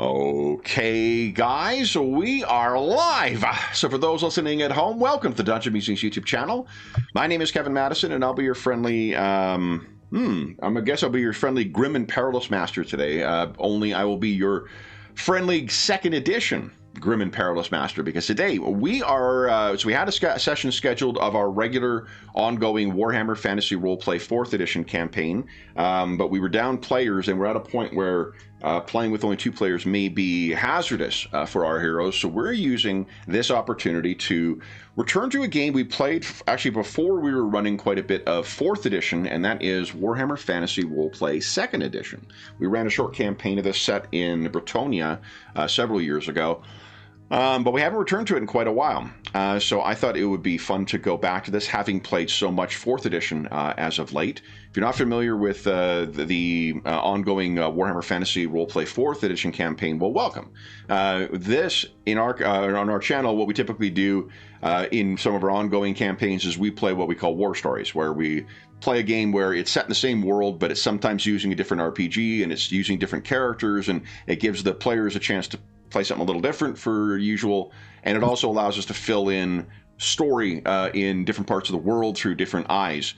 Okay, guys, we are live. So for those listening at home, welcome to the Dungeon Musings YouTube channel. My name is Kevin Madison, and I'll be your friendly, I guess I'll be your friendly Grim and Perilous Master today. Only I will be your friendly second edition Grim and Perilous Master, because today we are, so we had a session scheduled of our regular ongoing Warhammer Fantasy Roleplay 4th edition campaign, but we were down players, and we're at a point where playing with only 2 players may be hazardous for our heroes, so we're using this opportunity to return to a game we played actually before we were running quite a bit of 4th edition, and that is Warhammer Fantasy Roleplay 2nd edition. We ran a short campaign of this set in Bretonia several years ago, but we haven't returned to it in quite a while. So I thought it would be fun to go back to this, having played so much 4th edition as of late. If you're not familiar with the ongoing Warhammer Fantasy Roleplay 4th edition campaign, well, welcome. This, on our channel, what we typically do in some of our ongoing campaigns is we play what we call war stories, where we play a game where it's set in the same world, but it's sometimes using a different RPG, and it's using different characters, and it gives the players a chance to play something a little different for usual, and it also allows us to fill in story in different parts of the world through different eyes.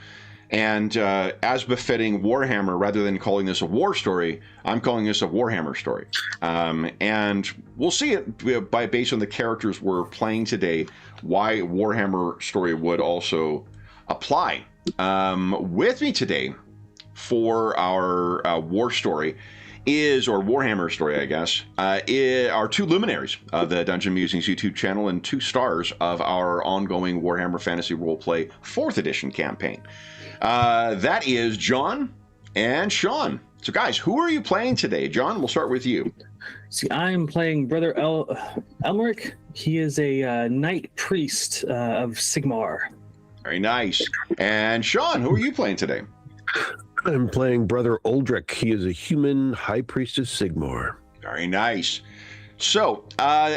And as befitting Warhammer, rather than calling this a war story, I'm calling this a Warhammer story. And we'll see it based on the characters we're playing today, why Warhammer story would also apply. With me today for our war story or Warhammer story, I guess, are 2 luminaries of the Dungeon Musings YouTube channel and 2 stars of our ongoing Warhammer Fantasy Roleplay 4th edition campaign. That is John and Sean. So guys, who are you playing today? John, we'll start with you. See, I'm playing Brother Elmeric. He is a knight priest of Sigmar. Very nice. And Sean, who are you playing today? I'm playing Brother Uldric. He is a human high priest of Sigmar. Very nice. So,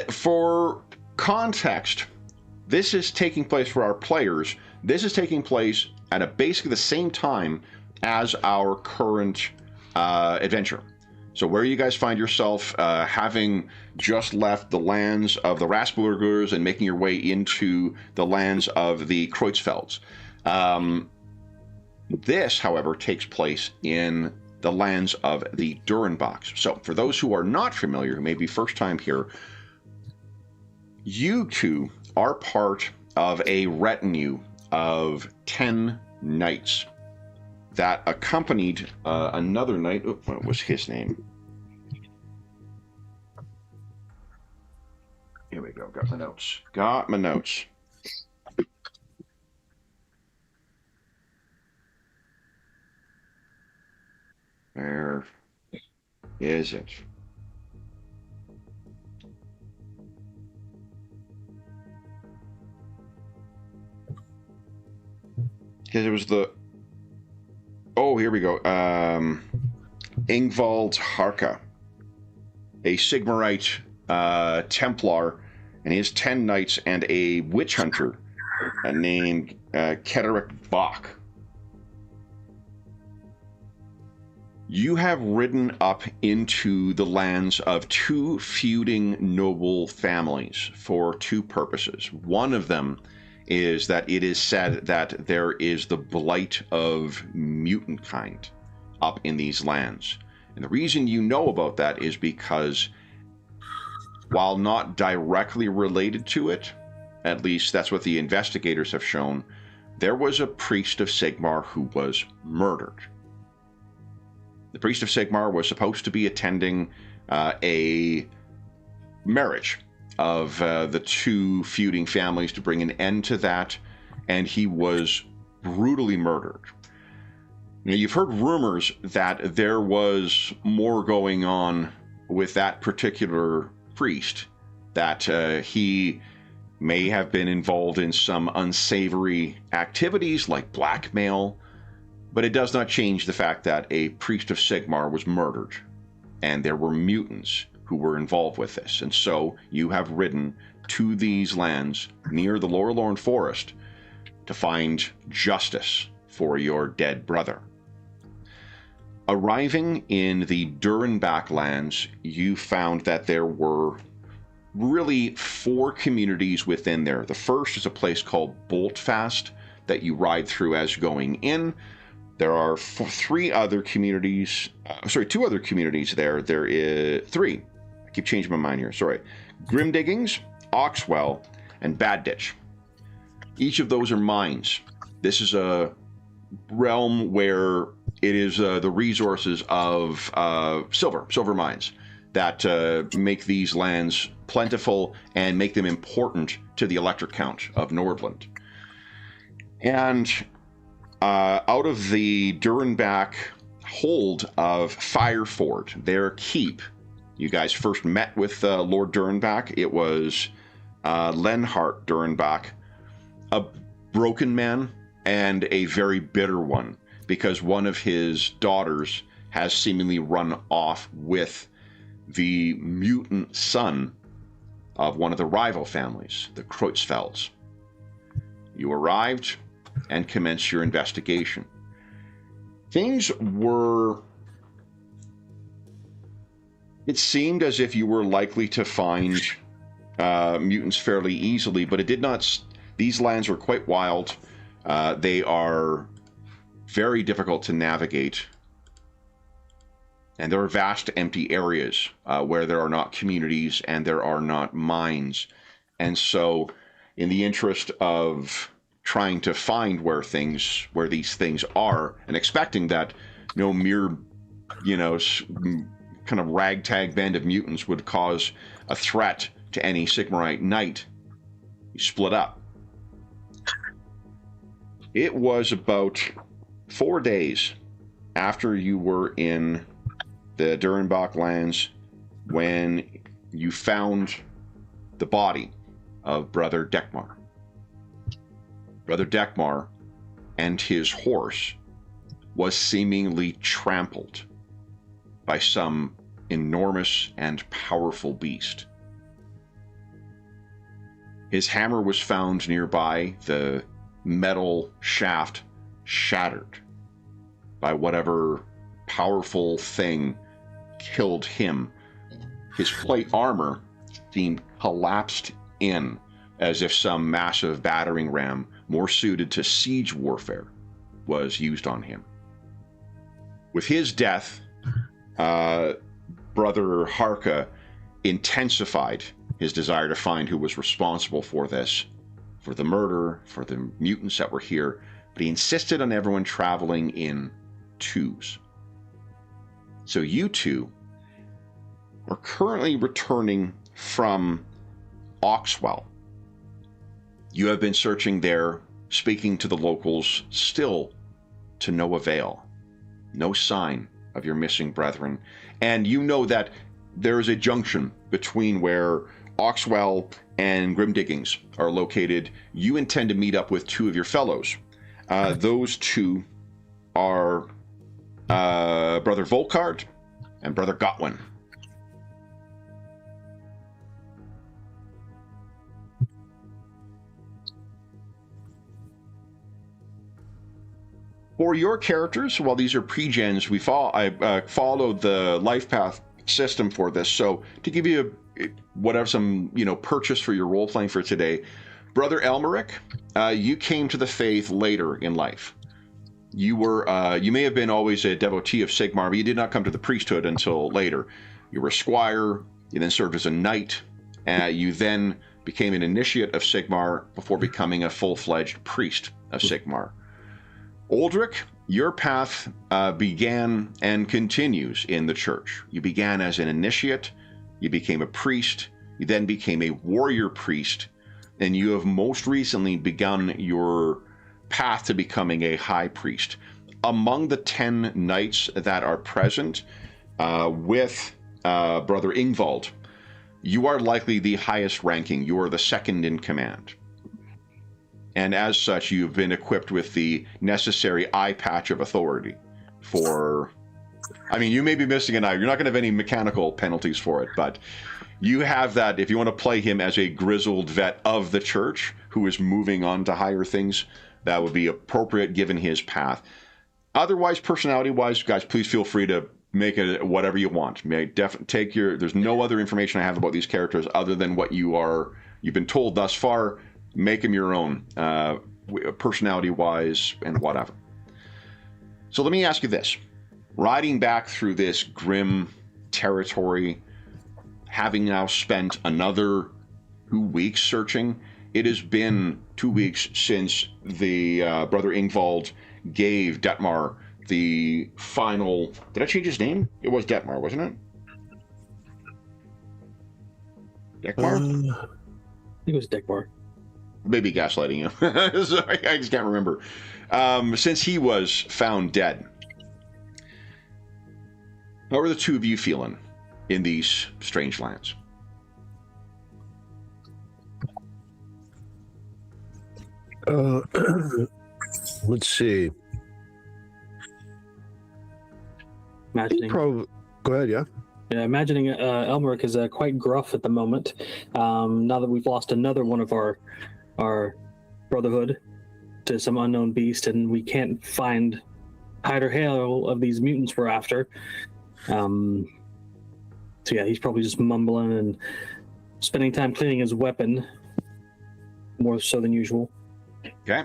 for context, this is taking place for our players. This is taking place at basically the same time as our current adventure. So where you guys find yourself having just left the lands of the Rasburgers and making your way into the lands of the Kreutzfelds. This, however, takes place in the lands of the Durenbachs. So, for those who are not familiar, who may be first time here, you 2 are part of a retinue of 10 knights that accompanied another knight. Oh, what was his name? Here we go. Got my notes. Got my notes. Where is it? Because it was the... Oh, here we go. Ingvald Harka, a Sigmarite Templar, and he has 10 knights and a witch hunter named Kederic Bach. You have ridden up into the lands of 2 feuding noble families for 2 purposes. One of them is that it is said that there is the blight of mutant kind up in these lands. And the reason you know about that is because, while not directly related to it, at least that's what the investigators have shown, there was a priest of Sigmar who was murdered. The priest of Sigmar was supposed to be attending a marriage of the 2 feuding families to bring an end to that, and he was brutally murdered. Now, you've heard rumors that there was more going on with that particular priest, that he may have been involved in some unsavory activities like blackmail, but it does not change the fact that a priest of Sigmar was murdered, and there were mutants who were involved with this. And so you have ridden to these lands near the Lorelorn Forest to find justice for your dead brother. Arriving in the Durenbach lands, you found that there were really 4 communities within there. The first is a place called Boltfast that you ride through as going in. There are 2 other communities there. There is 3. I keep changing my mind here. Sorry. Grimdiggings, Oxwell, and Bad Ditch. Each of those are mines. This is a realm where it is the resources of silver mines that make these lands plentiful and make them important to the elector count of Nordland. And out of the Durenbach hold of Fireford, their keep, you guys first met with Lord Durenbach. It was Lenhart Durenbach, a broken man and a very bitter one, because one of his daughters has seemingly run off with the mutant son of one of the rival families, the Kreutzfelds. You arrived and commenced your investigation. Things were... It seemed as if you were likely to find mutants fairly easily, but it did not... These lands are quite wild. They are very difficult to navigate. And there are vast empty areas where there are not communities and there are not mines. And so, in the interest of trying to find where these things are, and expecting that no mere, kind of ragtag band of mutants would cause a threat to any Sigmarite knight, you split up. It was about 4 days after you were in the Durenbach lands when you found the body of Brother Dekmar. Brother Dekmar and his horse was seemingly trampled by some enormous and powerful beast. His hammer was found nearby, the metal shaft shattered by whatever powerful thing killed him. His plate armor seemed collapsed in, as if some massive battering ram more suited to siege warfare was used on him. With his death, Brother Harka intensified his desire to find who was responsible for this, for the murder, for the mutants that were here, but he insisted on everyone traveling in 2s. So you 2 are currently returning from Oxwell. You have been searching there, speaking to the locals, still to no avail. No sign of your missing brethren. And you know that there is a junction between where Oxwell and Grimdiggings are located. You intend to meet up with 2 of your fellows. Those 2 are Brother Volkart and Brother Gotwin. For your characters, while these are pre-gens, I followed the life path system for this. So to give you some purchase for your role playing for today, Brother Elmeric, you came to the faith later in life. You may have been always a devotee of Sigmar, but you did not come to the priesthood until later. You were a squire. You then served as a knight. You then became an initiate of Sigmar before becoming a full-fledged priest of Sigmar. Uldric, your path began and continues in the church. You began as an initiate, you became a priest, you then became a warrior priest, and you have most recently begun your path to becoming a high priest. Among the 10 knights that are present with Brother Ingvald, you are likely the highest ranking. You are the second in command. And as such, you've been equipped with the necessary eye patch of authority for... you may be missing an eye. You're not going to have any mechanical penalties for it, but you have that if you want to play him as a grizzled vet of the church who is moving on to higher things. That would be appropriate given his path. Otherwise, personality-wise, guys, please feel free to make it whatever you want. Take your. There's no other information I have about these characters other than what you've been told thus far. Make them your own, personality-wise and whatever. So let me ask you this: riding back through this grim territory, having now spent another 2 weeks searching, it has been 2 weeks since the Brother Ingvald gave Detmar the final... Did I change his name? It was Detmar, wasn't it? Detmar? I think it was Dekbar. Maybe gaslighting you. Sorry, I just can't remember. Since he was found dead, how are the two of you feeling in these strange lands? Let's see. Imagining, Go ahead, yeah. imagining Elmeric is quite gruff at the moment. Now that we've lost another one of our brotherhood to some unknown beast, and we can't find hide or hail of these mutants we're after. So yeah, he's probably just mumbling and spending time cleaning his weapon, more so than usual. Okay.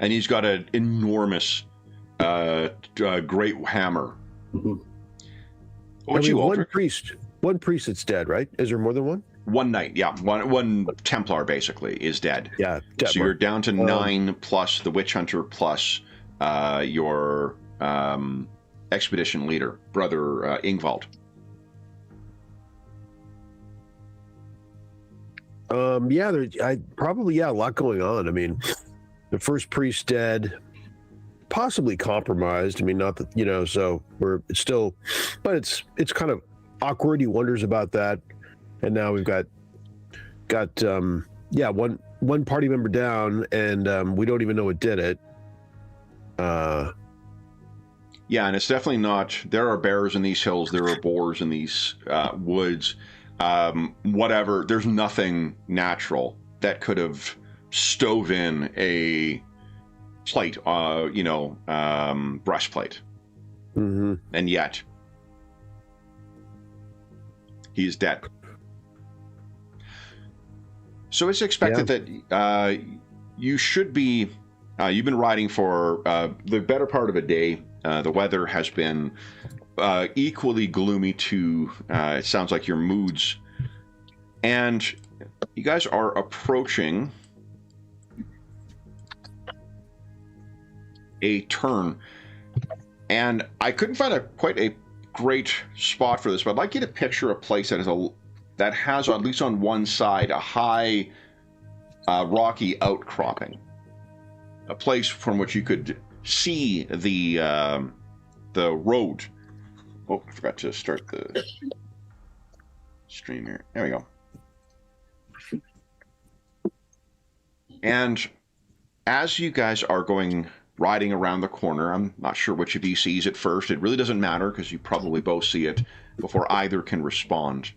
And he's got an enormous, great hammer. Mm-hmm. What's you, one priest that's dead, right? Is there more than one? One knight, yeah. One Templar, basically, is dead. Yeah. So you're down to 9 plus the Witch Hunter plus your expedition leader, Brother Ingvald. A lot going on. I mean, the first priest dead, possibly compromised. I mean, not that, so it's still, but it's kind of awkward. He wonders about that. And now we've got one party member down, and we don't even know what did it. Yeah, and it's definitely not. There are bears in these hills. There are boars in these woods. Whatever. There's nothing natural that could have stove in a plate, breastplate. Mm-hmm. And yet, he's dead. So it's expected that you should be... you've been riding for the better part of a day. The weather has been equally gloomy to, it sounds like, your moods. And you guys are approaching a turn. And I couldn't find quite a great spot for this, but I'd like you to picture a place that has, at least on one side, a high rocky outcropping. A place from which you could see the road. Oh, I forgot to start the stream here. There we go. And as you guys are riding around the corner, I'm not sure which of you sees it first. It really doesn't matter because you probably both see it before either can respond.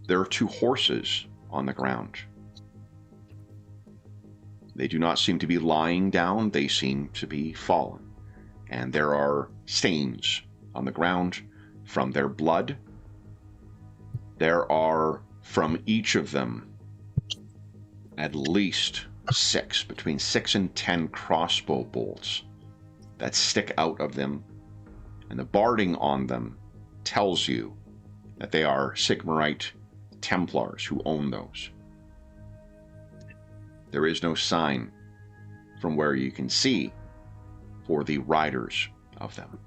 There are 2 horses on the ground. They do not seem to be lying down. They seem to be fallen. And there are stains on the ground from their blood. There are, from each of them, at least between 6 and 10 crossbow bolts that stick out of them. And the barding on them tells you that they are Sigmarite Templars who own those. There is no sign from where you can see for the riders of them.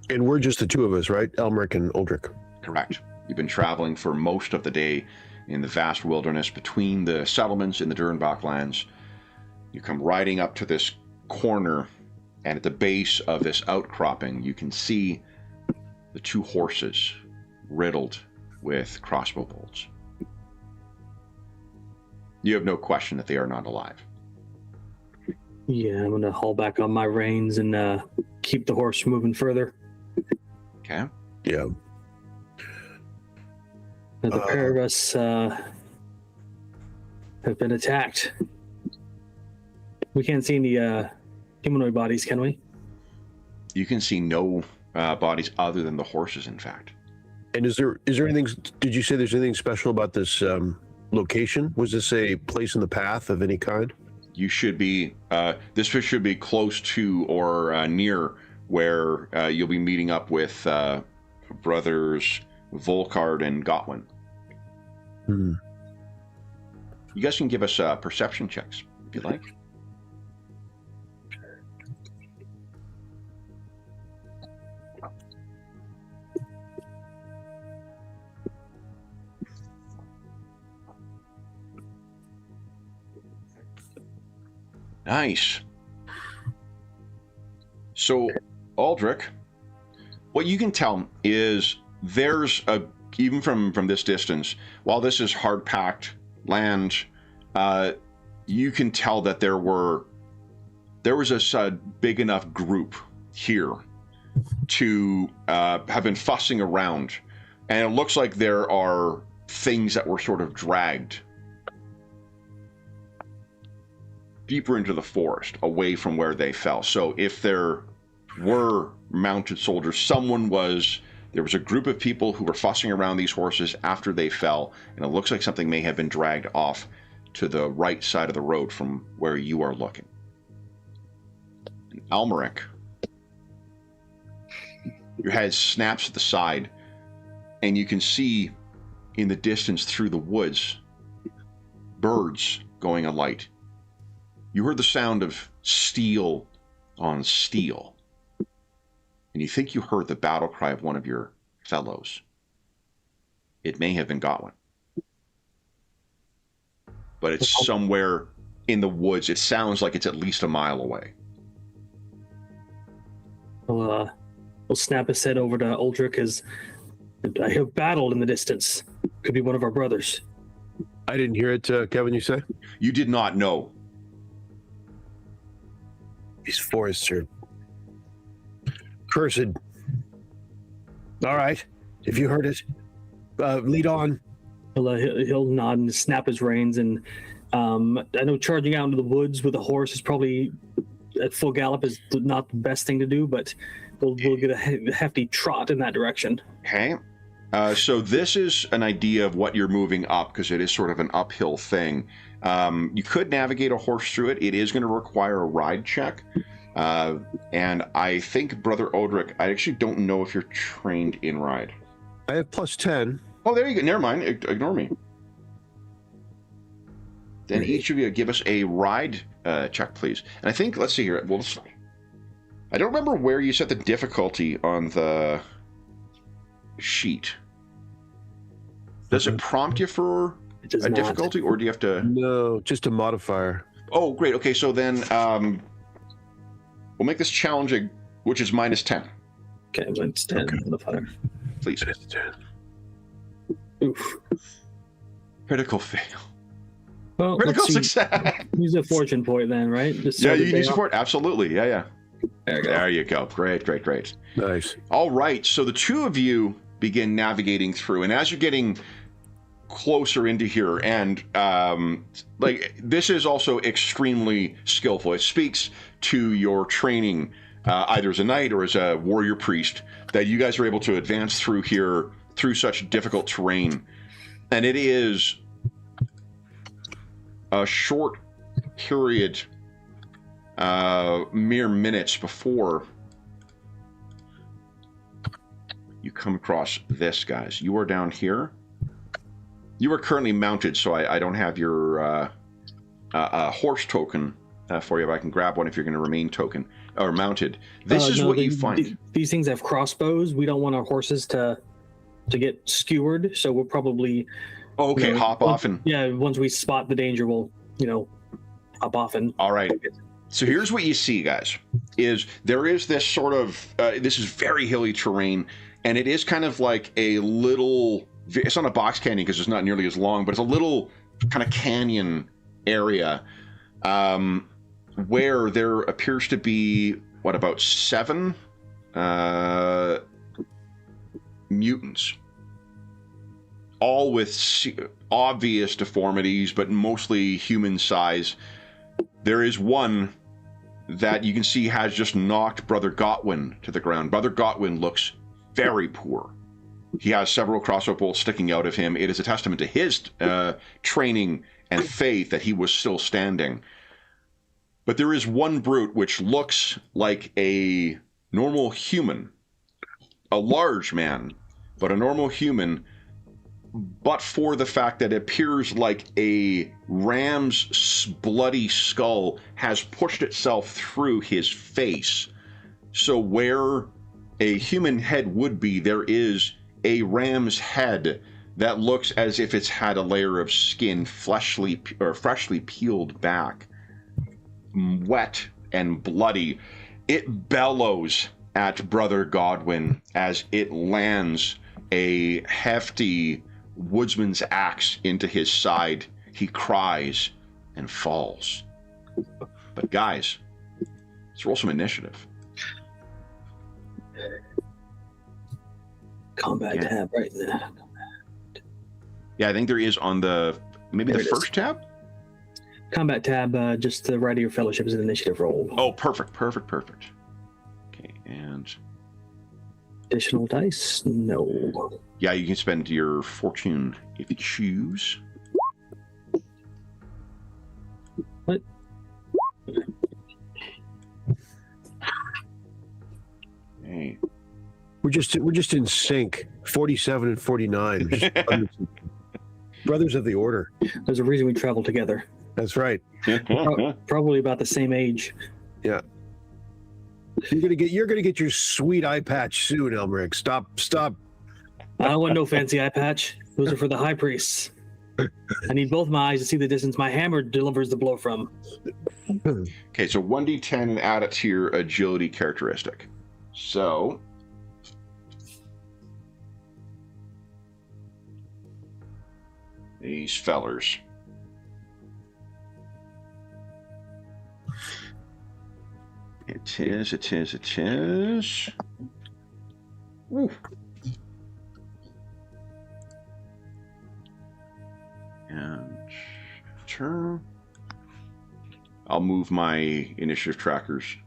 And we're just the 2 of us, right? Elmeric and Uldric. Correct. You've been traveling for most of the day in the vast wilderness between the settlements in the Durnbach lands. You come riding up to this corner, and at the base of this outcropping, you can see the 2 horses riddled with crossbow bolts. You have no question that they are not alive. Yeah, I'm going to haul back on my reins and keep the horse moving further. Okay. Yeah. Now, the pair of us have been attacked. We can't see any humanoid bodies, can we? You can see no bodies other than the horses, in fact. And is there anything? Did you say there's anything special about this location? Was this a place in the path of any kind? You should be. This should be close to or near where you'll be meeting up with brothers Volkard and Gotwin. Hmm. You guys can give us perception checks if you'd like. Nice. So, Aldrich, what you can tell is there's even from this distance, while this is hard-packed land, you can tell that there was a big enough group here to have been fussing around, and it looks like there are things that were sort of dragged deeper into the forest, away from where they fell. So if there were mounted soldiers, there was a group of people who were fussing around these horses after they fell, and it looks like something may have been dragged off to the right side of the road from where you are looking. And Almeric, your head snaps to the side, and you can see in the distance through the woods, birds going alight. You heard the sound of steel on steel, and you think you heard the battle cry of one of your fellows. It may have been Gotwin, but it's somewhere in the woods. It sounds like it's at least a mile away. We'll snap his head over to Aldrich as I have battled in the distance. Could be one of our brothers. I didn't hear it, Kevin, you say? You did not know. These forests are cursed. All right, if you heard it, lead on. He'll nod and snap his reins, and I know charging out into the woods with a horse is probably at full gallop is not the best thing to do, but we'll get a hefty trot in that direction. Okay. So this is an idea of what you're moving up, because it is sort of an uphill thing. You could navigate a horse through it. It is going to require a ride check. And I think, Brother Odric, I actually don't know if you're trained in ride. I have +10. Oh, there you go. Never mind. Ignore me. Then each of you give us a ride check, please. And I think, let's see here. I don't remember where you set the difficulty on the sheet. Does it prompt you for a difficulty, or do you have to? No, just a modifier. Oh, great. Okay, so then we'll make this challenging, which is -10. Okay, -10 modifier. Please. Oof. Critical fail. Well, Critical success. Use a fortune point then, right? Yeah, you can use support. Absolutely. Yeah. There you go. Great. Nice. All right, so the two of you begin navigating through, and as you're getting closer into here, and this is also extremely skillful. It speaks to your training, either as a knight or as a warrior priest, that you guys are able to advance through here, through such difficult terrain. And it is a short period, mere minutes before you come across this, guys. You are down here. You are currently mounted, so I don't have your horse token for you, but I can grab one if you're going to remain token or mounted. This is what you find. These things have crossbows. We don't want our horses to get skewered, so we'll probably hop off and once we spot the danger, we'll hop off and. All right. So here's what you see, guys. Is there is this sort of this is very hilly terrain, and it is kind of like a little. It's not a box canyon because it's not nearly as long, but it's a little kind of canyon area where there appears to be, about 7 mutants, all with obvious deformities, but mostly human size. There is one that you can see has just knocked Brother Godwin to the ground. Brother Godwin looks very poor. He has several crossbow bolts sticking out of him. It is a testament to his training and faith that he was still standing. But there is one brute which looks like a normal human, a large man, but a normal human, but for the fact that it appears like a ram's bloody skull has pushed itself through his face. So where a human head would be, there is a ram's head that looks as if it's had a layer of skin freshly peeled back, wet and bloody. It bellows at Brother Godwin as it lands a hefty woodsman's axe into his side. He cries and falls. But guys, let's roll some initiative. Combat tab right now. Yeah, I think there is on the maybe the first tab. Combat tab, just the right of your fellowship is an initiative roll. Oh, perfect. Okay, and additional dice? No. Yeah, you can spend your fortune if you choose. What? Hey. We're just in sync. 47 and 49. Brothers of the Order. There's a reason we travel together. That's right. Probably about the same age. Yeah. You're gonna get your sweet eye patch soon, Elmeric. Stop. I don't want no fancy eye patch. Those are for the high priests. I need both my eyes to see the distance my hammer delivers the blow from. Okay, so 1d10 and add it to your agility characteristic. So these fellers. It is. Ooh. And turn. I'll move my initiative trackers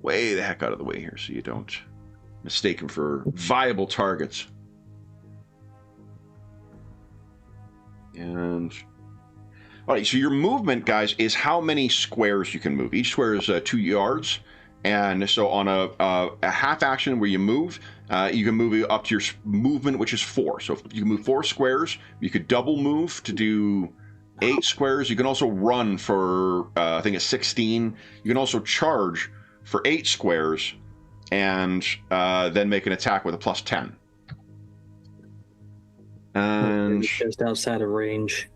way the heck out of the way here so you don't mistake them for viable targets. And all right, so your movement, guys, is how many squares you can move. Each square is 2 yards, and so on a half action where you move, you can move up to your movement, which is 4. So if you can move 4 squares. You could double move to do 8 squares. You can also run for I think it's 16. You can also charge for 8 squares, and then make an attack with a plus 10. And just outside of range.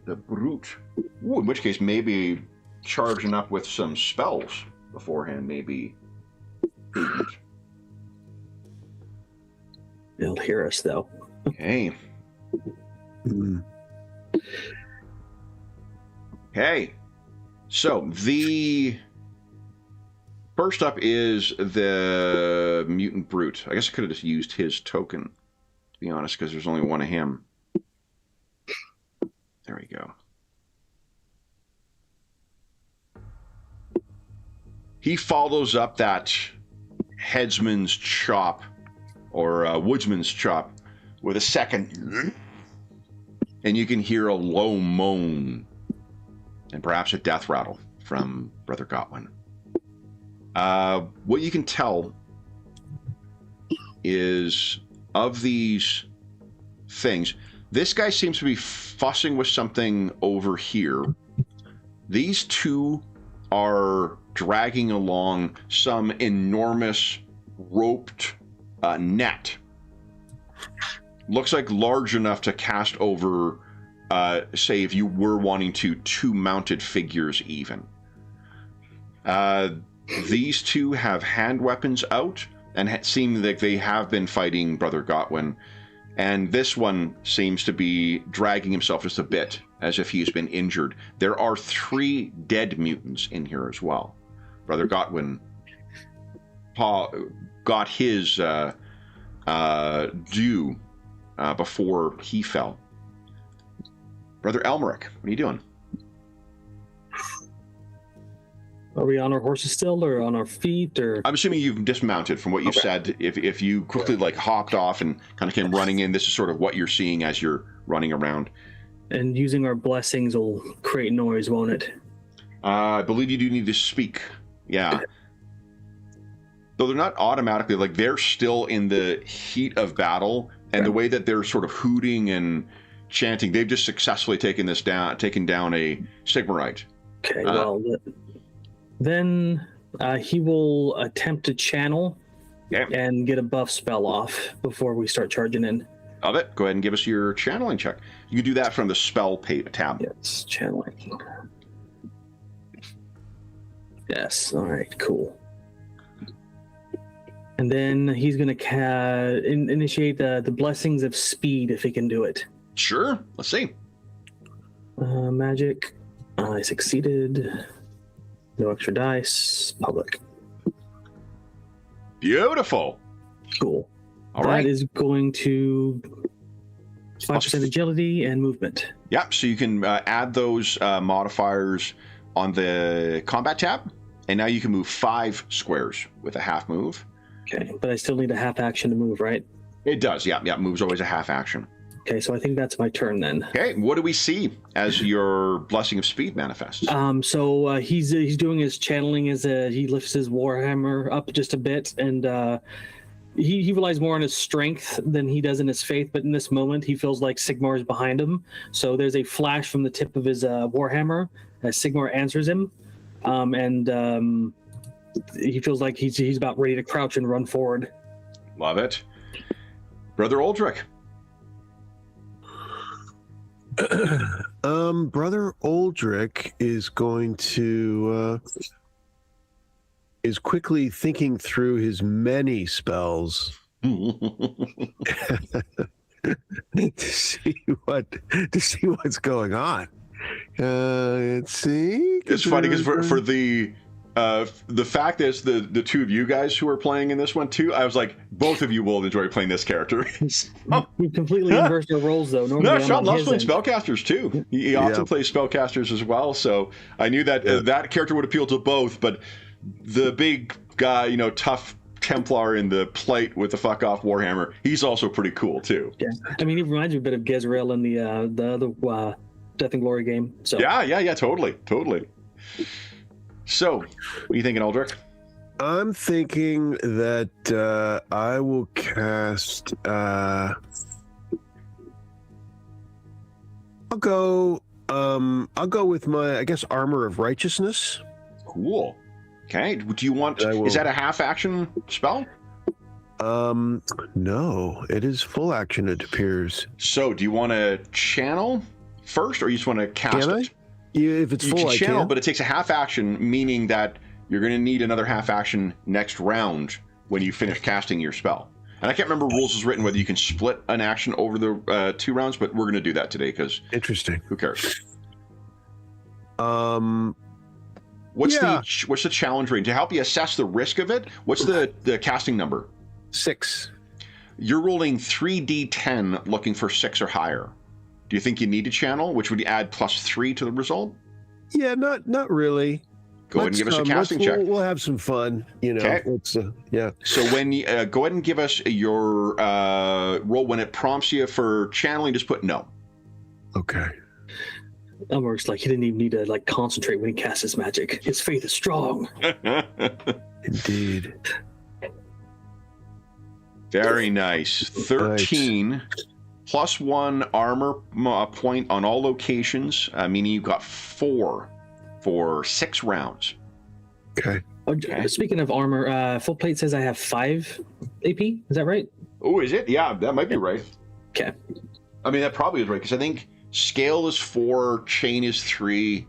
The brute. Ooh, in which case, maybe charging up with some spells beforehand, maybe. They'll hear us, though. Okay. Okay. So the first up is the mutant brute. I guess I could have just used his token, to be honest, because there's only one of him. There we go. He follows up that headsman's chop, or woodsman's chop, with a second, and you can hear a low moan, and perhaps a death rattle from Brother Godwin. What you can tell is, of these things, this guy seems to be fussing with something over here. These two are dragging along some enormous roped net. Looks like large enough to cast over, say, if you were wanting to, 2 mounted figures even. These two have hand weapons out and seem like they have been fighting Brother Godwin. And this one seems to be dragging himself just a bit, as if he's been injured. There are 3 dead mutants in here as well. Brother Godwin got his due before he fell. Brother Elmeric, what are you doing? Are we on our horses still, or on our feet, or? I'm assuming you've dismounted from what you said. If you quickly like hopped off and kind of came running in, this is sort of what you're seeing as you're running around. And using our blessings will create noise, won't it? I believe you do need to speak. Yeah. Though they're not automatically, like they're still in the heat of battle, and the way that they're sort of hooting and chanting, they've just successfully taken down a Sigmarite. Okay, well, then he will attempt to channel and get a buff spell off before we start charging in. Of it. Go ahead and give us your channeling check. You can do that from the spell tab. Yes, channeling. Yes, all right, cool. And then he's going to initiate the blessings of speed if he can do it. Sure. Let's see. Magic. I succeeded. No extra dice. Public. Beautiful. Cool. All right. That is going to 5% agility and movement. Yep. So you can add those modifiers on the combat tab, and now you can move 5 squares with a half move. Okay, but I still need a half action to move, right? It does. Yeah. Move's always a half action. Okay, so I think that's my turn then. Okay. What do we see as your blessing of speed manifests? So he's doing his channeling as he lifts his warhammer up just a bit, and he relies more on his strength than he does in his faith. But in this moment, he feels like Sigmar is behind him. So there's a flash from the tip of his warhammer as Sigmar answers him, and he feels like he's about ready to crouch and run forward. Love it, Brother Aldrich. Brother Aldrich is going to is quickly thinking through his many spells to see what's going on. Let's see. It's funny because for the fact is the two of you guys who are playing in this one too, I was like, both of you will enjoy playing this character. We completely inversed our roles though. Normally Sean loves playing spellcasters too. He often plays spellcasters as well, so I knew that that character would appeal to both, but the big guy, tough Templar in the plate with the fuck off Warhammer, he's also pretty cool too. Yeah, I mean, he reminds me a bit of Gezreel in the other Death and Glory game. So yeah, totally. So, what are you thinking, Aldrich? I'm thinking that I will cast. I'll go with my, I guess, Armor of Righteousness. Cool. Okay. Do you want? Is that a half action spell? No, it is full action. It appears. So, do you want to channel first, or you just want to cast it? Yeah, if it's full, you can channel, I can. But it takes a half action, meaning that you're going to need another half action next round when you finish casting your spell. And I can't remember rules is written whether you can split an action over the 2 rounds, but we're going to do that today because interesting. Who cares? What's the challenge range to help you assess the risk of it? What's the casting number? 6. You're rolling 3d10, looking for 6 or higher. Do you think you need to channel, which would add +3 to the result? Yeah, not really. Go ahead and give us a casting check. We'll have some fun, Okay. Yeah. So when you go ahead and give us your roll, when it prompts you for channeling, just put no. Okay. Elmer's like, he didn't even need to concentrate when he casts his magic. His faith is strong. Indeed. Very nice. 13 +1 armor point on all locations, meaning you got 4 for 6 rounds. Okay. Speaking of armor, full plate says I have 5 AP. Is that right? Oh, is it? Yeah, that might be right. Okay. I mean, that probably is right because I think scale is 4, chain is 3,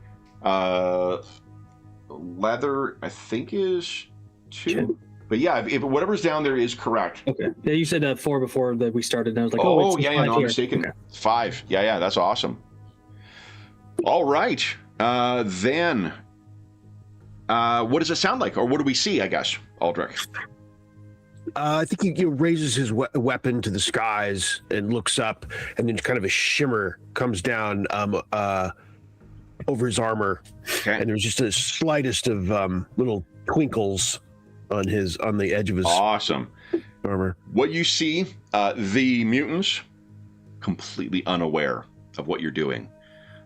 leather I think is 2. Okay. But yeah, if whatever's down there is correct. Okay. Yeah, you said 4 before that we started, and I was like, no, I'm mistaken. Okay. 5. Yeah, that's awesome. All right. Then, what does it sound like, or what do we see? I guess, Aldrich. I think he raises his weapon to the skies and looks up, and then kind of a shimmer comes down over his armor, and there's just the slightest of little twinkles on the edge of his armor. What you see, the mutants completely unaware of what you're doing.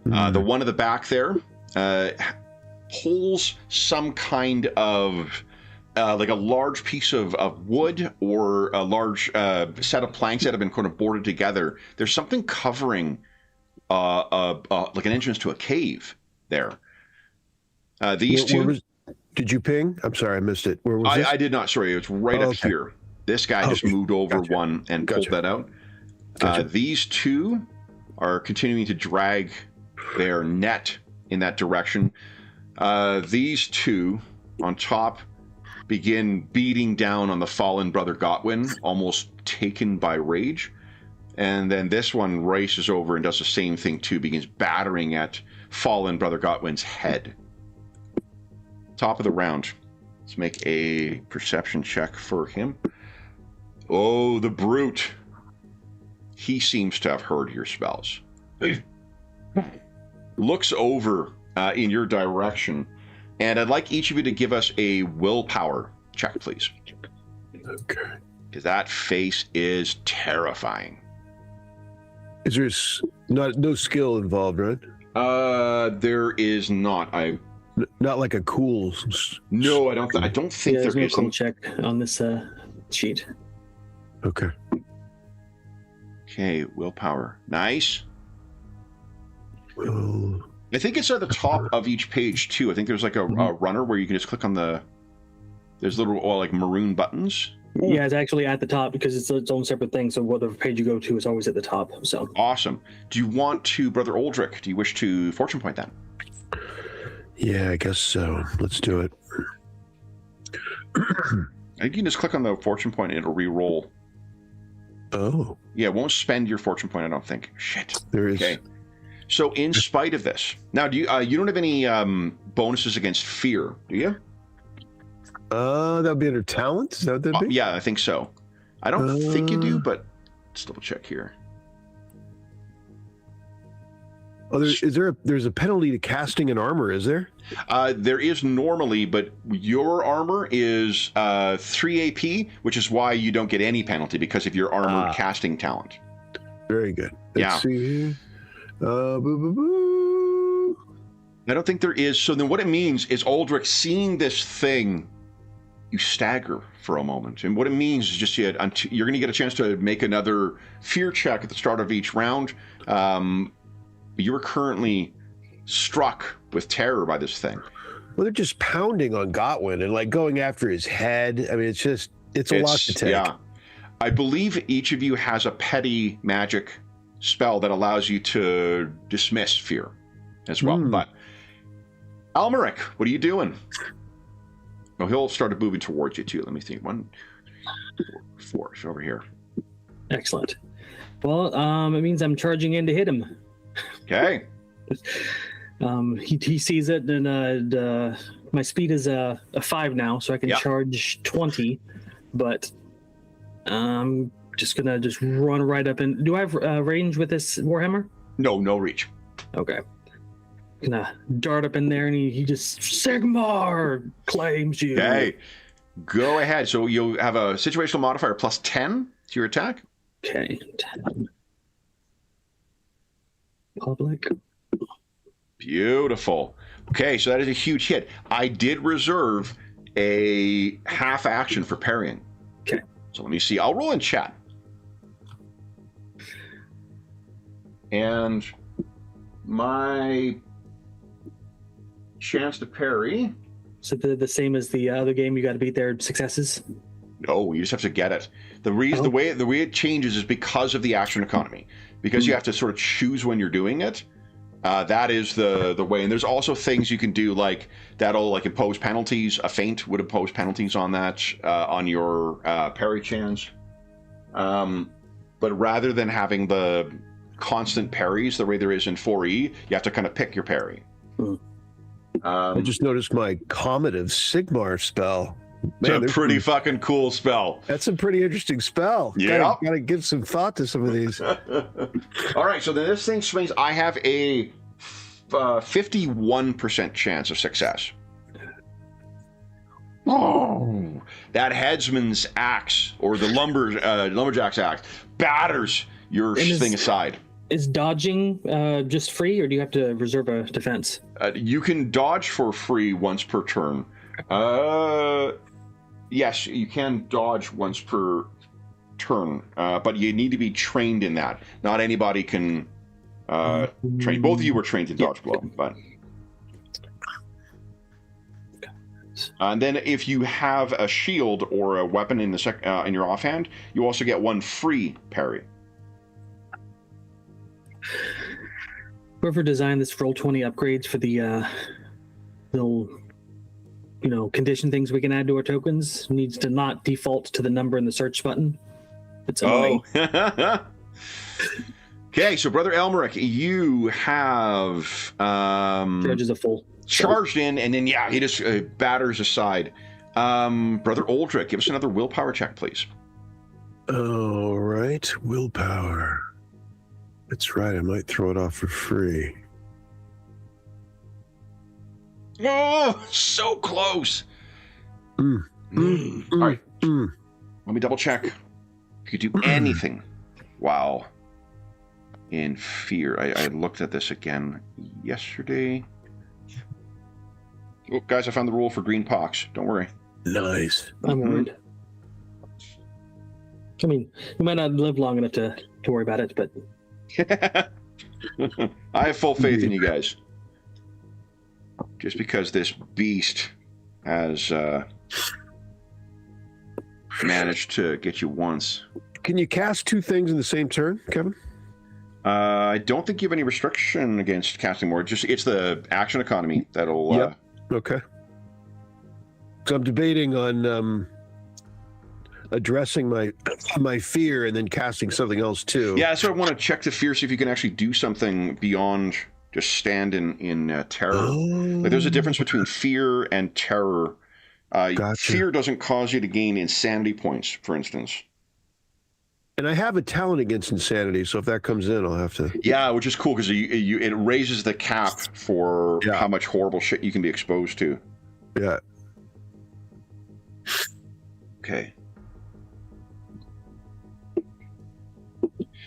The one at the back there pulls some kind of like a large piece of wood or a large set of planks that have been kind of boarded together. There's something covering like an entrance to a cave there. These two... Did you ping? I'm sorry, I missed it. Where was this? I did not. Sorry, it's right up here. This guy just moved over one and pulled that out. These two are continuing to drag their net in that direction. These two on top begin beating down on the fallen Brother Godwin, almost taken by rage. And then this one races over and does the same thing too, begins battering at fallen Brother Godwin's head. Top of the round. Let's make a perception check for him. Oh, the brute. He seems to have heard your spells. Looks over in your direction, and I'd like each of you to give us a willpower check, please. Okay. Because that face is terrifying. Is there no skill involved, right? There is not. Not like a cool. No, I don't think there is. Let me check on this sheet. Okay. Okay, willpower. Nice. Well, I think it's at the top of each page too. I think there's like a runner where you can just click on there's little like maroon buttons. Yeah, it's actually at the top because it's its own separate thing. So whatever page you go to is always at the top. So awesome. Do you want to, Brother Aldrich? Do you wish to fortune point that? Yeah, I guess so. Let's do it. I think you can just click on the fortune point and it'll re-roll. Oh. Yeah, it won't spend your fortune point, I don't think. Shit. There is. Okay. So in spite of this, now do you don't have any bonuses against fear, do you? That would be under talent? Is that what that'd be? Yeah, I think so. I don't think you do, but let's double check here. Oh, there's a penalty to casting an armor, is there? There is normally, but your armor is 3 AP, which is why you don't get any penalty because of your armor casting talent. Very good. Let's see here. I don't think there is. So then what it means is Aldrich, seeing this thing, you stagger for a moment. And what it means is just you're going to get a chance to make another fear check at the start of each round. You are currently struck with terror by this thing. Well, they're just pounding on Godwin and like going after his head. I mean, it's a lot to take. Yeah. I believe each of you has a petty magic spell that allows you to dismiss fear as well. But Almeric, what are you doing? Oh, he'll start moving towards you too. Let me think. 1, 4, so over here. Excellent. Well, it means I'm charging in to hit him. Okay. He sees it, and my speed is a 5 now, so I can charge 20. But I'm just gonna run right up and. Do I have range with this Warhammer? No reach. Okay. Gonna dart up in there, and he just Sigmar claims you. Okay. Go ahead. So you'll have a situational modifier plus 10 to your attack. Okay. 10. Public. Beautiful. Okay, so that is a huge hit. I did reserve a half action for parrying. Okay. So let me see. I'll roll in chat. And my chance to parry. So the same as the other game, you got to beat their successes? No, you just have to get it. The way it changes is because of the action economy. Because you have to sort of choose when you're doing it. That is the way. And there's also things you can do like that'll like impose penalties. A feint would impose penalties on that on your parry chance. But rather than having the constant parries the way there is in 4E, you have to kind of pick your parry. I just noticed my Comet of Sigmar spell. Man, it's a pretty fucking cool spell. That's a pretty interesting spell. Yeah. Gotta give some thought to some of these. All right, so then this thing swings. I have a 51% chance of success. Oh, that headsman's axe or the lumberjack's axe batters your thing aside. Is dodging just free, or do you have to reserve a defense? You can dodge for free once per turn. Yes, you can dodge once per turn, but you need to be trained in that. Not anybody can train. Both of you were trained to dodge blow, but. And then if you have a shield or a weapon in in your offhand, you also get one free parry. Whoever designed this Roll20 upgrades for the little, condition things we can add to our tokens needs to not default to the number in the search button. It's annoying. Oh. Okay, so Brother Elmeric, you have Judge is a full. Charged in, and then he just batters aside. Brother Aldrich, give us another willpower check, please. All right, willpower. That's right, I might throw it off for free. Oh, so close. All right, let me double check. You could do anything while in fear. I looked at this again yesterday. Oh, guys, I found the rule for green pox. Don't worry. Nice. I'm worried. I mean, we might not live long enough to worry about it, but... I have full faith in you guys. Just because this beast has managed to get you once. Can you cast two things in the same turn, Kevin? I don't think you have any restriction against casting more. It's the action economy that'll... Yep. Okay. So I'm debating on addressing my fear and then casting something else too. Yeah, so I want to check the fear, see if you can actually do something beyond just stand in terror. Oh. Like, there's a difference between fear and terror. Gotcha. Fear doesn't cause you to gain insanity points, for instance. And I have a talent against insanity, so if that comes in, I'll have to... Yeah, which is cool, because it raises the cap for how much horrible shit you can be exposed to. Yeah. Okay.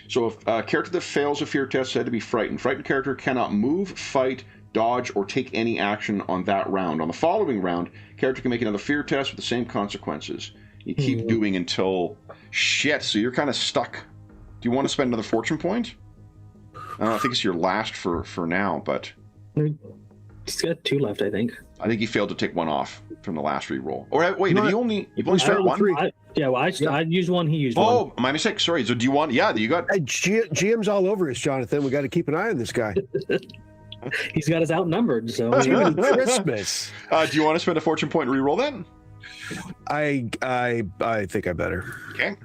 So if a character that fails a fear test is said to be frightened. Frightened character cannot move, fight, dodge, or take any action on that round. On the following round, character can make another fear test with the same consequences. You keep doing until... Shit, so you're kind of stuck. Do you want to spend another fortune point? I think it's your last for now, but... He's got 2 left, I think. I think he failed to take one off from the last re-roll. Or wait, you've only spent one? I used one, he used one. Oh, my mistake. Sorry. So do you want... Yeah, you got... GM's all over us, Jonathan. We got to keep an eye on this guy. He's got us outnumbered, so... Christmas. Do you want to spend a fortune point and re-roll then? I think I better. Okay.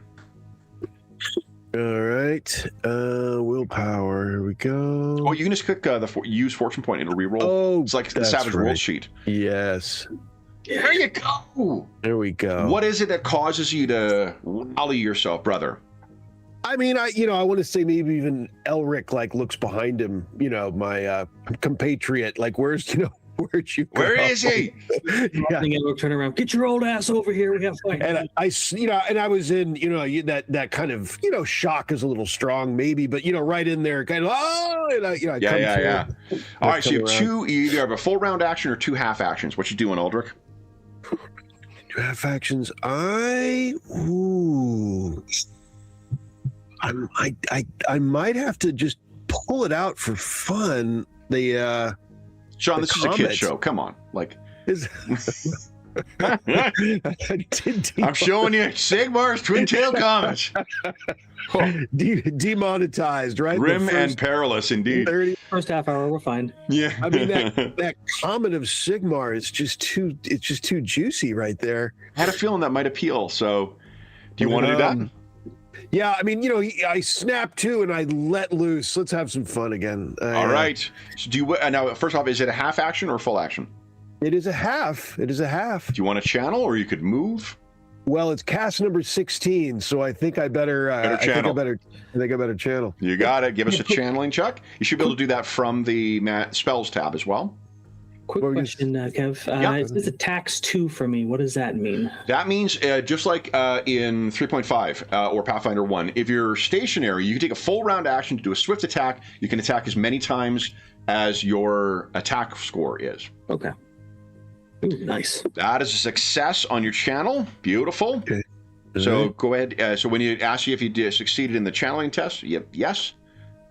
All right. Willpower. Here we go. Oh, you can just click use fortune point and it'll re-roll. Oh, it's like the Savage World sheet. Yes. There you go. There we go. What is it that causes you to rally yourself, brother? I mean, I want to say maybe even Elric looks behind him. My compatriot. Where'd you go? Where is he? We'll turn around. Get your old ass over here. We have fight. And I was in, that kind of, shock is a little strong, maybe, but right in there, kind of. Oh, and I yeah. All right, so you have you either have a full round action or 2 half actions. What you doing, Aldrich? 2 half actions. I might have to just pull it out for fun. Sean, this is a kid show. Come on, I'm showing you Sigmar's Twin Tail Comets. Demonetized, right? Grim and perilous, indeed. First half hour, we're fine. Yeah, I mean that comet of Sigmar is just too juicy right there. I had a feeling that might appeal. So, do you want to do that? Yeah, I mean, I snapped to and I let loose. Let's have some fun again. All right. So do you now? First off, is it a half action or full action? It is a half. Do you want to channel or you could move? Well, it's cast number 16, so I think I better. I think I better channel. You got it. Give us a channeling check. You should be able to do that from the spells tab as well. Quick question, Kev. It says attacks 2 for me. What does that mean? That means just like in 3.5 or Pathfinder 1, if you're stationary, you can take a full round action to do a swift attack. You can attack as many times as your attack score is. Okay. Ooh, nice. That is a success on your channel. Beautiful. Okay. So go ahead. So when you ask you if you succeeded in the channeling test, yes.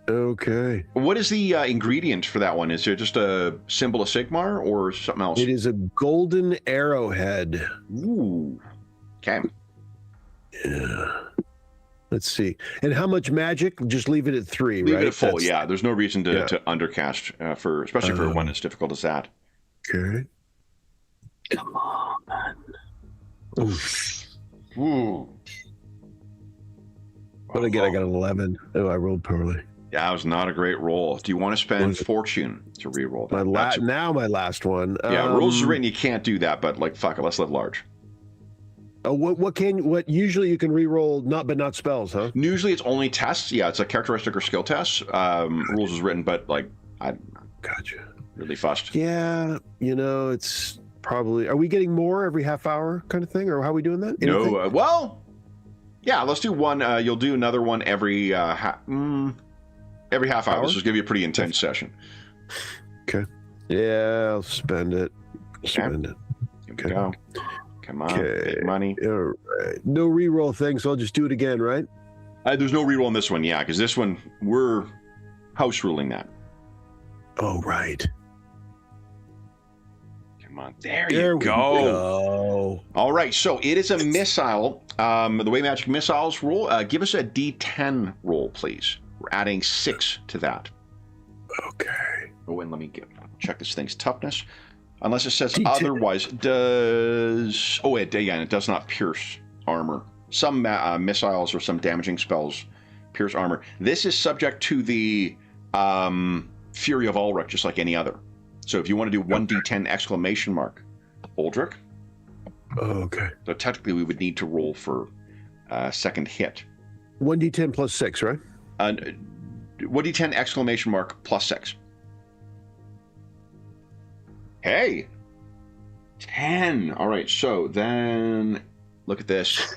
Okay. What is the ingredient for that one? Is there just a symbol of Sigmar or something else? It is a golden arrowhead. Ooh. Okay. Yeah. Let's see. And how much magic? Just leave it at 3, right? Leave it at full. Yeah. There's no reason to undercast especially for one as difficult as that. Okay. Come on, man. Ooh. But again, I got an 11. Oh, I rolled poorly. Yeah, that was not a great roll. Do you want to spend fortune to re-roll that? My last one. Yeah, rules are written. You can't do that, but like, fuck it, let's live large. What usually you can re-roll, not spells, huh? Usually it's only tests. Yeah, it's a characteristic or skill test. Rules is written, but like, I gotcha. Really fussed. Yeah, it's probably. Are we getting more every half hour kind of thing, or how are we doing that? No, well, yeah. Let's do one. You'll do another one every half hour. This will give you a pretty intense session. Okay. Yeah, I'll spend it. Spend it. Here we go. Come on, big money. All right. No reroll thing, so I'll just do it again, right? There's no reroll in this one, yeah, because this one we're house ruling that. Oh, right. Come on, there you go. All right, so it is a missile. The way magic missiles roll, give us a D10 roll, please. We're adding 6 to that. Okay. Oh, and let me check this thing's toughness. Unless it says D10. otherwise. It does not pierce armor. Some missiles or some damaging spells pierce armor. This is subject to the Fury of Ulrich, just like any other. So if you want to do 1d10 exclamation mark, Ulrich. Okay. So technically we would need to roll for second hit. 1d10 plus 6, right? 1d10 exclamation mark plus 6. Hey, 10. All right, so then look at this.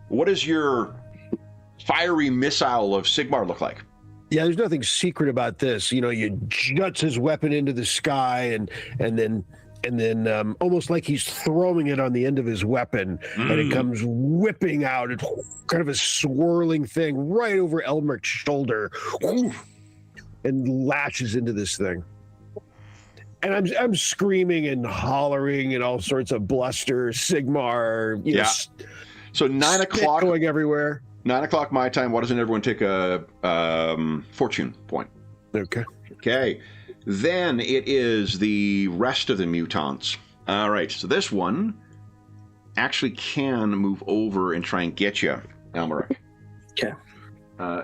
What does your fiery missile of Sigmar look like? Yeah, there's nothing secret about this. You juts his weapon into the sky and then almost like he's throwing it on the end of his weapon, and it comes whipping out. It's kind of a swirling thing right over Elmeric's shoulder, and lashes into this thing. And I'm screaming and hollering and all sorts of bluster, Sigmar. So 9 o'clock going everywhere. 9 o'clock my time. Why doesn't everyone take a fortune point? Okay. Okay. Then it is the rest of the mutants. All right. So this one actually can move over and try and get you, Elmeric. Okay.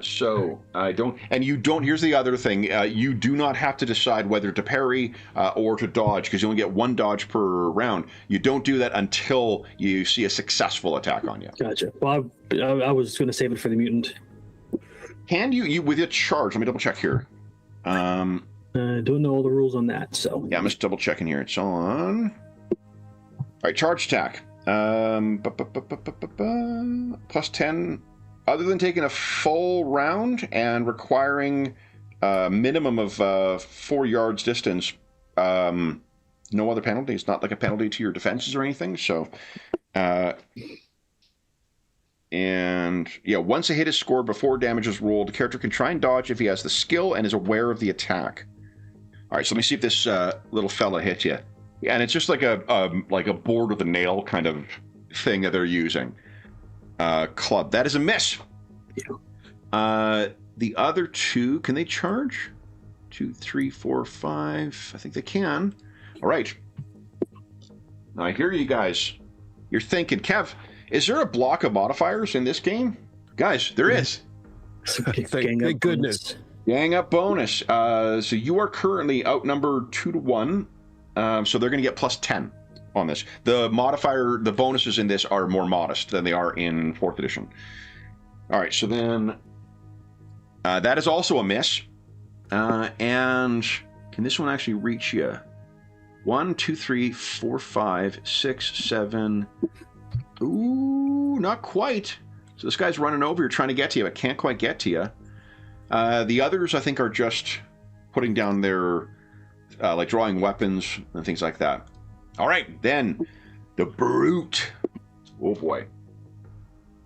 So I don't, and you don't. Here's the other thing: you do not have to decide whether to parry or to dodge, because you only get 1 dodge per round. You don't do that until you see a successful attack on you. Gotcha. Well, I was going to save it for the mutant. Can you with your charge? Let me double check here. Don't know all the rules on that, so yeah, I'm just double checking here. It's on. All right, charge attack. Plus 10. Other than taking a full round and requiring a minimum of 4 yards distance, no other penalty. It's not like a penalty to your defenses or anything. So, and yeah, once a hit is scored before damage is rolled, the character can try and dodge if he has the skill and is aware of the attack. All right, so let me see if this little fella hits you. Yeah, and it's just like a board with a nail kind of thing that they're using. Club. That is a miss. Yeah. The other 2, can they charge? 2, 3, 4, 5. I think they can. All right. Now I hear you guys. You're thinking, Kev, is there a block of modifiers in this game? Guys, there is. Thank goodness. Gang up bonus. So you are currently outnumbered 2 to 1. So they're going to get plus 10 on this. The modifier, the bonuses in this are more modest than they are in 4th edition. All right, so then that is also a miss. And can this one actually reach you? 1, 2, 3, 4, 5, 6, 7. Ooh, not quite. So this guy's running over. You're trying to get to you, but can't quite get to you. The others, I think, are just putting down their, like drawing weapons and things like that. All right, then the brute. Oh boy.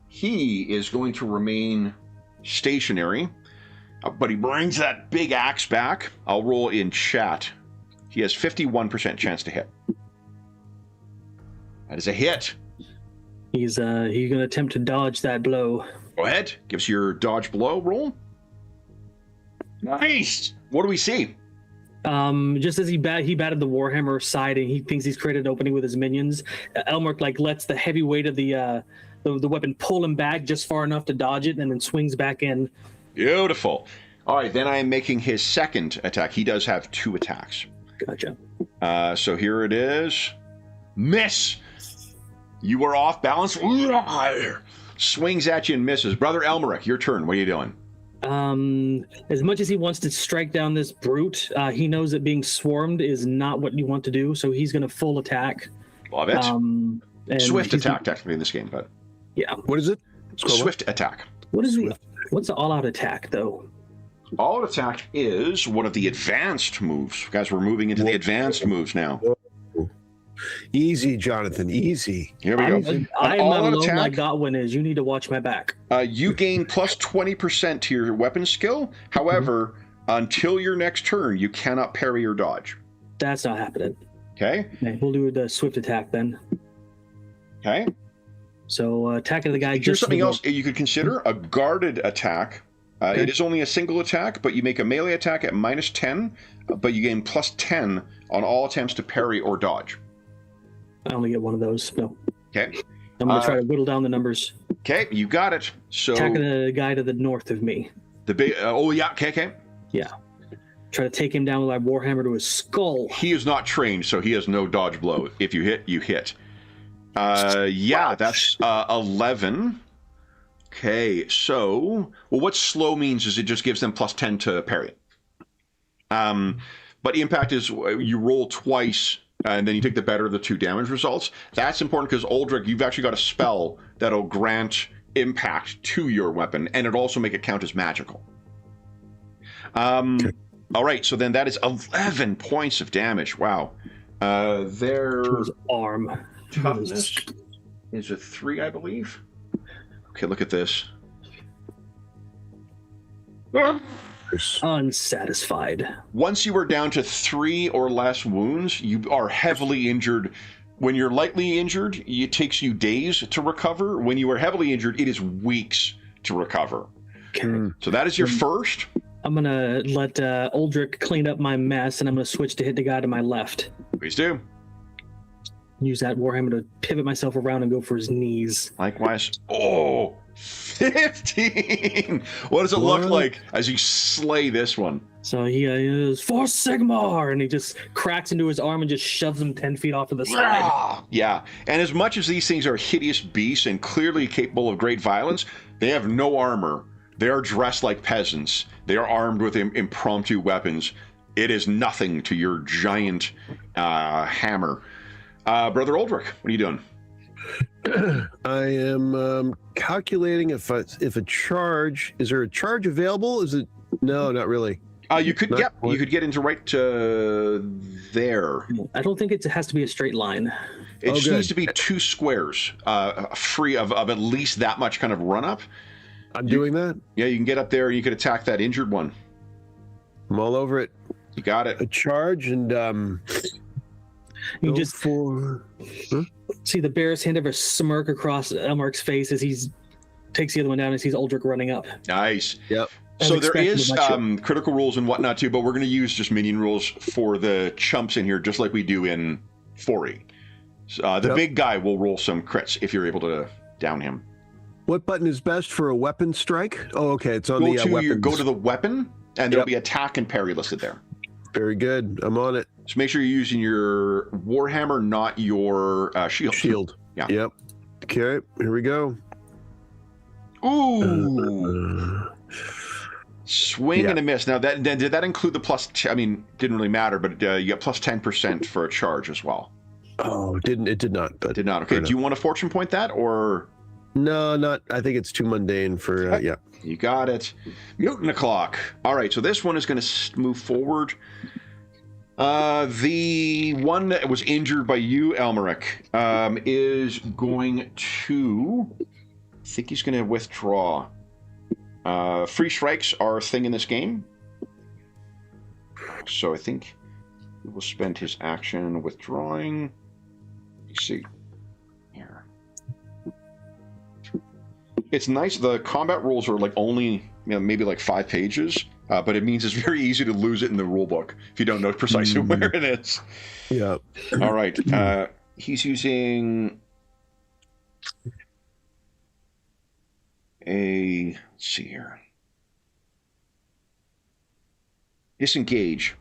He is going to remain stationary, but he brings that big axe back. I'll roll in chat. He has 51% chance to hit. That is a hit. He's going to attempt to dodge that blow. Go ahead. Gives your dodge blow roll. Nice. What do we see? Just as he batted the Warhammer side, and he thinks he's created an opening with his minions, Elmer lets the heavy weight of the weapon pull him back just far enough to dodge it, and then swings back in. Beautiful. All right, then I am making his second attack. He does have 2 attacks. Gotcha. So here it is. Miss. You are off balance. Swings at you and misses. Brother Elmeric, your turn. What are you doing? As much as he wants to strike down this brute, he knows that being swarmed is not what you want to do, so he's going to full attack. Love it. Swift attack, technically, in this game, but yeah. What is it? Swift attack. What's the all-out attack, though? All-out attack is one of the advanced moves. Guys, we're moving into the advanced moves now. Easy, Jonathan. Easy. Here we go. I'm not alone like Godwin is. You need to watch my back. You gain plus 20% to your weapon skill. However, until your next turn, you cannot parry or dodge. That's not happening. Okay. We'll do the swift attack then. Okay. So attacking the guy. Here's something else you could consider: a guarded attack. Okay. It is only a single attack, but you make a melee attack at minus 10, but you gain plus 10 on all attempts to parry or dodge. I only get one of those. No. Okay. I'm going to try to whittle down the numbers. Okay, you got it. So attacking the guy to the north of me. The big. Oh yeah. Okay. Yeah. Try to take him down with my warhammer to his skull. He is not trained, so he has no dodge blow. If you hit, you hit. Yeah, that's 11. Okay, so what slow means is it just gives them plus 10 to parry. But impact is you roll twice. And then you take the better of the 2 damage results. That's important because Uldric, you've actually got a spell that'll grant impact to your weapon, and it'll also make it count as magical. Okay. All right, so then that is 11 points of damage. Wow. Their arm toughness is a 3, I believe. Okay, look at this. Unsatisfied. Once you are down to 3 or less wounds, you are heavily injured. When you're lightly injured, it takes you days to recover. When you are heavily injured, it is weeks to recover. Okay. So that is your first. I'm going to let Uldric clean up my mess, and I'm going to switch to hit the guy to my left. Please do. Use that warhammer to pivot myself around and go for his knees. Likewise. Oh, 15! What does it look like as you slay this one? So he is for Sigmar, and he just cracks into his arm and just shoves him 10 feet off to the side. Yeah, and as much as these things are hideous beasts and clearly capable of great violence, they have no armor. They are dressed like peasants. They are armed with impromptu weapons. It is nothing to your giant hammer. Brother Uldric, what are you doing? I am calculating if a charge, is there a charge available? Is it? No, not really. You could get into right there. I don't think it has to be a straight line. It just needs to be 2 squares, free of at least that much kind of run up. I'm doing that. Yeah, you can get up there and you could attack that injured one. I'm all over it. You got it. A charge and you just for see the bear's hand ever smirk across Elmark's face as he takes the other one down and sees Uldric running up. Nice. Yep. So there is critical rules and whatnot too, but we're going to use just minion rules for the chumps in here, just like we do in 4E. The big guy will roll some crits if you're able to down him. What button is best for a weapon strike? Oh, okay, it's on the weapons. Go to the weapon, and there'll be attack and parry listed there. Very good. I'm on it. So make sure you're using your Warhammer, not your shield. Shield. Yeah. Yep. Okay, here we go. Ooh. Swing and a miss. Now, did that include the plus? I mean, didn't really matter, but you got plus 10% for a charge as well. Oh, it did not. But did not. Okay. Do you want to fortune point that or? No, not. I think it's too mundane for. Yeah. You got it. Mutant o'clock. All right. So this one is going to move forward. The one that was injured by you, Elmeric, is going to. I think he's going to withdraw. Free strikes are a thing in this game. So I think he will spend his action withdrawing. Let's see. Here. It's nice. The combat rules are like only, maybe like 5 pages, but it means it's very easy to lose it in the rule book if you don't know precisely where it is. Yeah. All right. He's using let's see here. Disengage.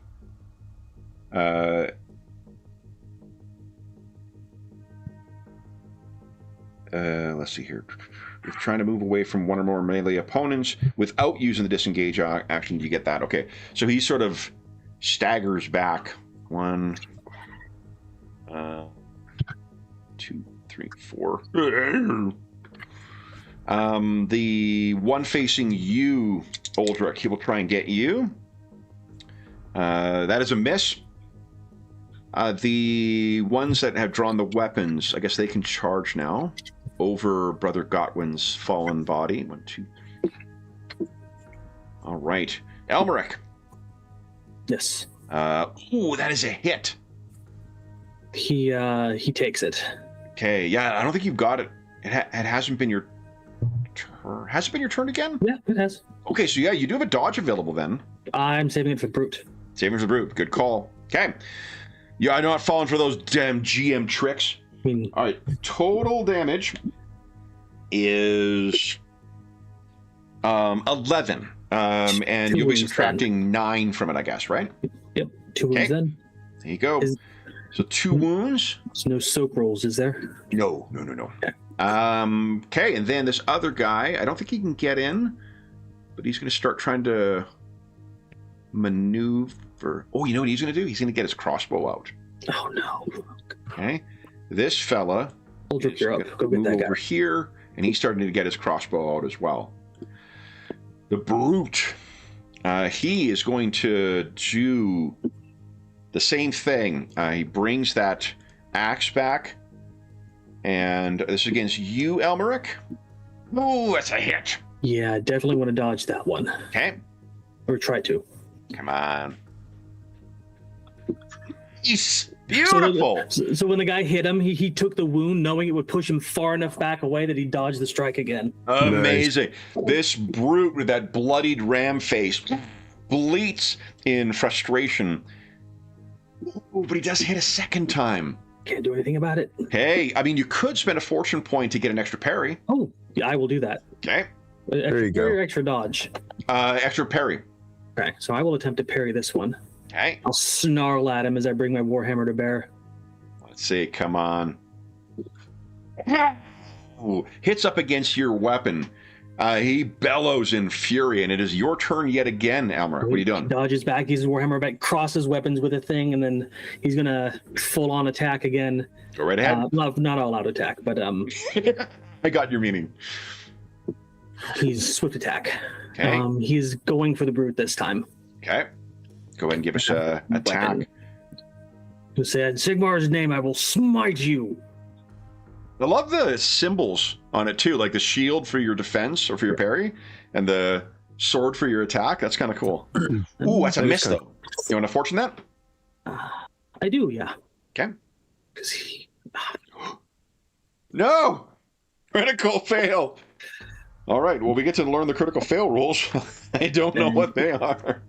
Let's see here. If trying to move away from one or more melee opponents without using the disengage action, you get that. Okay. So he sort of staggers back. 1, 2, 3, 4. The one facing you, Uldric, he will try and get you. That is a miss. The ones that have drawn the weapons, I guess they can charge now over Brother Godwin's fallen body. 1, 2, 3. All right. Elmeric. Yes. Ooh, that is a hit. He takes it. Okay, yeah, I don't think you've got it. It hasn't been your turn. Has it been your turn again? Yeah, it has. Okay, so yeah, you do have a dodge available then. I'm saving it for brute. Saving for the brute. Good call. Okay. Yeah, I'm not falling for those damn GM tricks. All right. Total damage is 11. And you'll be subtracting 9 from it, I guess, right? Yep. 2 wounds then. There you go. So 2 wounds. There's no soak rolls, is there? No. Okay. Okay, and then this other guy, I don't think he can get in, but he's going to start trying to maneuver. Oh, you know what he's going to do? He's going to get his crossbow out. Oh, no. Okay. This fella Uldric, you're up. Go get move that guy. over here, and he's starting to get his crossbow out as well. The brute, he is going to do the same thing. He brings that axe back, and this is against you, Elmeric. Oh, that's a hit. Yeah, I definitely want to dodge that one. Okay. Or try to. Come on. He's beautiful. So when the guy hit him, he took the wound knowing it would push him far enough back away that he dodged the strike again. Amazing. Nice. This brute with that bloodied ram face bleats in frustration. Ooh, but he does hit a second time. Can't do anything about it. Hey, I mean, you could spend a fortune point to get an extra parry. Oh, yeah, I will do that. Okay. There you go. Parry or extra dodge? Extra parry. Okay, so I will attempt to parry this one. Okay. I'll snarl at him as I bring my Warhammer to bear. Let's see. Come on. Ooh, hits up against your weapon. He bellows in fury, and it is your turn yet again, Elmer. What are you doing? He dodges back, uses Warhammer back, crosses weapons with a thing, and then he's going to full-on attack again. Go right ahead. Not all-out attack, but... I got your meaning. He's swift attack. Okay. He's going for the brute this time. Okay. Go ahead and give us an attack. Who said, Sigmar's name, I will smite you. I love the symbols on it too, like the shield for your defense or for your parry, and the sword for your attack. That's kind of cool. Ooh, that's a miss though. You want to fortune that? I do, yeah. Okay. Because he... No! Critical fail. All right, well, we get to learn the critical fail rules. I don't know what they are.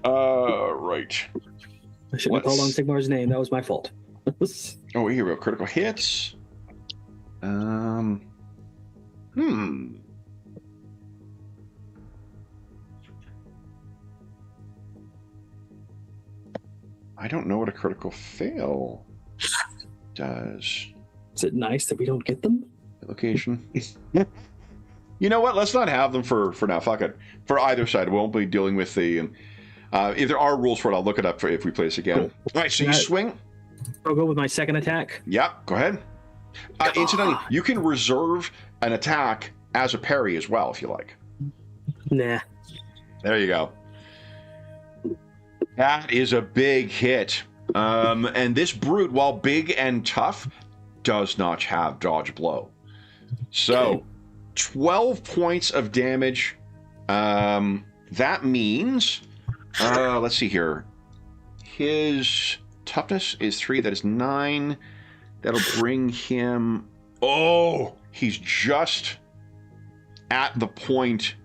Right. I shouldn't have called on Sigmar's name. That was my fault. Oh, here we go. Critical hits. I don't know what a critical fail does. Is it nice that we don't get them? Location. You know what? Let's not have them for now. Fuck it. For either side, we won't be dealing with the. If there are rules for it, I'll look it up for if we play this again. Cool. All right, so you swing. I'll go with my second attack. Yep, go ahead. Incidentally, you can reserve an attack as a parry as well if you like. Nah. There you go. That is a big hit. And this brute, while big and tough, does not have dodge blow. So, 12 points of damage. That means, let's see here. His toughness is 3. That is 9. That'll bring him... Oh! He's just at the point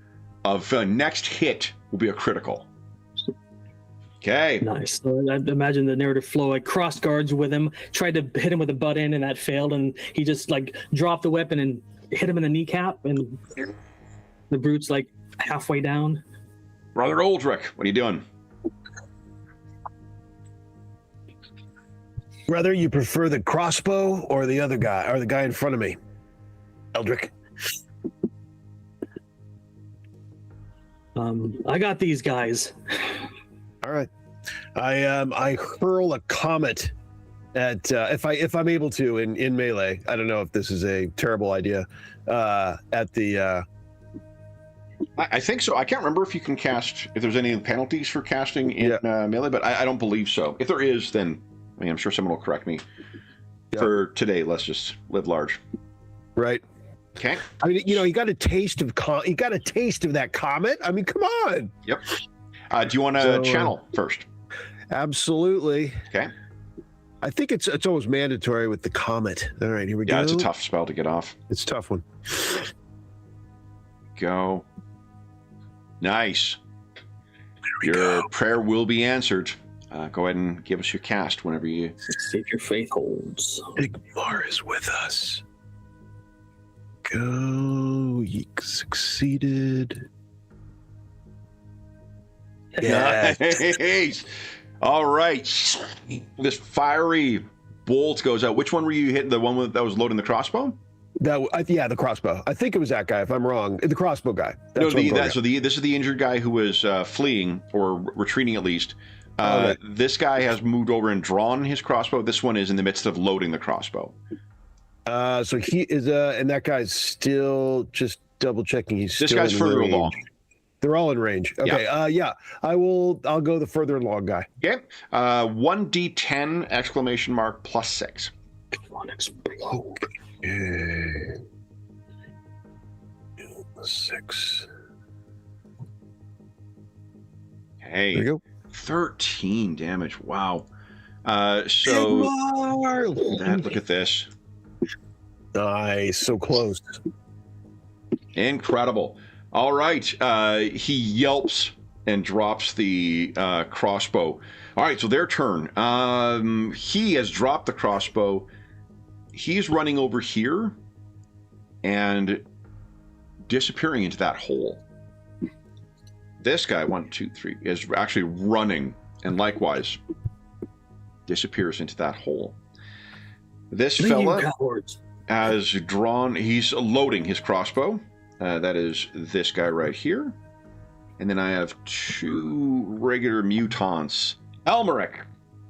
of next hit will be a critical. Okay. Nice. So I imagine the narrative flow. I crossed guards with him, tried to hit him with a butt end, and that failed. And he just like dropped the weapon and hit him in the kneecap. And the brute's like halfway down. Brother Aldrich, what are you doing? Whether you prefer the crossbow or the other guy, or the guy in front of me, Eldrick. I got these guys. All right, I hurl a comet at if I'm able to in melee. I don't know if this is a terrible idea. At the. I think so. I can't remember if you can cast, if there's any penalties for casting in melee, but I don't believe so. If there is, then I mean, I'm sure someone will correct me. Yep. For today, let's just live large. Right. Okay. I mean, you know, you got a taste of that comet. I mean, come on. Yep. Do you want to channel first? Absolutely. Okay. I think it's almost mandatory with the comet. All right, here we go. Yeah, it's a tough spell to get off. It's a tough one. Go. Nice. Your prayer will be answered. Go ahead and give us your cast whenever you... See if your faith holds. Igmar is with us. Go. You succeeded. Yeah. Nice. All right. This fiery bolt goes out. Which one were you hitting? The one that was loading the crossbow? The crossbow. I think it was that guy. If I'm wrong, the crossbow guy. This is the injured guy who was fleeing or retreating at least. Right. This guy has moved over and drawn his crossbow. This one is in the midst of loading the crossbow. So he is, and that guy's still just double checking. This guy's further along. They're all in range. Okay. Yeah. I'll go the further along guy. Okay. 1d10 exclamation mark plus 6. Come on, explode. Okay. 6. Hey. There you go. 13 damage. Wow. So look at this. Nice. So close. Incredible. All right. He yelps and drops the crossbow. All right. So their turn. He has dropped the crossbow. He's running over here and disappearing into that hole. This guy, 1, 2, 3, is actually running and likewise disappears into that hole. This fella has drawn, he's loading his crossbow. That is this guy right here. And then I have 2 regular mutants. Elmeric,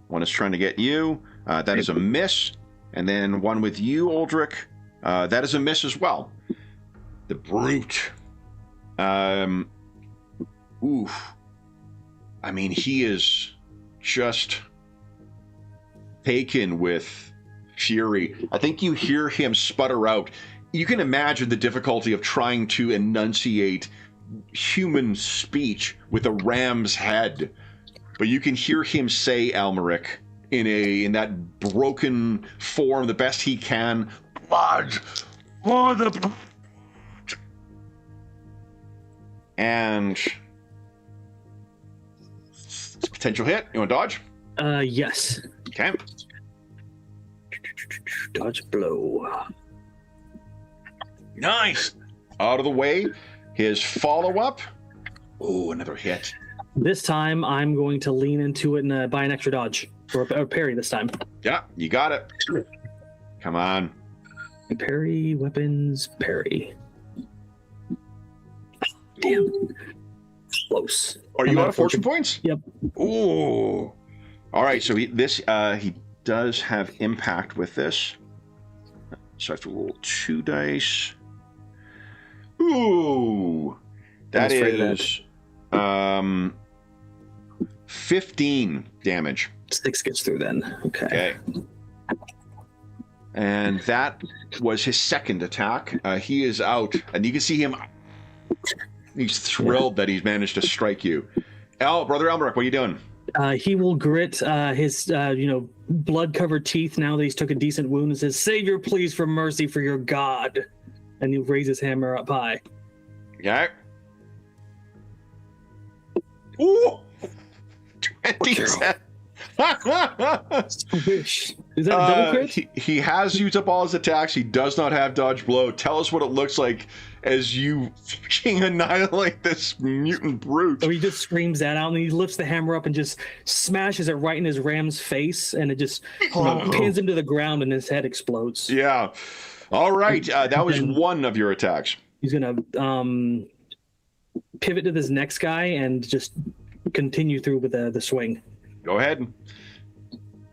one is trying to get you. That is a miss. And then one with you, Aldrich. That is a miss as well. The brute. Oof. I mean, he is just taken with fury. I think you hear him sputter out. You can imagine the difficulty of trying to enunciate human speech with a ram's head. But you can hear him say, Elmeric, in that broken form, the best he can, blood for the... And... potential hit. You want to dodge? Yes. Okay. Dodge blow. Nice. Out of the way. His follow-up. Oh, another hit. This time, I'm going to lean into it and buy an extra dodge or parry this time. Yeah, you got it. Come on. Parry, weapons, parry. Damn. Close. Are you out of fortune points? Yep. Ooh. All right, so he does have impact with this. So I have to roll 2 dice. Ooh. That is 15 damage. 6 gets through then. Okay. And that was his second attack. He is out, and you can see him. He's thrilled that he's managed to strike you. Brother Elmerick, what are you doing? He will grit his, blood-covered teeth now that he's took a decent wound and says, "Savior, please, for mercy for your God." And he'll raise his hammer up high. Okay. Ooh! 27. Wish. Is that a double crit? He has used up all his attacks. He does not have dodge blow. Tell us what it looks like as you annihilate this mutant brute. So he just screams that out, and he lifts the hammer up and just smashes it right in his ram's face, and it just pins him to the ground, and his head explodes. Yeah. All right. That was one of your attacks. He's gonna pivot to this next guy and just continue through with the swing. Go ahead.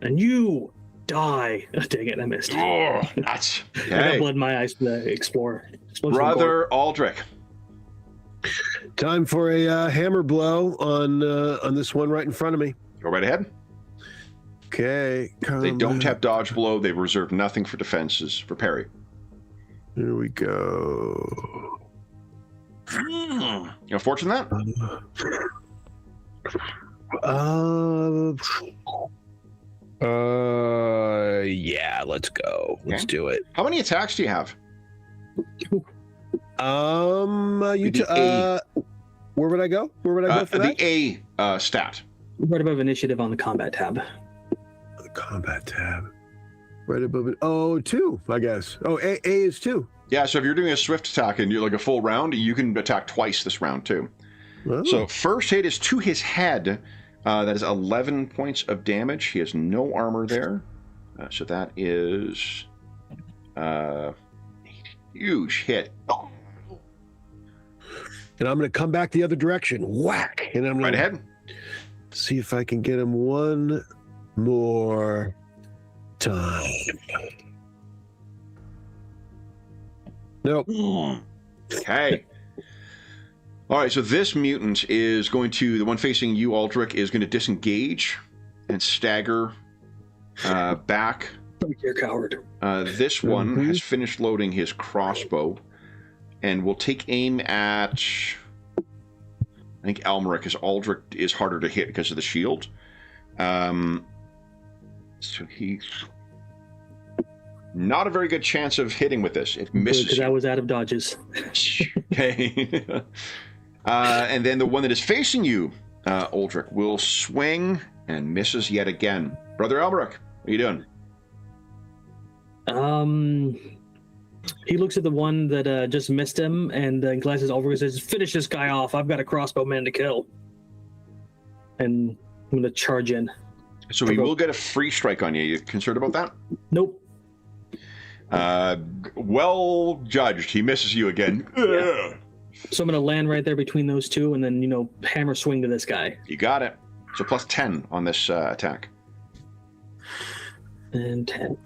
And you die. Oh, dang it, I missed. Oh, nuts. I got blood in my eyes for the explorer. Brother Aldrich. Time for a hammer blow on this one right in front of me. Go right ahead. Okay. They don't have dodge blow. They reserve nothing for defenses for parry. Here we go. You have fortune that? Yeah, let's go. Let's do it. How many attacks do you have? Where would I go? Where would I go for that? The A stat. Right above initiative on the combat tab. The combat tab. Right above it. Oh, 2, I guess. Oh, A is 2. Yeah, so if you're doing a swift attack and you're like a full round, you can attack twice this round too. Oh. So first hit is to his head. That is 11 points of damage. He has no armor there. So that is a huge hit. And I'm going to come back the other direction. Whack! And I'm right ahead. See if I can get him one more time. Nope. Okay. All right, so this mutant is going to, the one facing you, Aldrich, is going to disengage and stagger back. You're a coward. This one has finished loading his crossbow and will take aim at, I think, Elmerick, because Aldrich is harder to hit because of the shield. So he's not a very good chance of hitting with this. It misses. Because I was out of dodges. Okay. And then the one that is facing you, Aldrich, will swing and misses yet again. Brother Elmerick, what are you doing? He looks at the one that just missed him and glances over and says, "Finish this guy off. I've got a crossbow man to kill." And I'm going to charge in. So he will get a free strike on you. You concerned about that? Nope. Well judged. He misses you again. Yeah. So I'm going to land right there between those two and then, hammer swing to this guy. You got it. So plus 10 on this attack. And 10.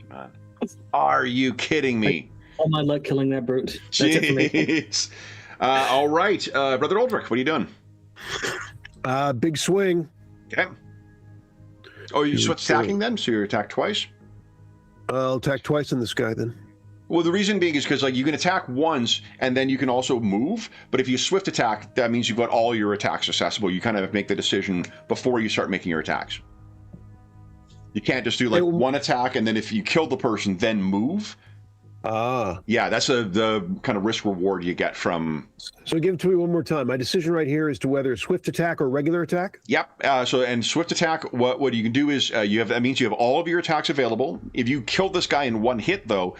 Come on. Are you kidding me? All my luck killing that brute. That's it for me. All right. Brother Aldrich, what are you doing? Big swing. Okay. Oh, you switch attacking then? So you attack twice? I'll attack twice on this guy then. Well, the reason being is because you can attack once and then you can also move. But if you swift attack, that means you've got all your attacks accessible. You kind of make the decision before you start making your attacks. You can't just do one attack and then if you kill the person, then move. Yeah, that's the kind of risk reward you get from. So give it to me one more time. My decision right here is to whether swift attack or regular attack. Yep. And swift attack, what you can do is that means you have all of your attacks available. If you kill this guy in one hit, though,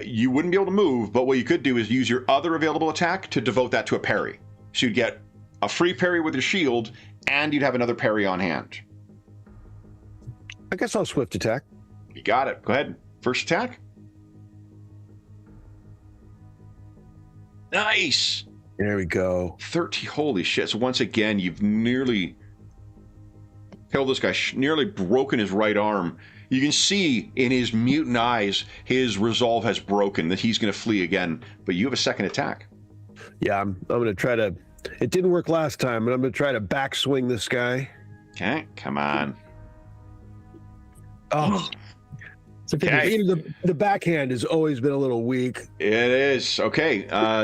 you wouldn't be able to move. But what you could do is use your other available attack to devote that to a parry. So you'd get a free parry with your shield, and you'd have another parry on hand. I guess I'll swift attack. You got it. Go ahead. First attack. Nice. There we go. 30. Holy shit. So once again, you've nearly killed this guy, nearly broken his right arm. You can see in his mutant eyes, his resolve has broken, that he's going to flee again. But you have a second attack. Yeah, I'm going to try to... It didn't work last time, but I'm going to try to backswing this guy. Okay, come on. Oh. Okay. The backhand has always been a little weak. It is. Okay,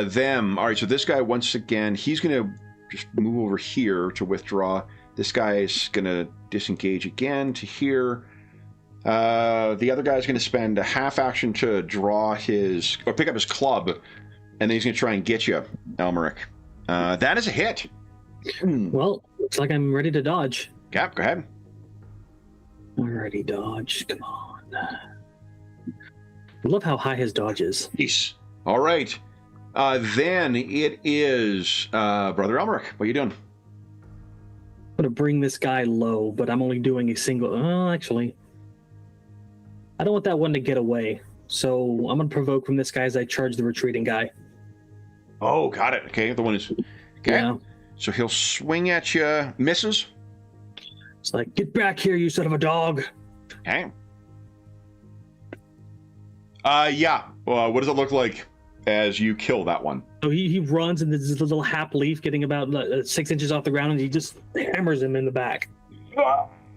them. All right, so this guy, once again, he's going to just move over here to withdraw. This guy is going to disengage again to here. The other guy is going to spend a half action to draw his, or pick up his club, and then he's going to try and get you, Elmeric. That is a hit. Well, looks like I'm ready to dodge. Cap, go ahead. Alrighty, dodge. Come on. I love how high his dodge is. Peace. All right. Then it is Brother Elmeric. What are you doing? I'm going to bring this guy low, but I'm only doing a single... actually, I don't want that one to get away. So I'm going to provoke from this guy as I charge the retreating guy. Oh, got it. Okay, the one is... Okay. Yeah. So he'll swing at you. Misses. It's like, get back here, you son of a dog. Okay. Yeah. What does it look like as you kill that one? So he runs, and there's this little hap leaf getting about 6 inches off the ground, and he just hammers him in the back.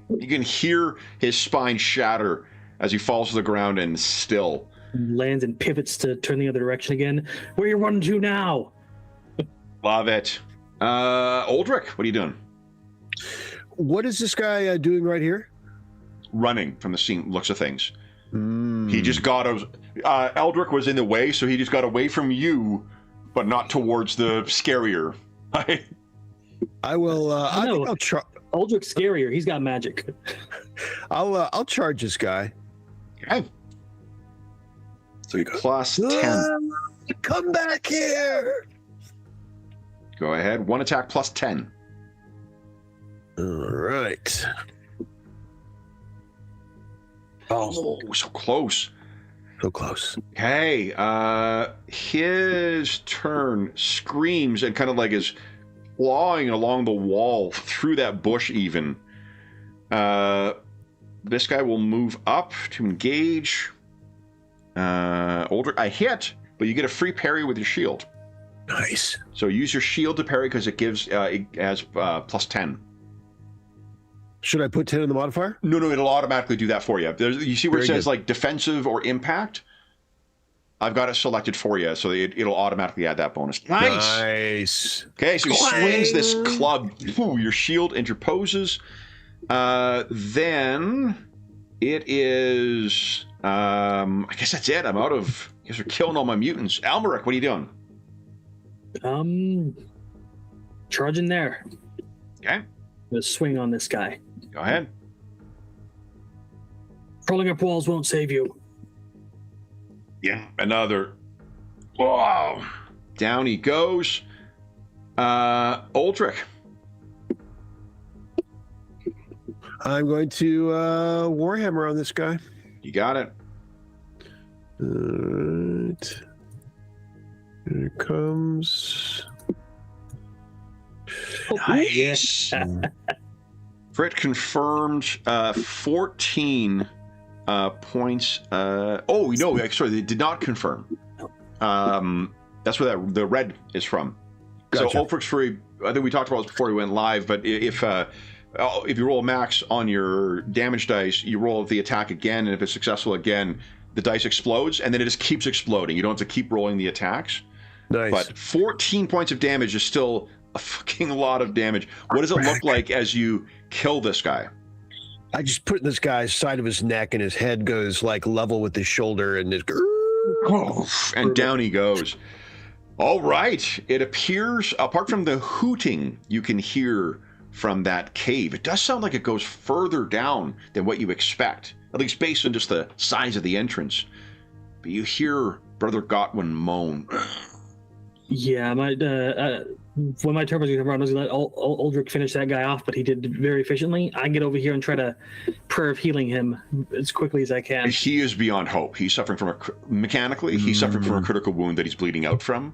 You can hear his spine shatter as he falls to the ground and still. Lands and pivots to turn the other direction again. Where are you running to now? Love it. Aldrich, what are you doing? What is this guy doing right here? Running from the scene, looks of things. He just got Eldrick was in the way, so he just got away from you, but not towards the scarier. I will. I think I'll try. Eldrick's scarier. He's got magic. I'll charge this guy. Okay. So you plus 10. Come back here. Go ahead. One attack plus 10. All right. Oh, so close. So close. Okay. His turn screams and kind of like is clawing along the wall through that bush even. This guy will move up to engage. I hit, but you get a free parry with your shield. Nice. So use your shield to parry because it gives it has plus 10. Should I put 10 in the modifier? No, it'll automatically do that for you. You see where it says like defensive or impact? I've got it selected for you, so it'll automatically add that bonus. Nice. Okay, so he swings this club. Ooh, your shield interposes. Then it is... I guess that's it. I'm out of... I guess we're killing all my mutants. Almeric, what are you doing? Charging there. Okay. Gonna swing on this guy. Go ahead. Crawling up walls won't save you. Yeah. Another. Whoa. Down he goes. Aldrich. I'm going to Warhammer on this guy. You got it. All right. Here it comes. Nice. Crit confirmed 14 points. Sorry, they did not confirm. That's where the red is from. Gotcha. So Ulfric's Fury, I think we talked about this before we went live, but if you roll a max on your damage dice, you roll the attack again, and if it's successful again, the dice explodes, and then it just keeps exploding. You don't have to keep rolling the attacks. Nice. But 14 points of damage is still a fucking lot of damage. What does it look like as you kill this guy? I just put this guy's side of his neck, and his head goes like level with his shoulder, and and down he goes. All right. It appears, apart from the hooting you can hear from that cave, it does sound like it goes further down than what you expect, at least based on just the size of the entrance. But you hear Brother Godwin moan. Yeah, when my turn was going to come around, I was going to let Uldric finish that guy off, but he did very efficiently. I get over here and try to prayer of healing him as quickly as I can. He is beyond hope. He's suffering from mechanically, he's suffering from a critical wound that he's bleeding out from.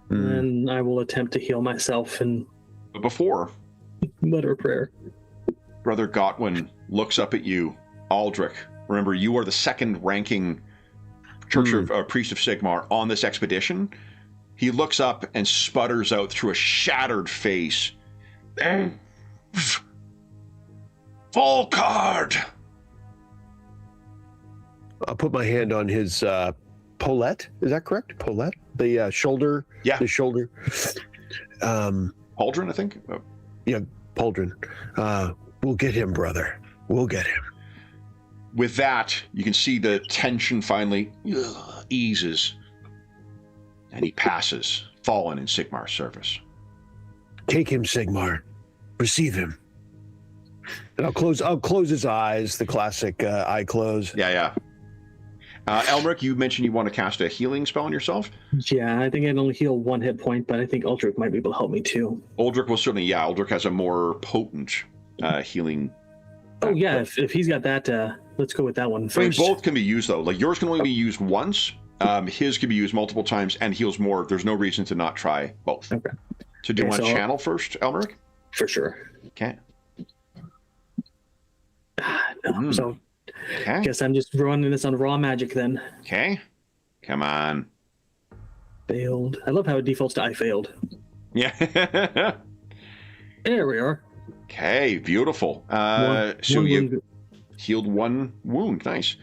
And I will attempt to heal myself and But before, mutter a prayer. Brother Godwin looks up at you, Aldrich. Remember, you are the second ranking Church of Priest of Sigmar on this expedition. He looks up and sputters out through a shattered face. Volkard! I'll put my hand on his Paulette. Is that correct? Paulette? The shoulder? Yeah. The shoulder. Pauldron, I think? Oh. Yeah, Pauldron. We'll get him, brother. We'll get him. With that, you can see the tension finally eases. And he passes, fallen in Sigmar's service. Take him, Sigmar. Receive him. And I'll close his eyes, the classic eye close. Yeah. Elmeric, you mentioned you want to cast a healing spell on yourself? Yeah, I think I can only heal 1 hit point, but I think Uldric might be able to help me too. Uldric will certainly, Uldric has a more potent healing. Oh, yeah, if he's got that, let's go with that one first. I mean, both can be used, though. Like, yours can only be used once. His can be used multiple times and heals more. There's no reason to not try both. Okay. So do you want to channel first, Elmeric? For sure. Okay. No, so Okay. guess I'm just running this on raw magic then. Okay. Come on. Failed. I love how it defaults to I failed. Yeah. There we are. Okay, beautiful. So you healed 1 wound. Nice.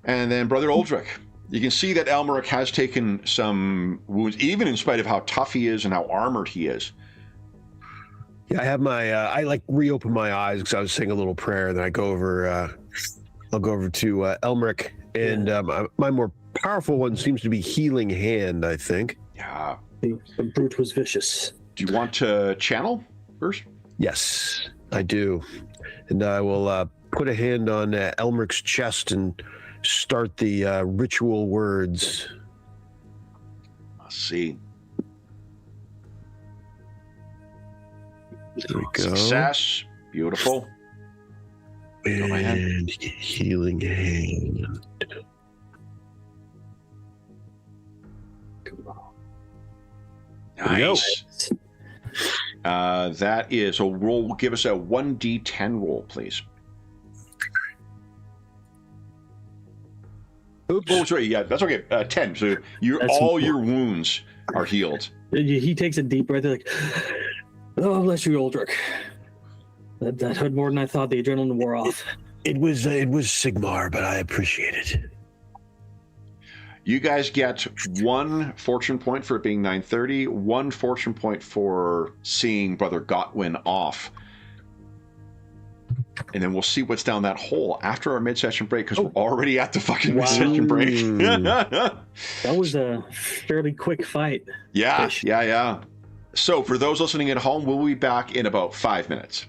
And then Brother Uldric. You can see that Elmeric has taken some wounds, even in spite of how tough he is and how armored he is. Yeah, I have my. I like reopen my eyes because I was saying a little prayer, and then I go over. I'll go over to Elmeric, and my more powerful one seems to be Healing Hand. I think. Yeah. The brute was vicious. Do you want to channel first? Yes, I do, and I will put a hand on Elmeric's chest and start the ritual words. Let's see. There we go. Success. Beautiful. And Healing Hand. Nice. That is a roll. Give us a 1d10 roll, please. Oops. Oh, sorry. Yeah, that's okay. 10. So all your wounds are healed. He takes a deep breath, like, oh, bless you, Uldric. That hurt more than I thought. The adrenaline wore off. It was Sigmar, but I appreciate it. You guys get 1 fortune point for it being 9:30, 1 fortune point for seeing Brother Godwin off. And then we'll see what's down that hole after our mid-session break, because we're already at the fucking mid-session break. That was a fairly quick fight. Yeah. So for those listening at home, we'll be back in about 5 minutes.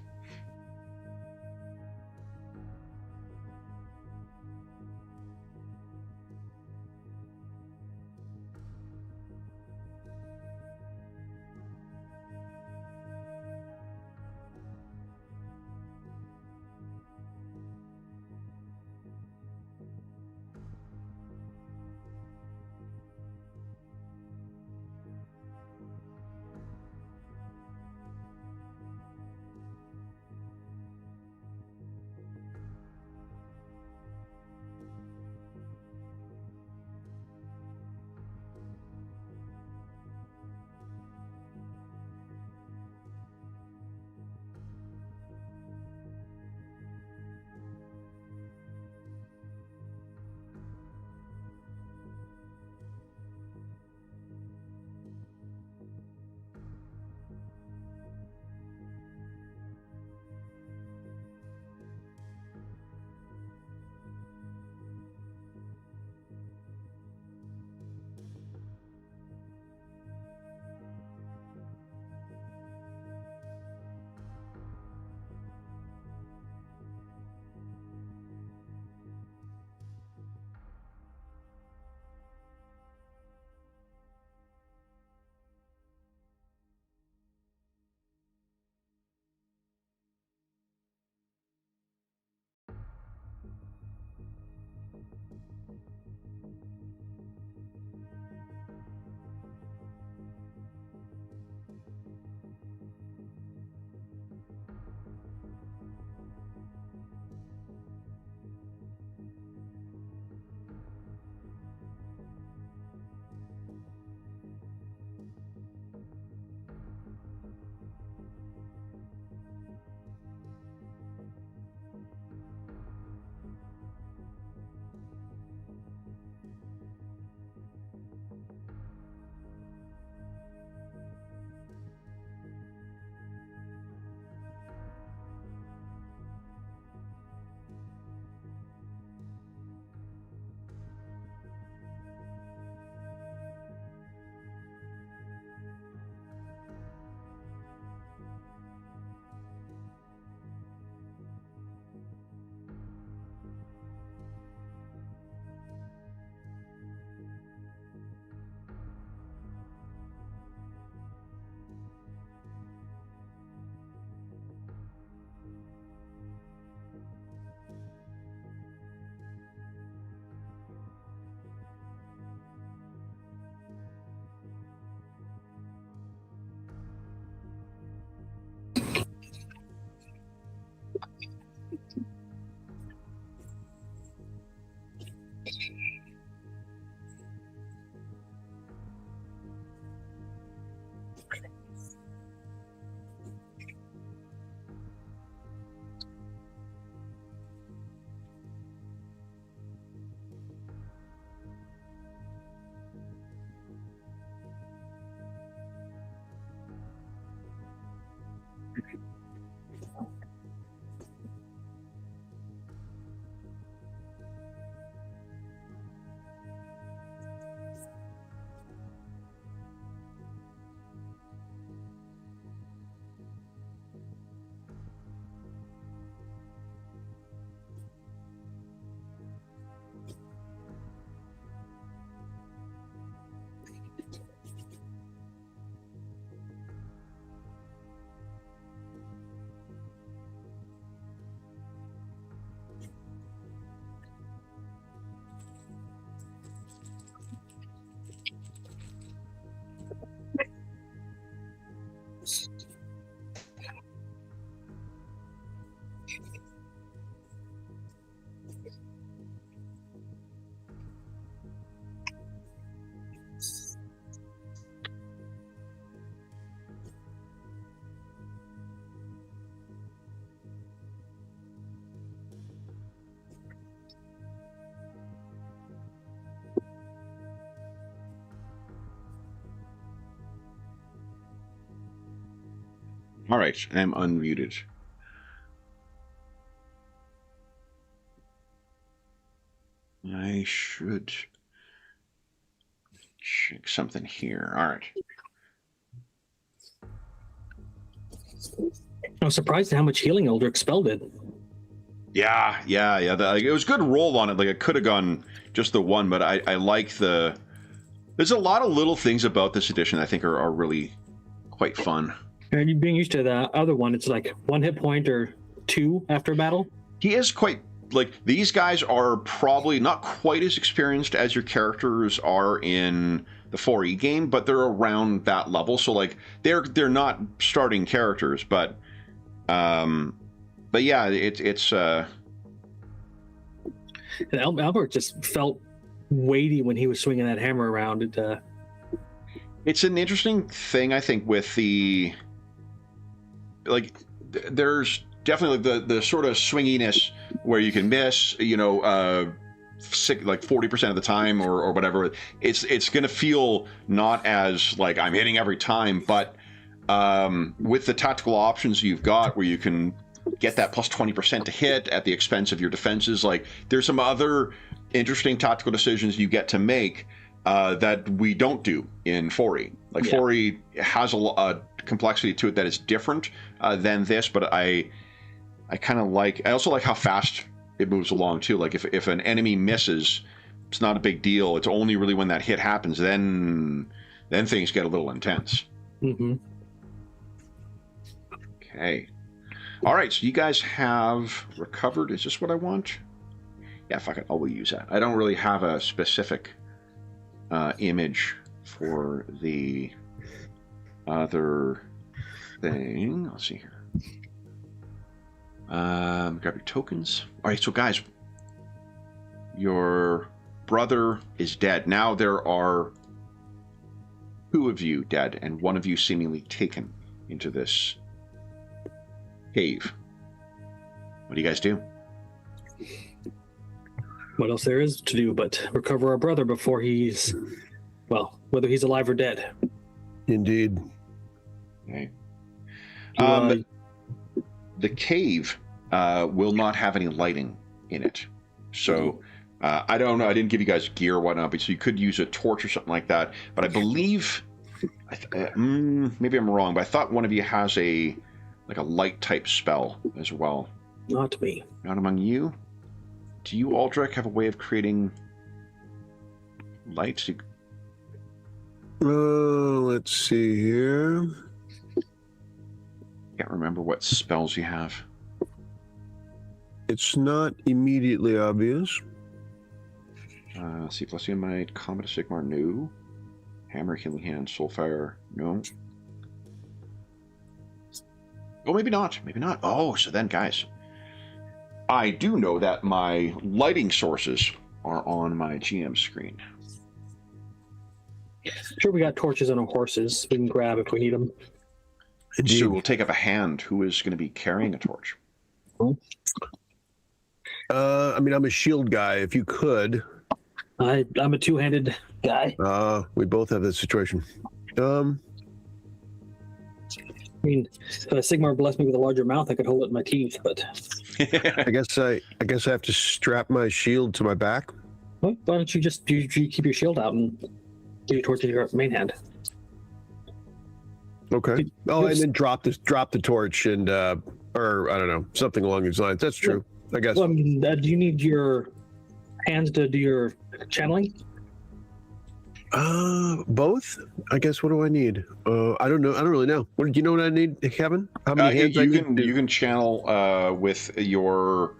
All right, I'm unmuted. I should check something here. All right. I'm surprised at how much healing Eldrick spell did. Yeah. It was a good roll on it. Like, it could have gone just the one, but I like the... There's a lot of little things about this edition I think are really quite fun. And being used to the other one, it's like 1 hit point or 2 after a battle. He is quite... Like, these guys are probably not quite as experienced as your characters are in the 4E game, but they're around that level. So, like, they're not starting characters, but yeah, it's And Albert just felt weighty when he was swinging that hammer around. It's an interesting thing, I think, with the... Like, there's definitely the sort of swinginess where you can miss, like 40% of the time or whatever. It's going to feel not as like I'm hitting every time, but with the tactical options you've got where you can get that plus 20% to hit at the expense of your defenses, like there's some other interesting tactical decisions you get to make that we don't do in 4E. Like 4E has a complexity to it that is different than this, but I kind of like... I also like how fast it moves along too. Like if an enemy misses, it's not a big deal. It's only really when that hit happens, then things get a little intense. Mm-hmm. Okay. All right, so you guys have recovered. Is this what I want? Yeah, fuck it. I will use that. I don't really have a specific image for the other thing. Let's see here. Grab your tokens. All right, so guys, your brother is dead. Now there are 2 of you dead and 1 of you seemingly taken into this cave. What do you guys do? What else there is to do but recover our brother before he's... Well, whether he's alive or dead. Indeed. Okay. The cave will not have any lighting in it. So I don't know. I didn't give you guys gear or whatnot, but so you could use a torch or something like that. But I believe, maybe I'm wrong, but I thought one of you has a light type spell as well. Not me. Not among you. Do you, Aldrich, have a way of creating light? Let's see here. Can't remember what spells you have. It's not immediately obvious. See, plus my Comet of Sigmar, no. Hammer, Healing Hand, Soulfire, no. Oh, maybe not. Maybe not. Oh, so then, guys, I do know that my lighting sources are on my GM screen. Sure, we got torches on our horses. We can grab if we need them. Indeed. So we'll take up a hand. Who is going to be carrying a torch? I'm a shield guy. If you could. I'm a 2-handed guy. We both have this situation. I mean, if Sigmar blessed me with a larger mouth, I could hold it in my teeth, but... I guess I have to strap my shield to my back. Well, why don't you just you keep your shield out and give your torch in your main hand? Okay. And then drop the torch and or I don't know, something along these lines. That's true. I guess. Well, I mean, do you need your hands to do your channeling? Both. I guess. What do I need? I don't know. I don't really know. What do you know? What I need, Kevin? How many hands? You can channel with your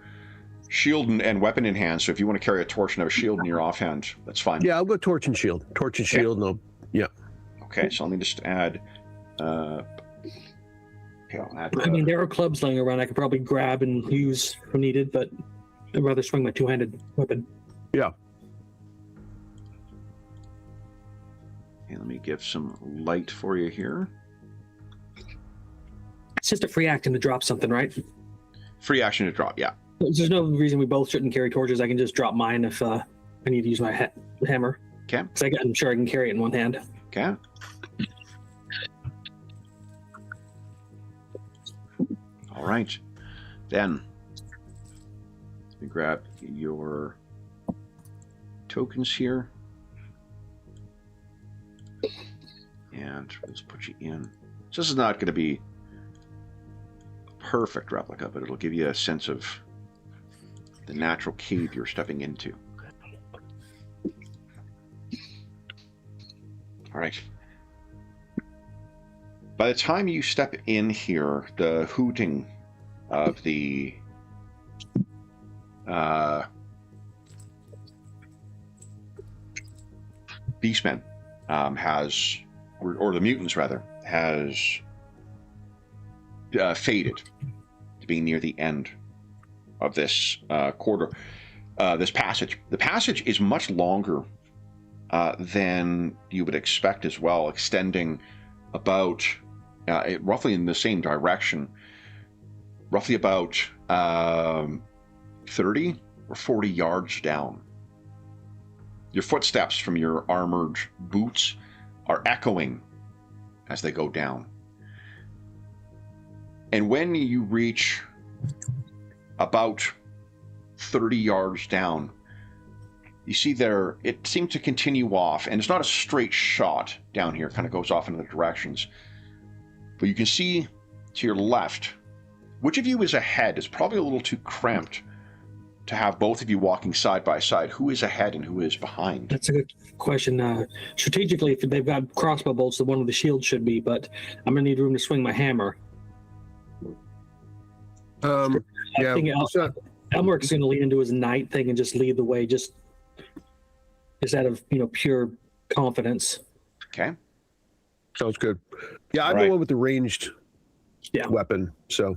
shield and weapon in hand. So if you want to carry a torch and have a shield in your offhand, that's fine. Yeah, I'll go torch and shield. Torch and shield. No. Yeah. Okay, so I'll need to add. I mean, there are clubs laying around I could probably grab and use when needed, but I'd rather swing my 2-handed weapon. Yeah. Okay, let me give some light for you here. It's just a free action to drop something, right? Free action to drop, yeah. There's no reason we both shouldn't carry torches. I can just drop mine if I need to use my hammer. Okay. Because I'm sure I can carry it in one hand. Okay. All right. Then, let me grab your tokens here. And let's put you in. So this is not going to be a perfect replica, but it'll give you a sense of the natural cave you're stepping into. All right. By the time you step in here, the hooting of the beastmen has, or the mutants rather, has faded to being near the end of this corridor, this passage. The passage is much longer than you would expect as well, extending about roughly in the same direction, roughly about 30 or 40 yards down. Your footsteps from your armored boots are echoing as they go down. And when you reach about 30 yards down, you see there, it seems to continue off, and it's not a straight shot down here, it kind of goes off in other directions. But you can see to your left, which of you is ahead? It's probably a little too cramped to have both of you walking side by side. Who is ahead and who is behind? That's a good question. Strategically, if they've got crossbow bolts, the one with the shield should be, but I'm going to need room to swing my hammer. I think Elmeric's going to lead into his knight thing and just lead the way, just out of pure confidence. Okay. Sounds good. Yeah, I'm the one with the ranged weapon, so,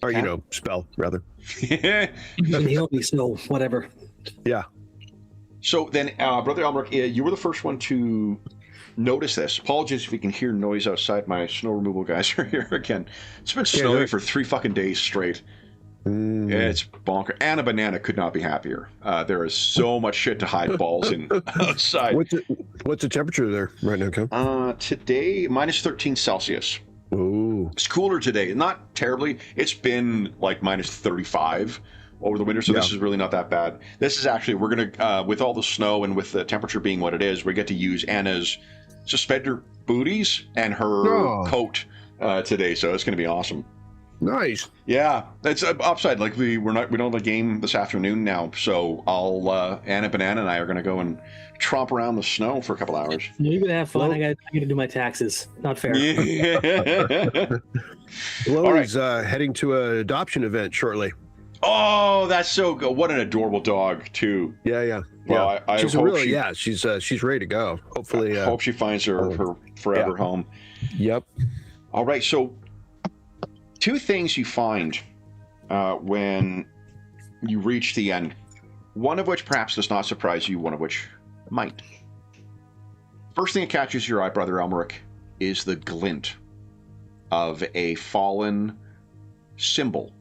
or spell rather. He'll be snow, whatever. Yeah. So then, Brother Elmeric, you were the first one to notice this. Apologies if you can hear noise outside. My snow removal guys are here again. It's been snowing for 3 fucking days straight. It's bonker. Anna Banana could not be happier. There is so much shit to hide balls in outside. What's the temperature there right now, Kev? Today, minus 13 Celsius. Ooh. It's cooler today. Not terribly. It's been like minus 35 over the winter, so this is really not that bad. This is actually, we're going to, with all the snow and with the temperature being what it is, we get to use Anna's suspender booties and her coat today, so it's going to be awesome. Nice. Yeah, it's upside. Like we don't have a game this afternoon now, so I'll Anna Banana and I are going to go and tromp around the snow for a couple hours. You're going to have fun. I got to do my taxes. Not fair. Chloe's heading to an adoption event shortly. Oh, that's so good. What an adorable dog, too. Yeah. Well, I she's hope she's ready to go. Hopefully. I hope she finds her forever home. Yep. All right, so 2 things you find when you reach the end, one of which perhaps does not surprise you, one of which might. First thing that catches your eye, Brother Elmeric, is the glint of a fallen symbol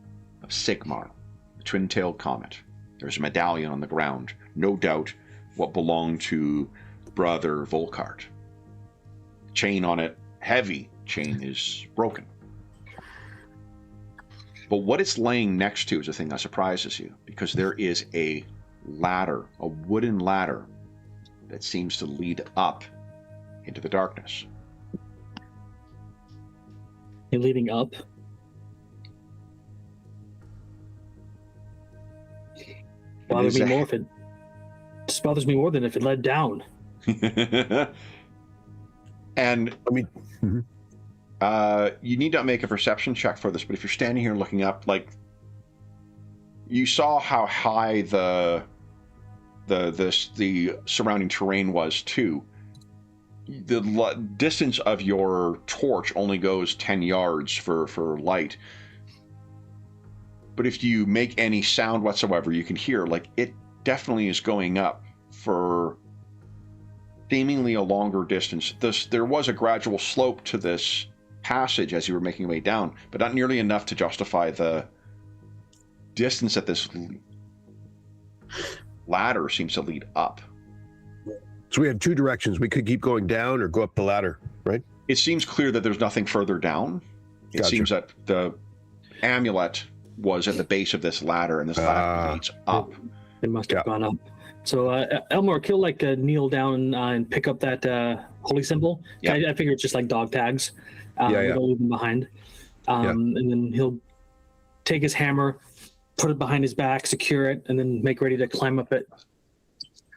of Sigmar, the twin-tailed comet. There's a medallion on the ground, no doubt what belonged to Brother Volkart. Chain on it, heavy chain, is broken. But what it's laying next to is the thing that surprises you, because there is a ladder, a wooden ladder, that seems to lead up into the darkness. You're leading up? Bothers me more than if it led down. And I mean, you need not make a perception check for this, but if you're standing here looking up, like, you saw how high the surrounding terrain was too. The distance of your torch only goes 10 yards for light. But if you make any sound whatsoever, you can hear, like, it definitely is going up for seemingly a longer distance. There was a gradual slope to this passage as you were making your way down, but not nearly enough to justify the distance that this ladder seems to lead up. So we have 2 directions. We could keep going down or go up the ladder, right? It seems clear that there's nothing further down. It seems that amulet was at the base of this ladder, and this ladder leads up. It must have gone up. So, Elmore, he'll like kneel down and pick up that holy symbol. Yeah. I figure it's just like dog tags. We don't leave them behind. And then he'll take his hammer, put it behind his back, secure it, and then make ready to climb up it.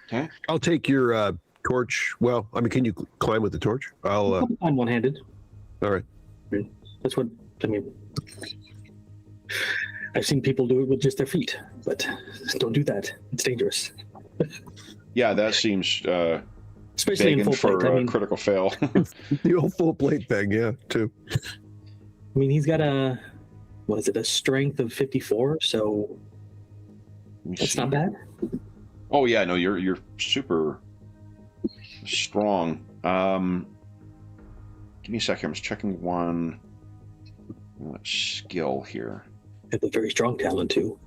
Okay. I'll take your torch. Well, I mean, can you climb with the torch? I'm one-handed. All right. That's what I mean. I've seen people do it with just their feet, but don't do that. It's dangerous. Yeah, that seems especially in full for plate. critical fail. The old full plate thing, yeah, too. I mean, he's got a strength of 54, so that's not bad. Oh yeah, no, you're super strong. Give me a second. I'm just checking one skill here. Have a very strong talent too.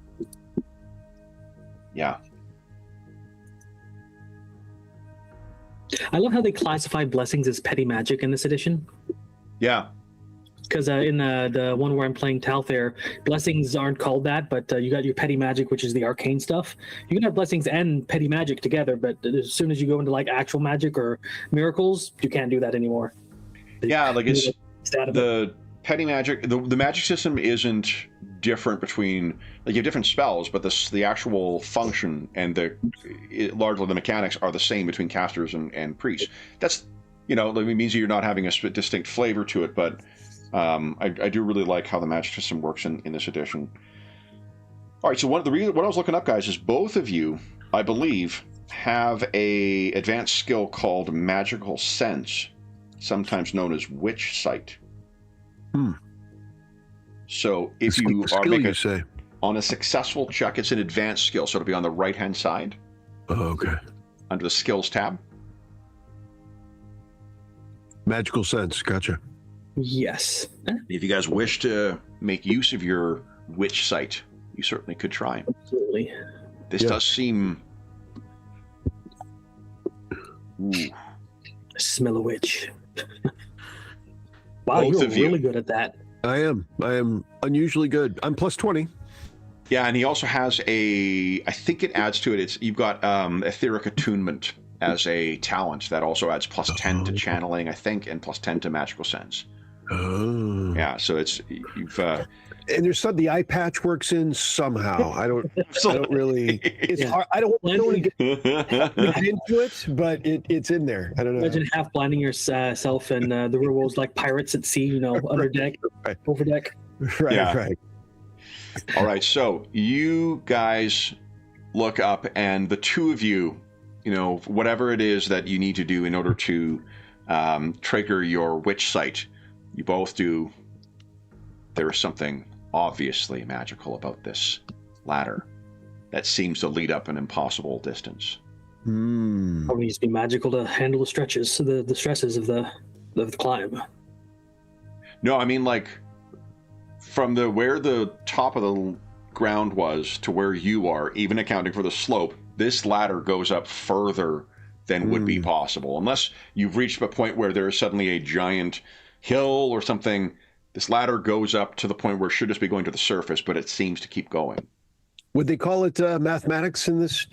Yeah. I love how they classify blessings as petty magic in this edition. Yeah. Because in the one where I'm playing Talthair, blessings aren't called that, but you got your petty magic, which is the arcane stuff. You can have blessings and petty magic together, but as soon as you go into like actual magic or miracles, you can't do that anymore. Yeah, like it's the petty magic. The magic system isn't different between, like, you have different spells, but the actual function and largely the mechanics are the same between casters and priests. That's, it means that you're not having a distinct flavor to it, but I do really like how the magic system works in this edition. All right, so what I was looking up, guys, is both of you, I believe, have a advanced skill called Magical Sense, sometimes known as Witch Sight. So if you are making on a successful check, it's an advanced skill, so it'll be on the right-hand side. Oh, okay. Under the Skills tab. Magical Sense, gotcha. Yes. If you guys wish to make use of your Witch Sight, you certainly could try. Absolutely. This does seem... Ooh. Smell a witch. Wow, Both you're of you. really good at that. I am unusually good. I'm plus 20. Yeah, and he also has I think it adds to it, you've got Etheric Attunement as a talent that also adds plus 10 to channeling, I think, and plus 10 to Magical Sense. Oh. Yeah, so you've... and there's the eye patch works in somehow. I don't really. It's hard. I don't want to get into it, but it's in there. I don't know. Imagine half blinding yourself and the real world's like pirates at sea, under deck, over deck. Right. All right, so you guys look up, and the two of you, whatever it is that you need to do in order to trigger your witch sight, you both do. There is something obviously magical about this ladder that seems to lead up an impossible distance. Probably needs to be magical to handle the stretches, the stresses of the climb. No, I mean, like, from where the top of the ground was to where you are, even accounting for the slope, this ladder goes up further than would be possible, unless you've reached a point where there is suddenly a giant hill or something. This ladder goes up to the point where it should just be going to the surface, but it seems to keep going. Would they call it mathematics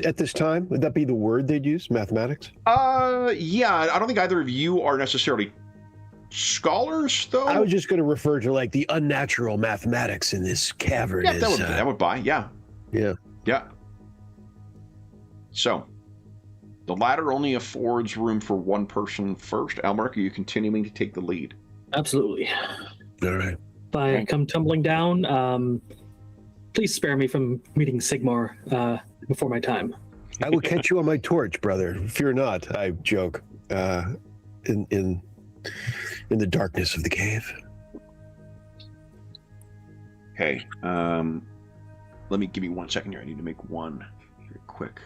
at this time? Would that be the word they'd use, mathematics? Yeah. I don't think either of you are necessarily scholars, though. I was just going to refer to like the unnatural mathematics in this cavern. Yeah, that would buy. Yeah. Yeah. So, the ladder only affords room for one person first. Elmark, are you continuing to take the lead? Absolutely. All right. If I come tumbling down, please spare me from meeting Sigmar before my time. I will catch you on my torch, brother. Fear not, I joke. In the darkness of the cave. Okay. Let me give me 1 second here. I need to make one very quick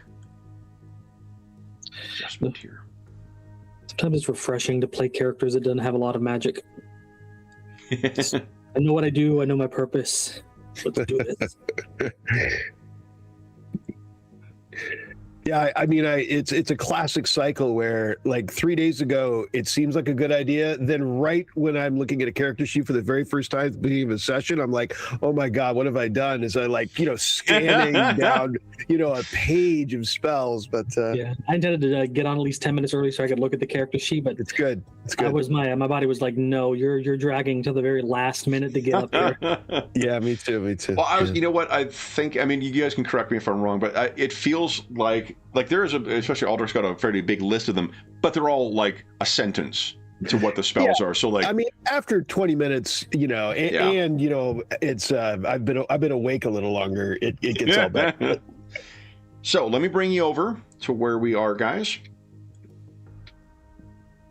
adjustment here. Sometimes it's refreshing to play characters that don't have a lot of magic. I know what I do. I know my purpose. Let's do this. Yeah, I mean, it's a classic cycle where like 3 days ago it seems like a good idea. Then right when I'm looking at a character sheet for the very first time at the beginning of a session, I'm like, oh my god, what have I done? Is I like scanning down a page of spells. But yeah, I intended to get on at least 10 minutes early so I could look at the character sheet, but it's good. It's good. My body was like, no, you're dragging till the very last minute to get up here. Yeah, me too. Well, you know what? I think, I mean, you guys can correct me if I'm wrong, but it feels like there is especially Aldrich's got a fairly big list of them, but they're all like a sentence to what the spells are. So like, I mean, after 20 minutes, and it's I've been awake a little longer. It gets all better. So let me bring you over to where we are, guys.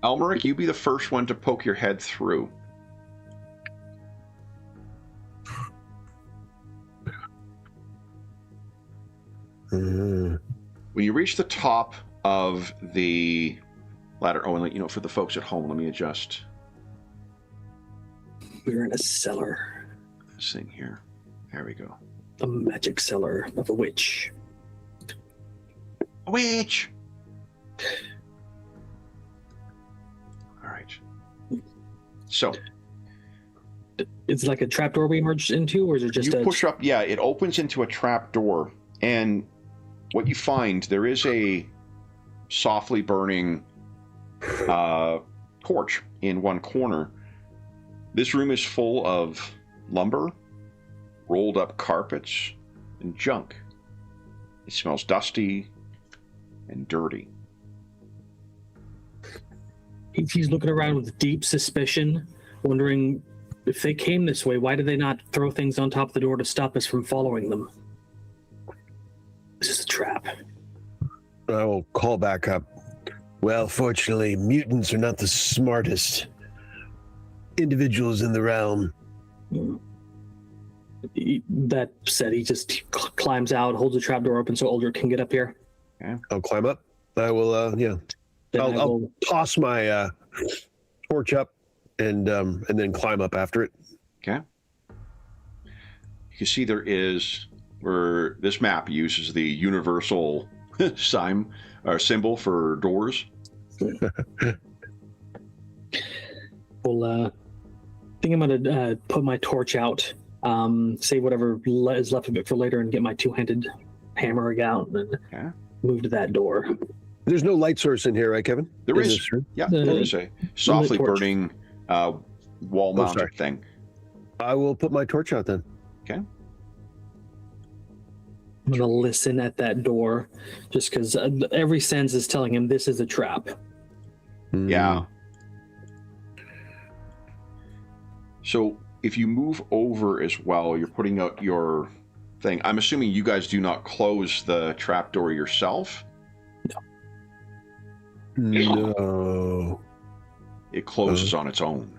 Elmeric, you be the first one to poke your head through. When you reach the top of the ladder, and for the folks at home, let me adjust. We're in a cellar. This thing here. There we go. A magic cellar of a witch. A witch! All right. So. It's like a trapdoor we emerged into, or is it just you push up? Yeah, it opens into a trap door, and what you find, there is a softly burning torch in one corner. This room is full of lumber, rolled up carpets, and junk. It smells dusty and dirty. He's looking around with deep suspicion, wondering if they came this way, why did they not throw things on top of the door to stop us from following them? This is a trap. I will call back up. Well, fortunately, mutants are not the smartest individuals in the realm. That said, he just climbs out, holds the trapdoor open so Aldrich can get up here. Okay. I'll climb up. I will, I'll toss my torch up and then climb up after it. Okay. You can see there is, where this map uses the universal sign or symbol for doors. Well, I think I'm gonna put my torch out, save whatever is left of it for later, and get my two-handed hammer out and move to that door. There's no light source in here, right, Kevin? There is. Yeah, there is a softly burning wall-mounted thing. I will put my torch out then. Okay. I'm gonna listen at that door, just because every sense is telling him this is a trap. Yeah. So if you move over as well, you're putting out your thing. I'm assuming you guys do not close the trap door yourself. No. It closes on its own.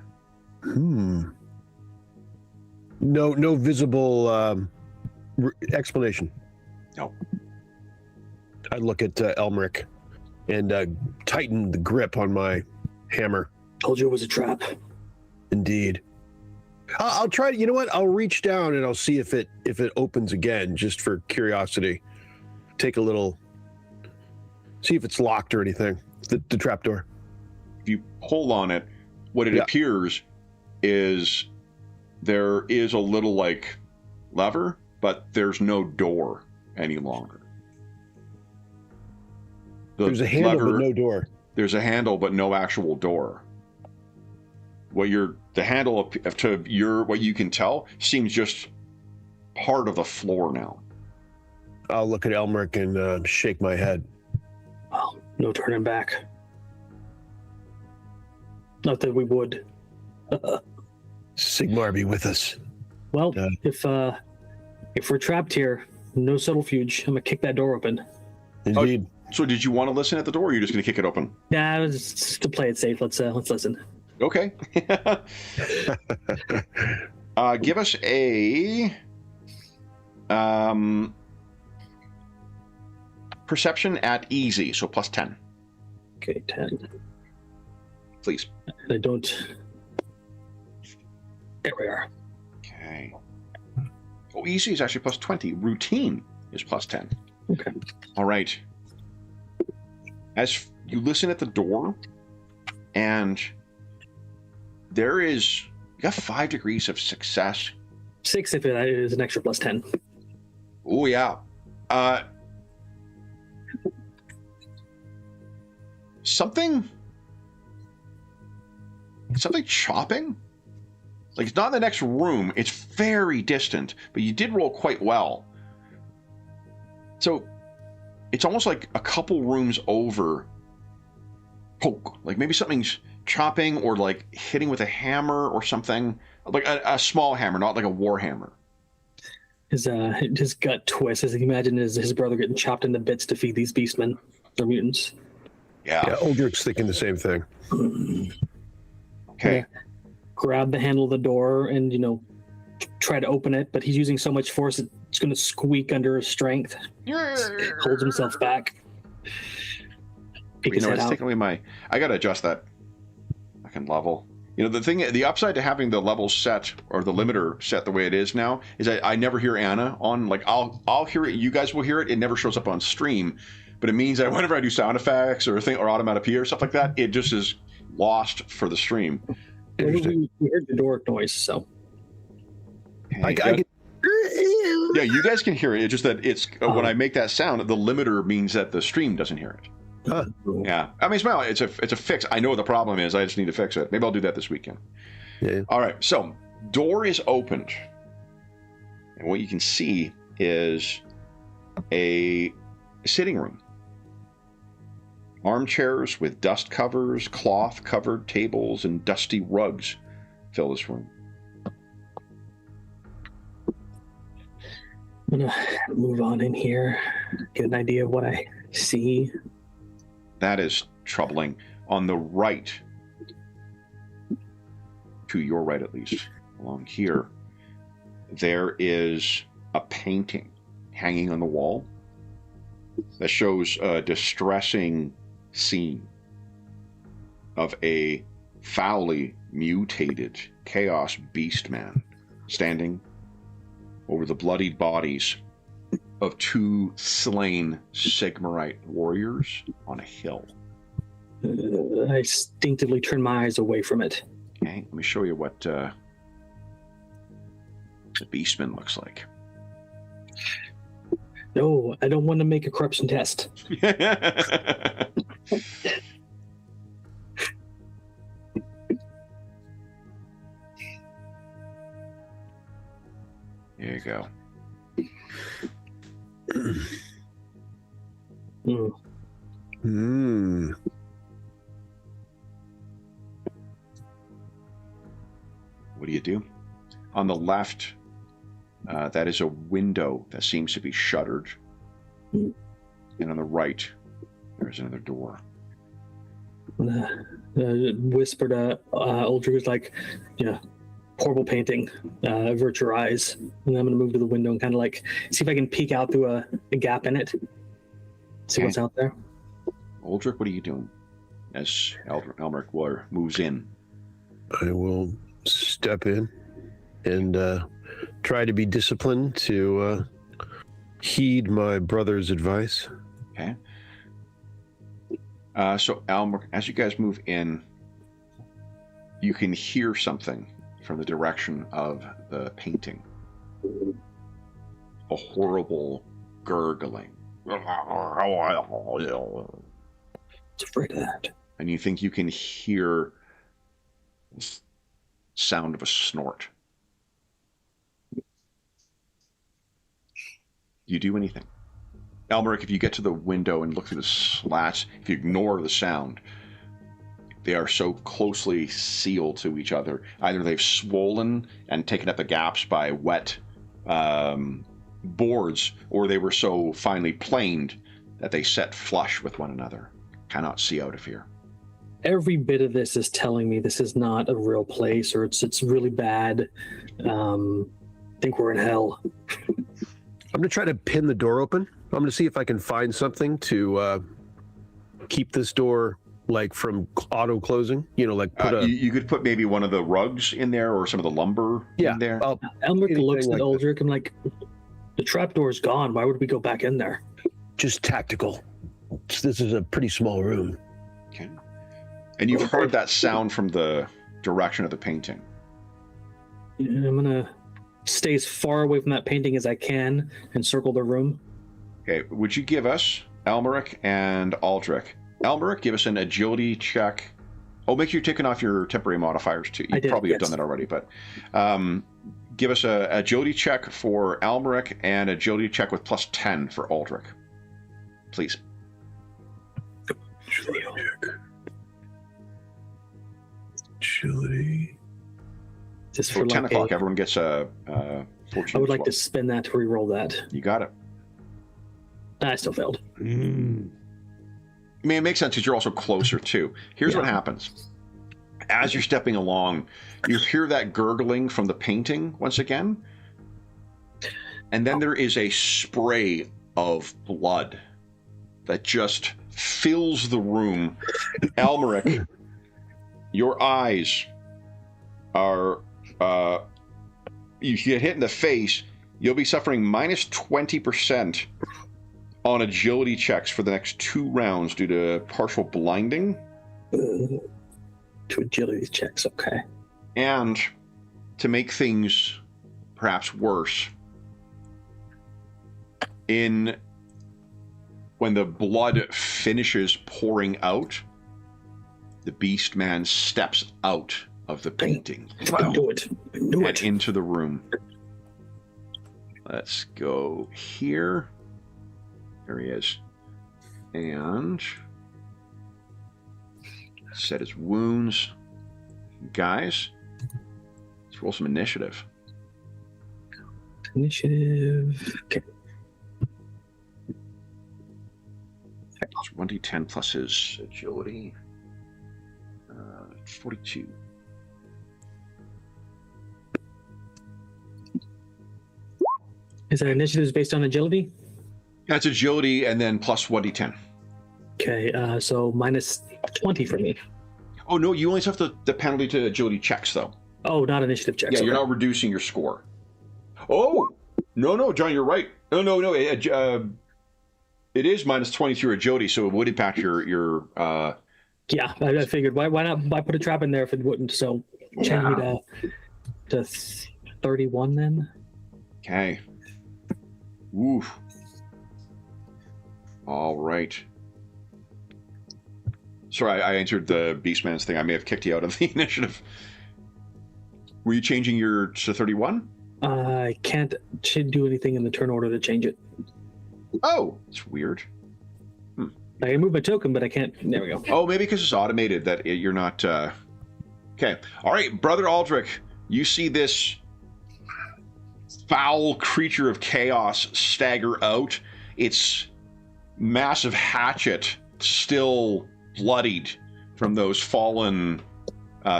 No visible explanation. No. I look at Elmeric and tighten the grip on my hammer. Told you it was a trap. Indeed. I'll try. You know what? I'll reach down and I'll see if it opens again, just for curiosity. Take a little. See if it's locked or anything. The trap door. If you pull on it, what it appears is there is a little like lever, but there's no door any longer. There's a handle but no door. There's a handle but no actual door. The handle to what you can tell seems just part of the floor now. I'll look at Elmeric and shake my head. Well, no turning back. Not that we would. Sigmar be with us. Well, if we're trapped here, no subterfuge. I'm gonna kick that door open. Indeed. So did you want to listen at the door, or are you just gonna kick it open? Yeah, it was just to play it safe. Let's listen. Okay. Give us a perception at easy, so plus 10. Okay, 10. Please. I don't. There we are. Okay. Oh, easy is actually plus 20. Routine is plus 10. Okay. All right. as you listen at the door, and you got 5 degrees of success. 6 if it is an extra plus 10. Oh yeah. Something chopping? Like, it's not in the next room. It's very distant, but you did roll quite well. So it's almost like a couple rooms over. Poke. Like maybe something's chopping or like hitting with a hammer or something. Like a small hammer, not like a war hammer. His gut twists as he imagines his brother getting chopped into bits to feed these beastmen or mutants. Yeah. Uldric's thinking the same thing. Okay. Yeah. Grab the handle of the door and, try to open it, but he's using so much force it's going to squeak under his strength. Holds himself back. Peek his head It's out. taking away I got to adjust that fucking level. The upside to having the level set or the limiter set the way it is now is I never hear Anna on. Like I'll hear it, you guys will hear it. It never shows up on stream, but it means that whenever I do sound effects or onomatopoeia or stuff like that, it just is lost for the stream. We heard the door noise, so I can. Yeah, you guys can hear it. It's just that it's when I make that sound, the limiter means that the stream doesn't hear it. Huh. Yeah, I mean, Smile, it's a fix. I know what the problem is. I just need to fix it. Maybe I'll do that this weekend. Yeah. All right, so door is opened, and what you can see is a sitting room. Armchairs with dust covers, cloth-covered tables, and dusty rugs fill this room. I'm gonna move on in here, get an idea of what I see. That is troubling. On the right, to your right at least, along here, there is a painting hanging on the wall that shows a distressing scene of a foully mutated chaos beast man standing over the bloodied bodies of 2 slain Sigmarite warriors on a hill. I instinctively turn my eyes away from it. Okay, let me show you what the beastman looks like. No, I don't want to make a corruption test. There you go. What do you do? On the left, that is a window that seems to be shuttered. And on the right, there's another door. Whisper to Uldric was like, horrible painting, avert your eyes. And I'm going to move to the window and kind of like see if I can peek out through a gap in it. See what's out there. Uldric, what are you doing as Elmeric moves in? I will step in and try to be disciplined to heed my brother's advice. Okay. So, Elmeric, as you guys move in, you can hear something from the direction of the painting. A horrible gurgling. It's afraid of that. And you think you can hear the sound of a snort. Do you do anything? Elmeric, if you get to the window and look through the slats, if you ignore the sound, they are so closely sealed to each other. Either they've swollen and taken up the gaps by wet boards, or they were so finely planed that they set flush with one another. Cannot see out of here. Every bit of this is telling me this is not a real place, or it's really bad. I think we're in hell. I'm going to try to pin the door open. I'm going to see if I can find something to keep this door from auto closing. Put you could put maybe one of the rugs in there or some of the lumber in there. Elmeric looks at Uldric and the trapdoor's gone. Why would we go back in there? Just tactical. this is a pretty small room. Okay. And you've heard that sound from the direction of the painting. Yeah, I'm gonna stay as far away from that painting as I can and circle the room. Okay, would you give us, Elmeric and Aldrich? Elmeric, give us an agility check. Oh, make sure you're taking off your temporary modifiers too. You probably have done that already, but give us a agility check for Elmeric and agility check with plus 10 for Aldrich. Please. Agility. Just for 10 like o'clock, everyone gets a fortune. I would like to spend that to re-roll that. You got it. I still failed. I mean, it makes sense because you're also closer too. Here's what happens. As you're stepping along, you hear that gurgling from the painting once again. And then there is a spray of blood that just fills the room. Elmeric, your eyes are... you get hit in the face, you'll be suffering minus 20% on agility checks for the next 2 rounds due to partial blinding. To agility checks, okay. And to make things perhaps worse, when the blood finishes pouring out, the beast man steps out of the painting and into the room. Let's go here. There he is. And set his wounds. Guys, let's roll some initiative. Initiative. Okay. It's 1d10 plus his agility. 42. Is that initiatives based on agility? That's agility and then plus 1d10. Okay, so minus 20 for me. Oh, no, you only have the penalty to agility checks, though. Oh, not initiative checks. Yeah, you're not reducing your score. Oh! No, John, you're right. No. It is minus 20 to your agility, so it would impact your Yeah, I figured. Why not? Why put a trap in there if it wouldn't? So change me to 31 then. Okay. Oof. All right. Sorry, I answered the Beastman's thing. I may have kicked you out of the initiative. Were you changing your to 31? I can't do anything in the turn order to change it. Oh, it's weird. I can move my token, but I can't. There we go. Oh, maybe because it's automated that you're not... Okay. All right, Brother Aldrich, you see this foul creature of chaos stagger out. Its massive hatchet still bloodied from those fallen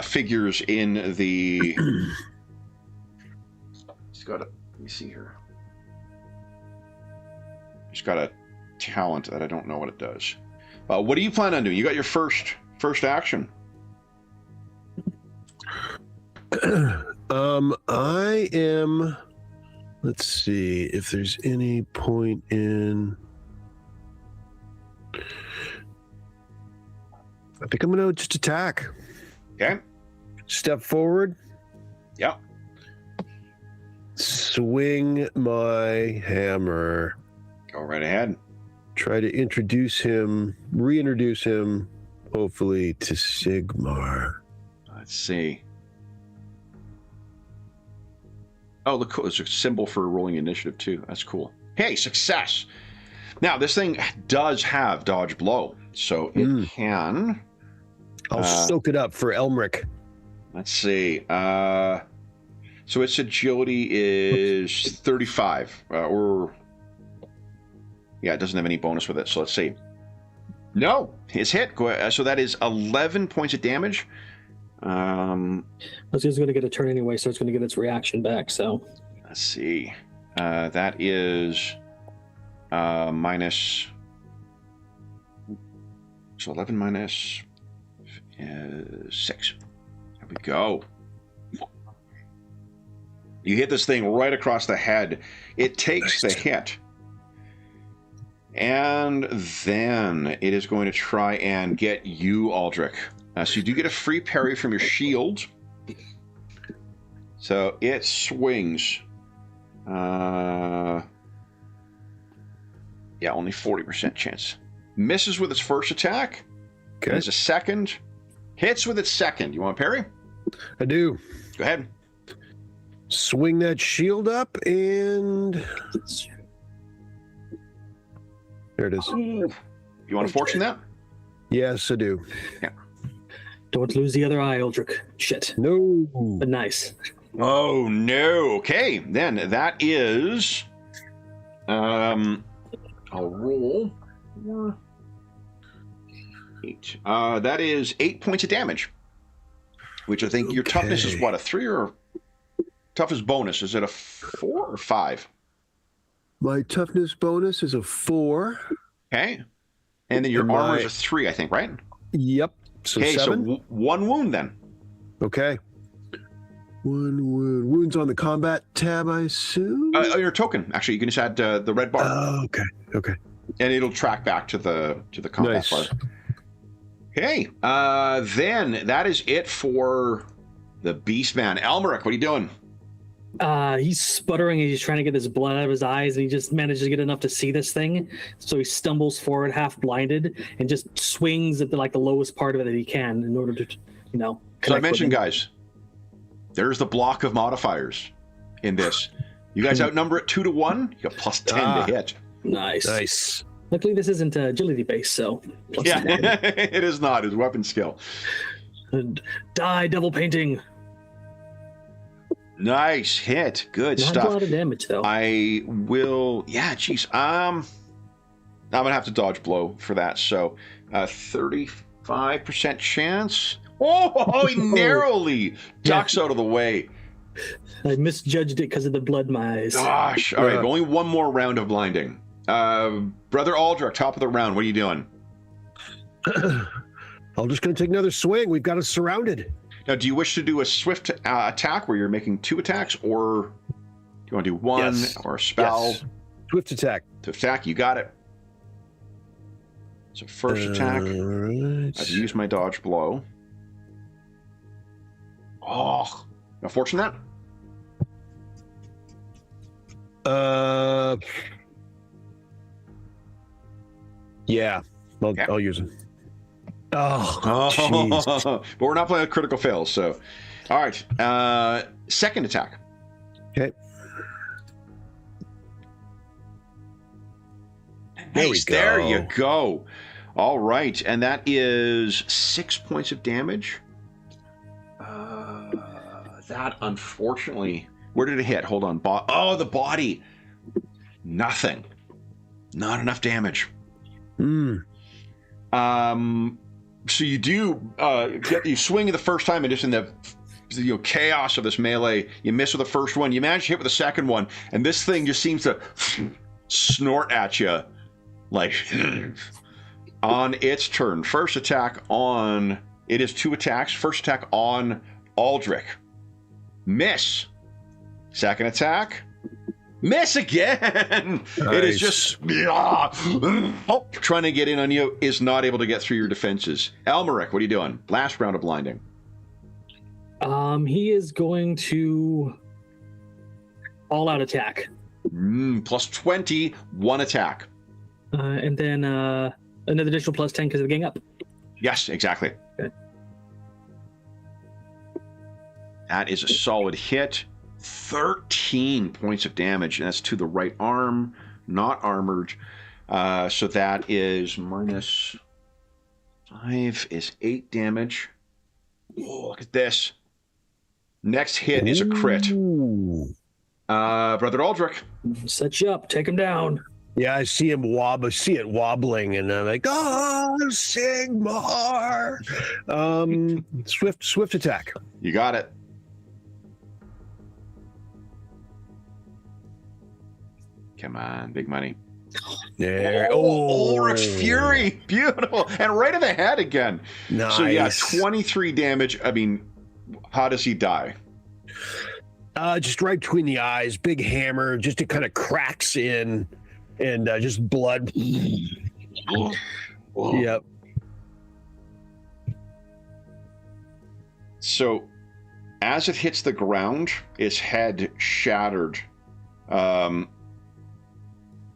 figures in the... He's got a... Let me see here. He's got a talent that I don't know what it does. What do you plan on doing? You got your first action. I am... Let's see if there's any point in... I think I'm going to just attack. Okay. Step forward. Yep. Swing my hammer. Go right ahead. Try to reintroduce him, hopefully, to Sigmar. Let's see. Oh, look, there's a symbol for rolling initiative, too. That's cool. Hey, success! Now, this thing does have dodge blow, so it can... I'll soak it up for Elmeric. Let's see. So its agility is 35, yeah, it doesn't have any bonus with it, so let's see. No, his hit. So that is 11 points of damage. It's going to get a turn anyway, so it's going to get its reaction back. So let's see. That is minus. So 11 minus 6. There we go. You hit this thing right across the head. It takes the hit. And then it is going to try and get you, Aldrich. So you do get a free parry from your shield. So it swings. Yeah, only 40% chance. Misses with its first attack. Okay. It's a second. Hits with its second. You want to parry? I do. Go ahead. Swing that shield up and there it is. You want to fortune that? Yes, I do. Yeah. Don't lose the other eye, Aldrich. Shit. No. But nice. Oh no. Okay, then that is I'll roll 4, 8. That is 8 points of damage. Which I think your toughness is what, a 3 or toughest bonus? Is it a 4 or 5? My toughness bonus is a 4. Okay. And then your armor is a 3, I think, right? Yep. So okay, 7. so 1 wound then. Okay. 1 wound. Wounds on the combat tab, I assume? Your token. Actually, you can just add the red bar. Oh, okay. Okay. And it'll track back to the combat bar. Okay. Then that is it for the Beastman. Elmeric, what are you doing? He's sputtering and he's trying to get his blood out of his eyes, and he just manages to get enough to see this thing. So he stumbles forward, half blinded, and just swings at the lowest part of it that he can in order to, So I mentioned, guys, there's the block of modifiers in this. You guys outnumber it 2 to 1. You got plus 10 to hit. Nice. Luckily, this isn't agility based, so plus yeah, it is not. It's weapon skill. And die, devil painting. Nice hit. Good Not stuff. a lot of damage, though. I will. Yeah, geez. I'm gonna have to dodge blow for that. So, 35% chance. Oh, he narrowly ducks out of the way. I misjudged it because of the blood in my eyes. Gosh. All right. Only one more round of blinding. Brother Aldrich, top of the round. What are you doing? I'm just going to take another swing. We've got us surrounded. Now, do you wish to do a swift attack where you're making 2 attacks, or do you want to do 1 or a spell? Yes. Swift attack. Swift attack, you got it. So first attack, right. I've used my dodge blow. Oh, now fortune that. Yeah, I'll use it. Oh, jeez. But we're not playing with critical fails, so. All right, second attack. Okay. Nice, there you go. All right, and that is 6 points of damage. That, unfortunately, where did it hit? Hold on. The body. Nothing. Not enough damage. So you do you swing the first time, and just in the chaos of this melee, you miss with the first one. You manage to hit with the second one, and this thing just seems to snort at you, like on its turn. First attack on it is 2 attacks. First attack on Aldrich, miss. Second attack. Miss again. Nice. It is just trying to get in on you, is not able to get through your defenses. Elmeric, what are you doing? Last round of blinding. He is going to all-out attack. Plus 20, 1 attack. And then another additional plus 10 because of the gang up. Yes, exactly. Okay. That is a solid hit. 13 points of damage, and that's to the right arm, not armored. So that is minus 5 is 8 damage. Oh, look at this. Next hit is a crit. Brother Aldrich. Set you up. Take him down. Yeah, I see him wobble. I see it wobbling, and I'm like, Sigmar. Swift attack. You got it. Come on, big money. There. Ulrich's Fury. Beautiful. And right in the head again. Nice. So yeah, 23 damage. I mean, how does he die? Just right between the eyes, big hammer, just it kind of cracks in. and just blood. Yep. So, as it hits the ground, its head shattered.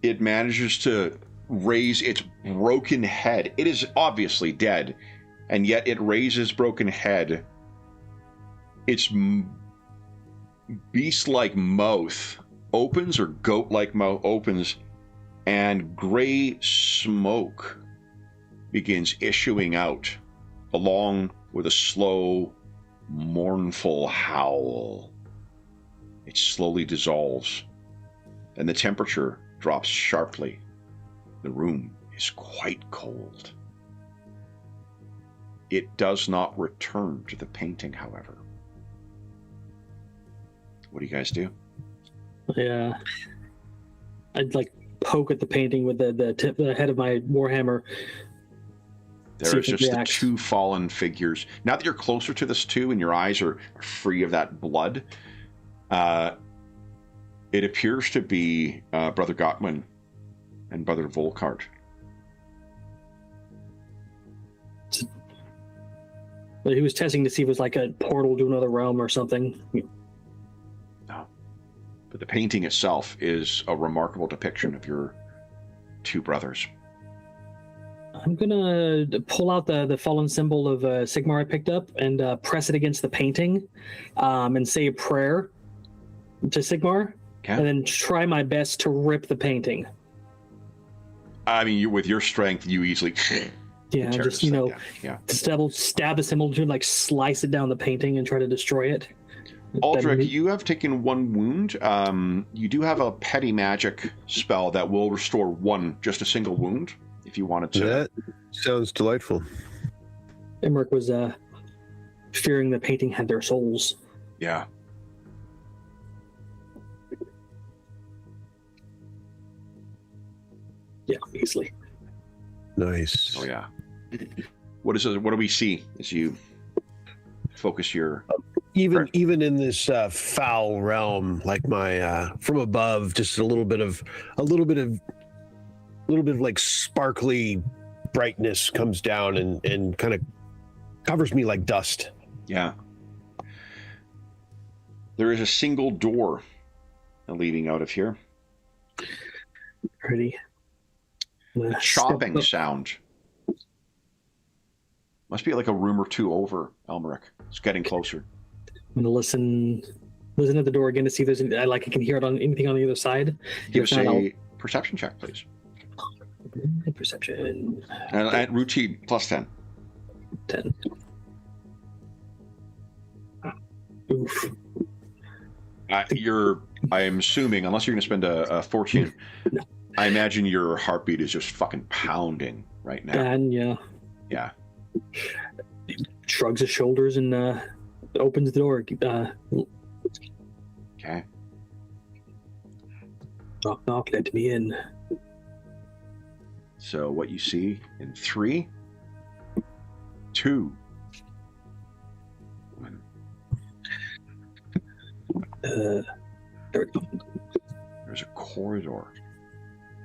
It manages to raise its broken head. It is obviously dead, and yet it raises broken head. Its beast-like mouth opens, or goat-like mouth opens, and gray smoke begins issuing out, along with a slow, mournful howl. It slowly dissolves, and the temperature drops sharply. The room is quite cold. It does not return to the painting, however. What do you guys do? Yeah. I'd like poke at the painting with the head of my Warhammer. There is just the two fallen figures. Now that you're closer to this too, and your eyes are free of that blood, it appears to be Brother Gottman and Brother Volkart. But he was testing to see if it was like a portal to another realm or something. No. But the painting itself is a remarkable depiction of your two brothers. I'm gonna pull out the fallen symbol of Sigmar I picked up and press it against the painting, and say a prayer to Sigmar, and then try my best to rip the painting. I mean, with your strength, you easily. Yeah, just stab the symbol to like slice it down the painting and try to destroy it. Aldrich, you have taken one wound. You do have a petty magic spell that will restore just a single wound. If you wanted to. That sounds delightful. Emmerich was fearing the painting had their souls. Yeah. Yeah, easily. Nice. Oh yeah. What do we see as you focus your even in this foul realm, like my from above, just a little bit of like sparkly brightness comes down and kind of covers me like dust. Yeah. There is a single door leading out of here. Ready. A chopping sound. Must be like a room or two over, Elmeric. It's getting closer. I'm gonna listen at the door again to see if there's I can hear it on anything on the other side. Give us a perception check, please. Perception. And routine plus 10. 10. Oof. I am assuming, unless you're going to spend a fortune, no. I imagine your heartbeat is just fucking pounding right now. And Yeah. He shrugs his shoulders and opens the door. Okay. Knock, knock, let me in. So what you see in 3, 2, 1. There we go. There's a corridor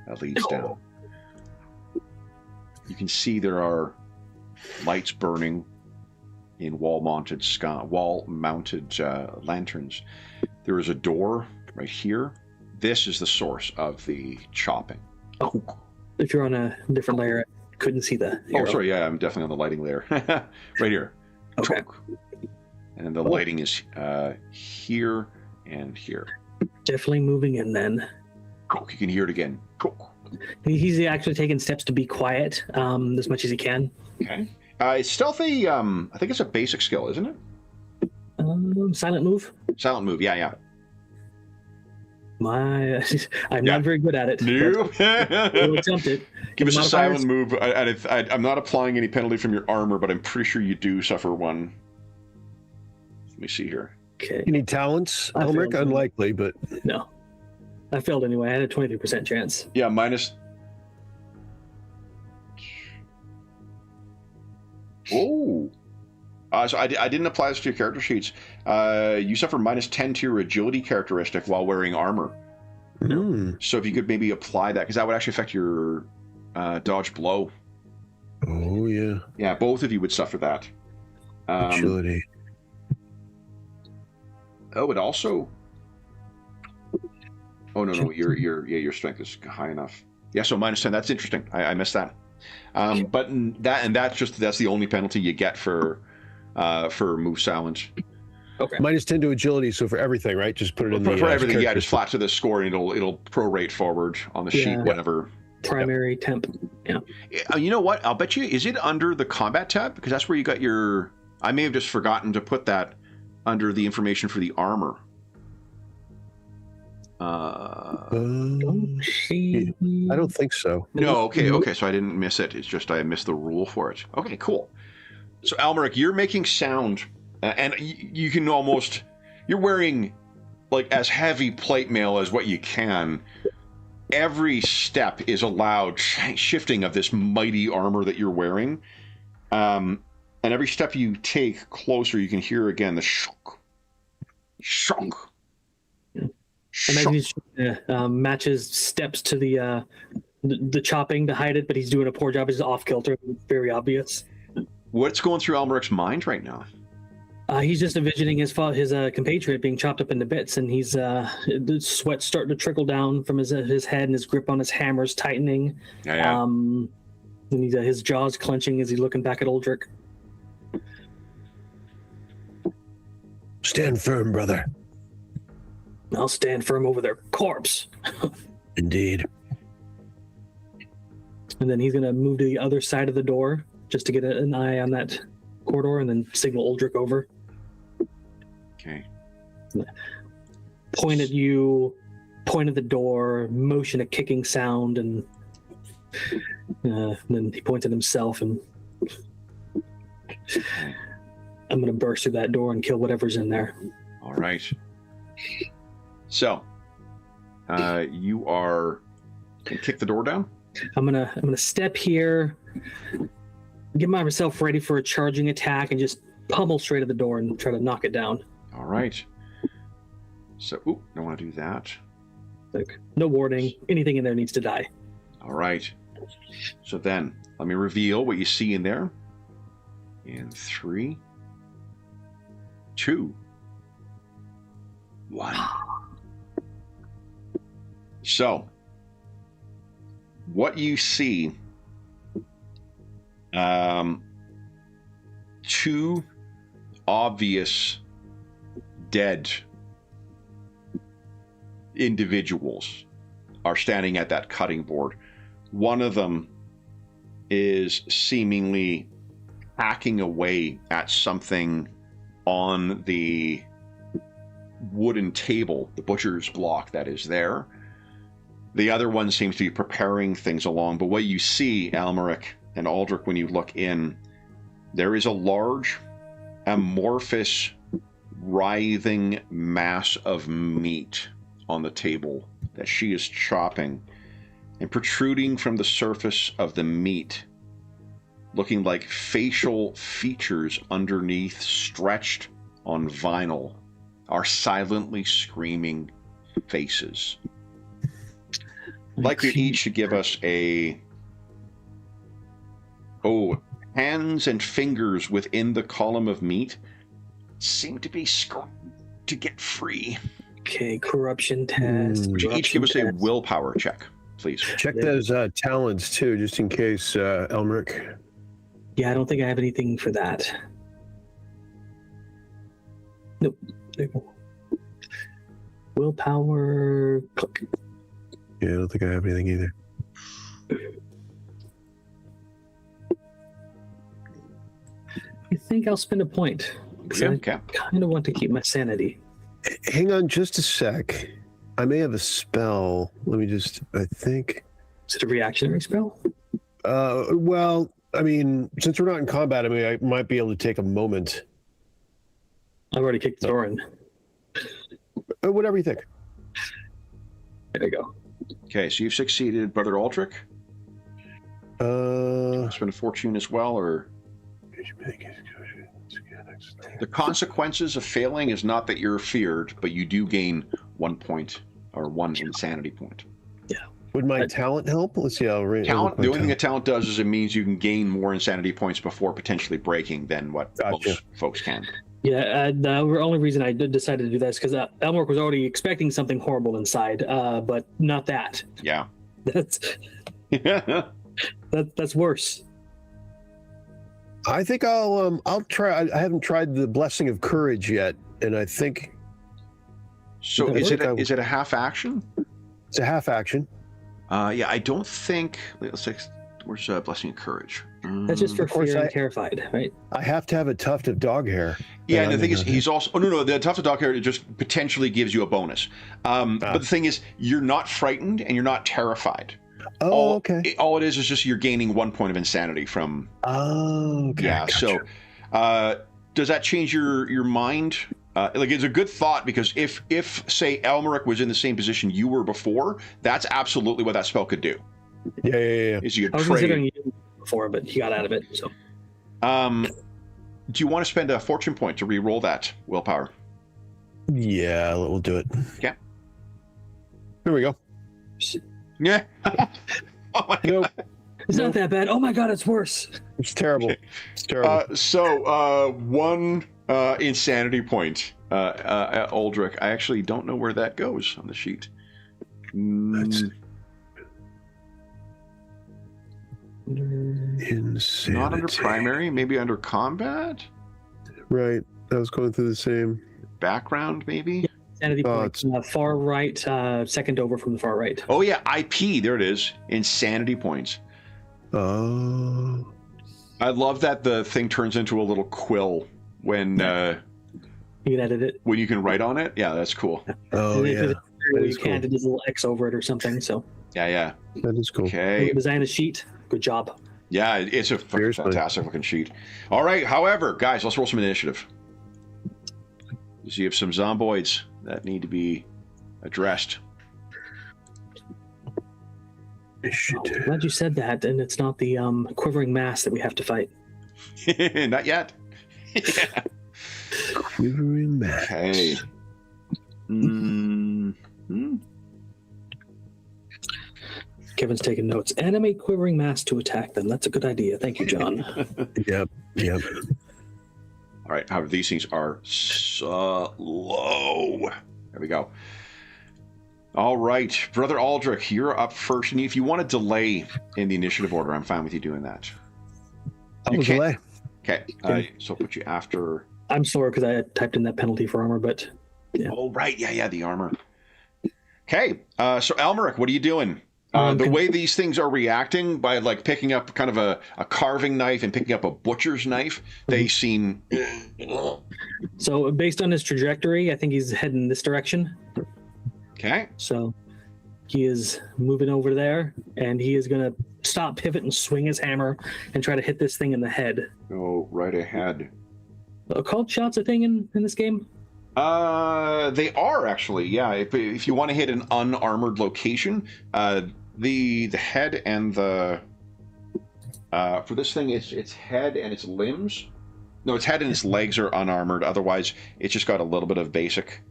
that leads down. You can see there are lights burning in wall-mounted lanterns. There is a door right here. This is the source of the chopping. Oh. If you're on a different layer, I couldn't see the arrow. Oh, sorry. Yeah, I'm definitely on the lighting layer. Right here. Okay. And the lighting is here and here. Definitely moving in then. You can hear it again. He's actually taking steps to be quiet as much as he can. Okay. Stealthy, I think it's a basic skill, isn't it? Silent move? Silent move, yeah. I'm not very good at it. No. We'll attempt it. Give us a silent move. I'm not applying any penalty from your armor, but I'm pretty sure you do suffer one. Let me see here. Okay. Any talents, Elmeric? Unlikely, but no. I failed anyway. I had a 23% chance. Yeah, minus. Oh. So I didn't apply this to your character sheets. You suffer minus 10 to your agility characteristic while wearing armor. So if you could maybe apply that, because that would actually affect your dodge blow. Oh, yeah. Yeah, both of you would suffer that. Agility. Oh, it also... Oh, no, your strength is high enough. Yeah, so -10. That's interesting. I missed that. But that's the only penalty you get for move silence. Okay. -10 to agility, so for everything, right? Just put it in for everything. Yeah, just flat to the score, and it'll prorate forward on the sheet whenever. Primary temp. Yeah. You know what? I'll bet you. Is it under the combat tab? Because that's where you got your. I may have just forgotten to put that under the information for the armor. Don't see. I don't think so. No. Okay. So I didn't miss it. It's just I missed the rule for it. Okay. Cool. So Almeric, you're making sound, and you can almost. You're wearing like as heavy plate mail as what you can. Every step is a loud shifting of this mighty armor that you're wearing. And every step you take closer, you can hear again the shock. Shock. Imagine he's matches steps to the chopping to hide it, but he's doing a poor job. He's off kilter. It's very obvious. What's going through Almeric's mind right now? He's just envisioning his compatriot being chopped up into bits, and he's the sweat starting to trickle down from his head, and his grip on his hammer's tightening. Yeah. And his jaws clenching as he's looking back at Uldric. Stand firm, brother. I'll stand firm over their corpse. Indeed. And then he's going to move to the other side of the door just to get an eye on that corridor, and then signal Uldric over. Okay. Point at you, point at the door, motion a kicking sound, and then he points at himself, and I'm going to burst through that door and kill whatever's in there. All right. So, you are gonna kick the door down? I'm gonna step here, get myself ready for a charging attack, and just pummel straight at the door and try to knock it down. All right. So, don't want to do that. Like, no warning. Anything in there needs to die. All right. So then, let me reveal what you see in there. In 3, 2, 1. So, what you see, 2 obvious dead individuals are standing at that cutting board. One of them is seemingly hacking away at something on the wooden table, the butcher's block that is there. The other one seems to be preparing things along, but what you see, Almeric and Uldric, when you look in, there is a large, amorphous, writhing mass of meat on the table that she is chopping, and protruding from the surface of the meat, looking like facial features underneath, stretched on vinyl, are silently screaming faces. I'd like you each to give us hands and fingers within the column of meat seem to be to get free. Okay, corruption test. Would you each give us a willpower check, please? Check those talents too, just in case, Elmeric. Yeah, I don't think I have anything for that. Nope. Willpower. Click. Yeah, I don't think I have anything either. I think I'll spend a point. Yeah, okay. I kind of want to keep my sanity. Hang on just a sec. I may have a spell. Let me just, I think. Is it a reactionary spell? Well, I mean, since we're not in combat, I mean, I might be able to take a moment. I've already kicked the door in. Whatever you think. There you go. Okay, so you've succeeded, Brother Uldric. Spend a fortune as well, or the consequences of failing is not that you're feared, but you do gain 1 point or 1 insanity point. Would my talent help? Let's see. I'll read. Talent. The only thing that talent does is it means you can gain more insanity points before potentially breaking than what most folks can. Yeah, the only reason I decided to do that is because Elmore was already expecting something horrible inside, but not that. Yeah. That's that's worse. I think I'll try. I haven't tried the blessing of courage yet, and I think. So is it a half action? It's a half action. Yeah, I don't think. Let's see. Where's blessing of courage? That's just for fear and terrified, right? I have to have a tuft of dog hair. Yeah, and the thing is, he's also. Oh no, the tuft of dog hair just potentially gives you a bonus. But the thing is, you're not frightened and you're not terrified. Oh, okay. All it is just you're gaining 1 point of insanity from. Oh, okay. Yeah. Gotcha. So, does that change your mind? It's a good thought because if say Elmeric was in the same position you were before, that's absolutely what that spell could do. Yeah. Is you I was considering you before, but he got out of it. So, do you want to spend a fortune point to re-roll that willpower? Yeah, we'll do it. Okay. Here we go. Yeah. Oh my God. It's not that bad. Oh my God, it's worse. It's terrible. Okay. It's terrible. So 1 insanity point at Aldrich. I actually don't know where that goes on the sheet. Insanity. Not under primary, maybe under combat? Right. I was going through the same. Background, maybe? Insanity points. Far right, second over from the far right. Oh, yeah, IP. There it is. Insanity points. Oh. I love that the thing turns into a little quill when you can edit it. When you can write on it. Yeah, that's cool. Oh, yeah. You can't. There's a little X over it or something. So. Yeah. That is cool. Okay. Design a sheet. Good job. Yeah, it's a fantastic looking sheet. All right. However, guys, let's roll some initiative. So you have some zomboids that need to be addressed. Glad you said that, and it's not the quivering mass that we have to fight. Not yet. Yeah. Quivering mass. Okay. Kevin's taking notes. Animate quivering mass to attack them. That's a good idea. Thank you, John. Yep. All right. However, these things are so low. There we go. All right, Brother Aldrich, you're up first. And if you want to delay in the initiative order, I'm fine with you doing that. I'll delay. Okay. So I'll put you after. I'm slower because I typed in that penalty for armor, but yeah. Oh, right. Yeah, the armor. Okay. So Elmeric, what are you doing? The way these things are reacting by like picking up kind of a carving knife and picking up a butcher's knife, they seem. So based on his trajectory, I think he's heading this direction. Okay. So he is moving over there, and he is going to stop, pivot, and swing his hammer and try to hit this thing in the head. Go right ahead. Called shots a thing in this game? They are actually, yeah. If you want to hit an unarmored location, the head and the for this thing, its head and its limbs. No, its head and its legs are unarmored. Otherwise, it's just got a little bit of basic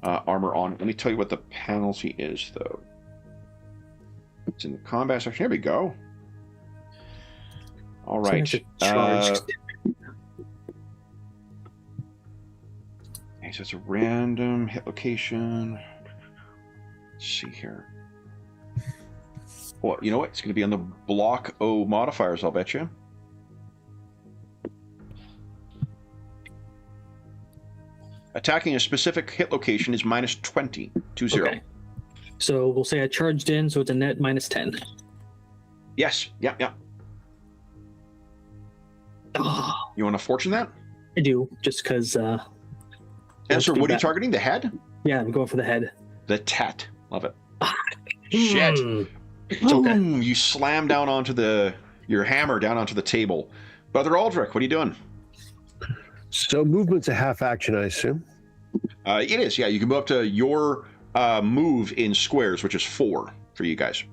armor on. Let me tell you what the penalty is, though. It's in the combat section. Here we go. All right. So it's a random hit location. Let's see here. Well, you know what? It's going to be on the block O modifiers, I'll bet you. Attacking a specific hit location is minus 20. 20. Okay. So we'll say I charged in, so it's a net minus 10. Yes. Yeah. Oh, You want to fortune that? I do, just because... And so what are you targeting? The head? Yeah, I'm going for the head. The tat. Love it. Shit. Boom! You slam down onto your hammer down onto the table. Brother Aldrich, what are you doing? So movement's a half action, I assume? It is, yeah. You can move up to your move in squares, which is 4 for you guys.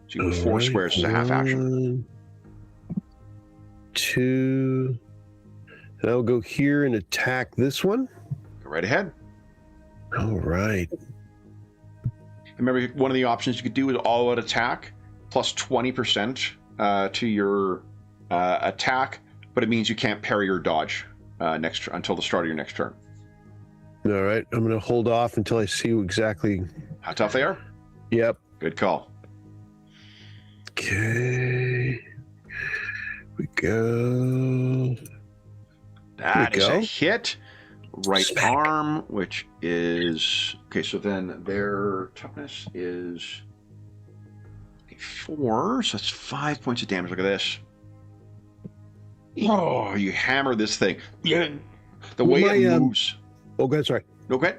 So you move 4 squares as a half action. 1, 2. And I'll go here and attack this one. Go right ahead. All right. remember, one of the options you could do is all-out attack plus 20% to your attack, but it means you can't parry or dodge until the start of your next turn. All right, I'm going to hold off until I see exactly how tough they are. Yep. Good call. Okay. We go. That is a hit. Right Smack. arm, which is okay. So then their toughness is a 4, so that's 5 points of damage. Look at this. Oh, you hammer this thing. Yeah. The way it moves. Oh, good. Sorry. Okay.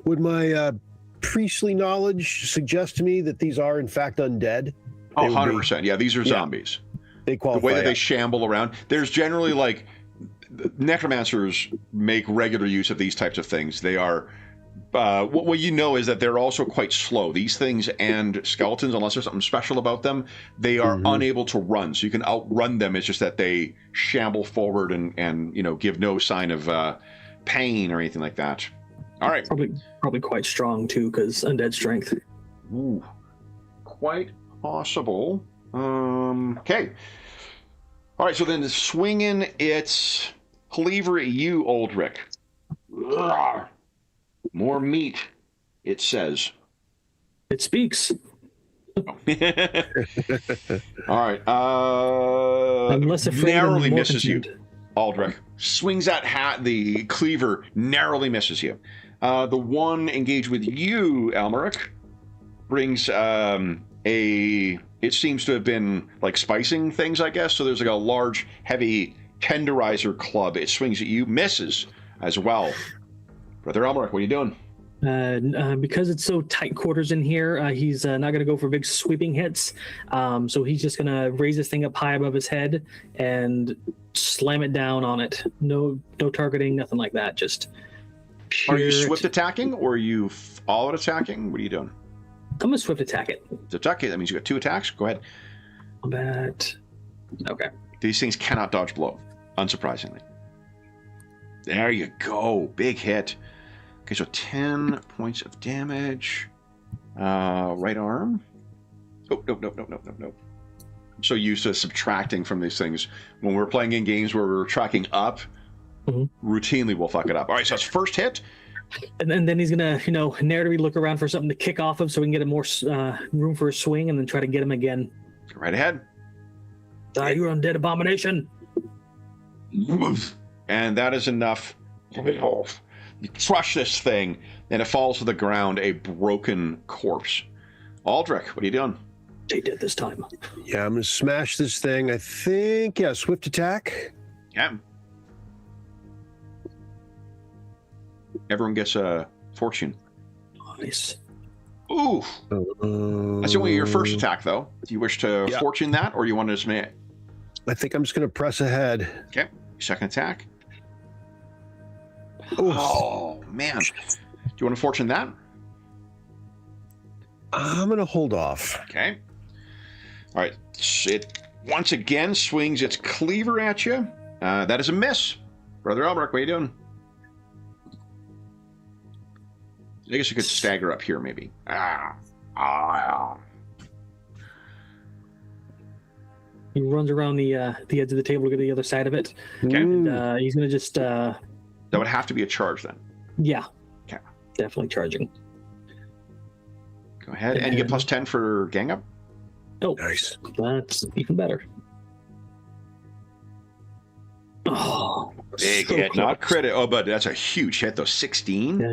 Would my priestly knowledge suggest to me that these are in fact undead? Oh, 100%. Yeah, these are zombies. They qualify. The way that they shamble around. There's generally like necromancers make regular use of these types of things. They are what you know is that they're also quite slow. These things and skeletons, unless there's something special about them, they are unable to run. So you can outrun them. It's just that they shamble forward and give no sign of pain or anything like that. All right. Probably quite strong too, because undead strength. Ooh, quite possible. Okay. All right. So then swinging its cleaver at you, Aldrich. Ugh. More meat, it says. It speaks. All right. I'm less afraid narrowly misses you, Aldrich. Swings at the cleaver, narrowly misses you. The one engaged with you, Elmeric, brings it seems to have been like spicing things, I guess. So there's like a large, heavy tenderizer club. It swings at you, misses as well. Brother Elmeric, what are you doing? Because it's so tight quarters in here, he's not going to go for big sweeping hits. So he's just going to raise this thing up high above his head and slam it down on it. No targeting, nothing like that. Just Are you swift attacking or are you all-out attacking? What are you doing? I'm going to swift attack it. Attack it. That means you got 2 attacks. Go ahead. Combat. Okay. These things cannot dodge blow, unsurprisingly. There you go. Big hit. Okay, so 10 points of damage. Right arm. Oh, nope. I'm so used to subtracting from these things. When we're playing in games where we're tracking up, routinely we'll fuck it up. All right, so it's first hit. And then he's going to, narratively look around for something to kick off of so we can get more room for a swing and then try to get him again. Go right ahead. Die, you undead abomination. And that is enough. You crush this thing, and it falls to the ground, a broken corpse. Aldrich, what are you doing? They did this time. Yeah, I'm going to smash this thing. I think, swift attack. Yeah. Everyone gets a fortune. Nice. Ooh. That's only your first attack, though. Do you wish to fortune that, or you want to just make it? I think I'm just going to press ahead. Okay. Second attack. Oof. Oh, man. Do you want to fortune that? I'm going to hold off. Okay. All right. It once again swings its cleaver at you. That is a miss. Brother Elmeric, what are you doing? I guess you could stagger up here, maybe. He runs around the edge of the table to get to the other side of it. Okay. And he's going to just... that would have to be a charge, then. Yeah. Okay. Definitely charging. Go ahead. And you get plus 10 for gang up? Oh, nice. That's even better. Oh, big so hit, close. not credit. Oh, but that's a huge hit, though. 16. Yeah,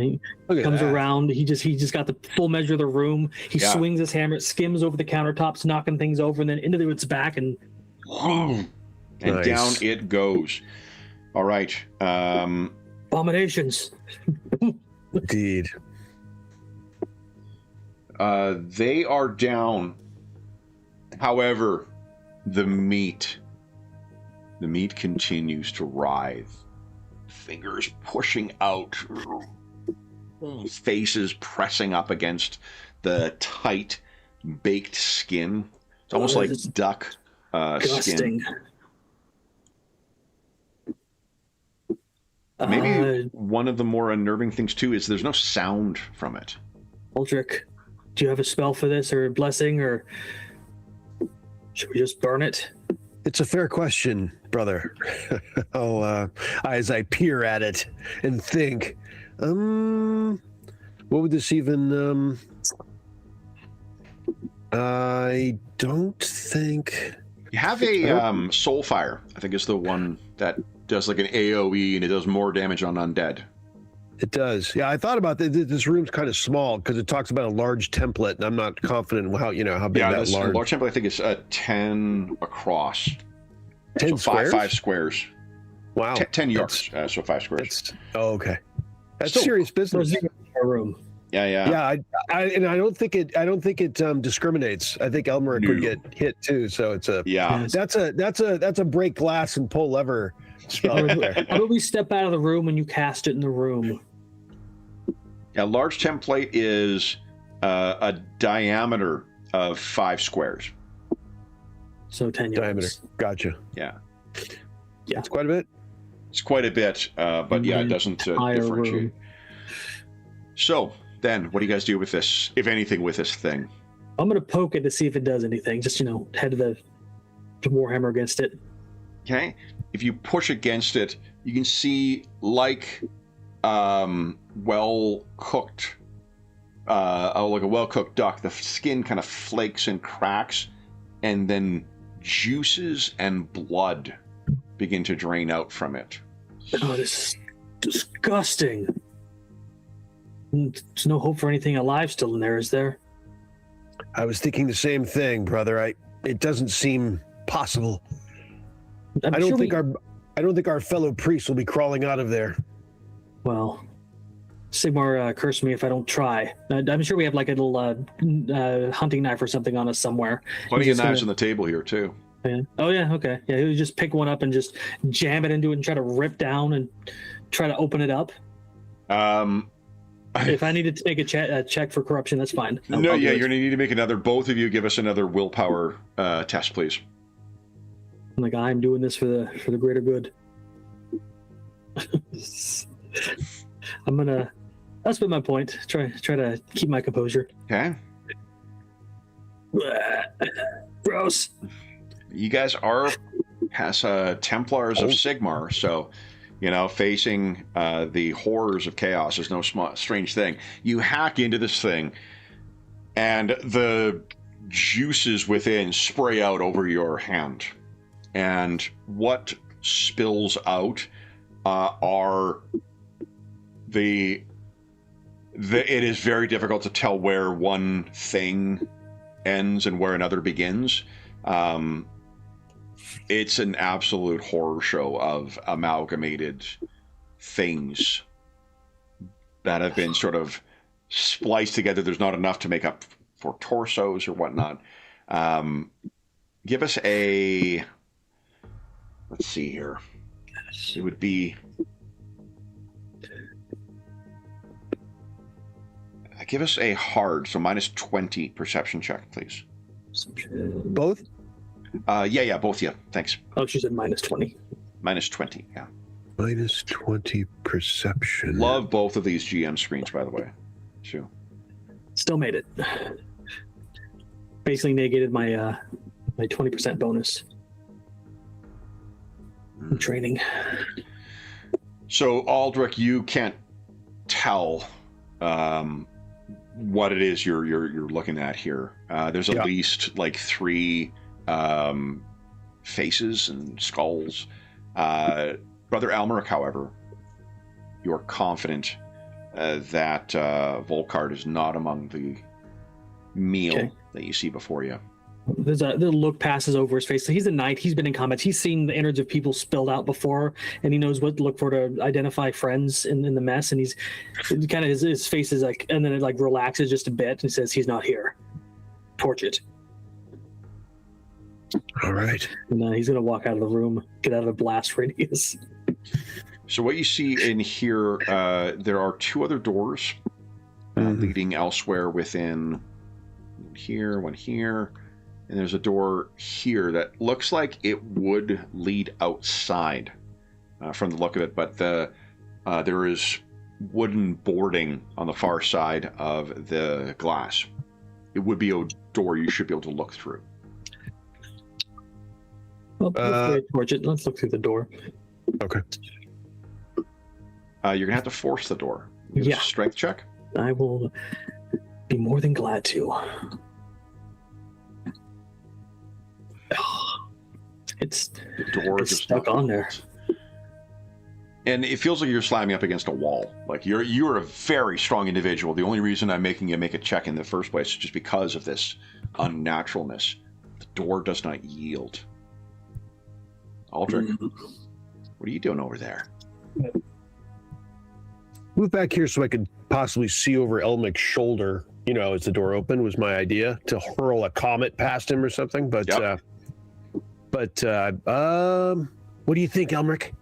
he comes around. He just got the full measure of the room. He swings his hammer, it skims over the countertops, knocking things over, and then into its back, and nice. Down it goes. All right. Abominations. Indeed. They are down. However, the meat continues to writhe. Fingers pushing out. Faces pressing up against the tight, baked skin. It's almost like duck skin. Maybe one of the more unnerving things, too, is there's no sound from it. Aldrich Do you have a spell for this or a blessing, or should we just burn it? It's a fair question, brother. As I peer at it and think, what would this even? I don't think. You have a soul fire. I think is the one that does like an AOE and it does more damage on undead. It does. Yeah, I thought about this room's kind of small because it talks about a large template, and I'm not confident how big that large template I think is 10 across. 10 squares? Five squares. Wow. 10 yards, so 5 squares. Okay. That's serious business. Room. Yeah. I don't think it discriminates. I think Elmer could get hit too. So it's that's a break glass and pull lever spell. How about we step out of the room when you cast it in the room? Yeah, large template is a diameter of 5 squares. So 10 yards. Diameter. Gotcha. Yeah. It's quite a bit. It's quite a bit, but yeah, it doesn't differentiate. Room. So then, what do you guys do with this, if anything, with this thing? I'm gonna poke it to see if it does anything. Just head the warhammer against it. Okay. If you push against it, you can see like well-cooked, like a well-cooked duck. The skin kind of flakes and cracks, and then juices and blood begin to drain out from it. Oh, this is disgusting. There's no hope for anything alive still in there, is there? I was thinking the same thing, brother. It doesn't seem possible. I don't think our fellow priests will be crawling out of there. Well, Sigmar curse me if I don't try. I'm sure we have like a little hunting knife or something on us somewhere. Plenty of knives on the table here too. Yeah. Oh yeah, okay. Yeah, he would just pick one up and just jam it into it and try to rip down and try to open it up. If I needed to make a check for corruption, that's fine. You're going to need to make another. Both of you give us another willpower test, please. Like, I'm doing this for the greater good. That's been my point. Try to keep my composure. Okay. Gross. You guys are Templars of Sigmar, so facing the horrors of chaos is no strange thing. You hack into this thing, and the juices within spray out over your hand. And what spills out are it is very difficult to tell where one thing ends and where another begins. It's an absolute horror show of amalgamated things that have been sort of spliced together. There's not enough to make up for torsos or whatnot. Give us a... Let's see here. It would be... Give us a hard, so minus 20 perception check, please. Both? Yeah, both, yeah. Thanks. Oh, she said minus 20. Minus 20, yeah. Minus 20 perception. Love both of these GM screens, by the way. Sure. Still made it. Basically negated my 20% bonus. Training. So, Aldrich, you can't tell what it is you're looking at here. There's at least like 3 faces and skulls. Brother Almeric, however, you're confident that Volkart is not among the meal that you see before you. The look passes over his face. So he's a knight. He's been in combat. He's seen the innards of people spilled out before, and he knows what to look for to identify friends in the mess. And he's kind of his face is like, and then it like relaxes just a bit and says, "He's not here. Torch it." All right. And he's gonna walk out of the room, get out of the blast radius. So what you see in here, there are 2 other doors leading elsewhere within. One here. And there's a door here that looks like it would lead outside from the look of it, but there is wooden boarding on the far side of the glass. it would be a door you should be able to look through. Well, let's look through the door. Okay. You're going to have to force the door. Yeah. Strength check. I will be more than glad to. It's the door it's stuck on there. And it feels like you're slamming up against a wall. Like you're a very strong individual. The only reason I'm making you make a check in the first place is just because of this unnaturalness. The door does not yield. Aldrich, what are you doing over there? Move back here so I could possibly see over Elmic's shoulder, as the door opened was my idea, to hurl a comet past him or something. But, yep. What do you think, Elmric?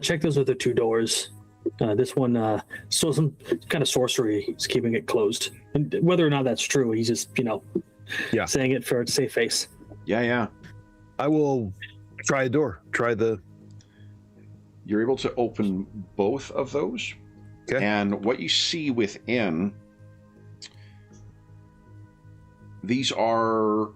Check those other two doors. This one, so some kind of sorcery is keeping it closed. And whether or not that's true, he's just, saying it for a safe face. Yeah. I will try a door. You're able to open both of those. Okay. And what you see within, these are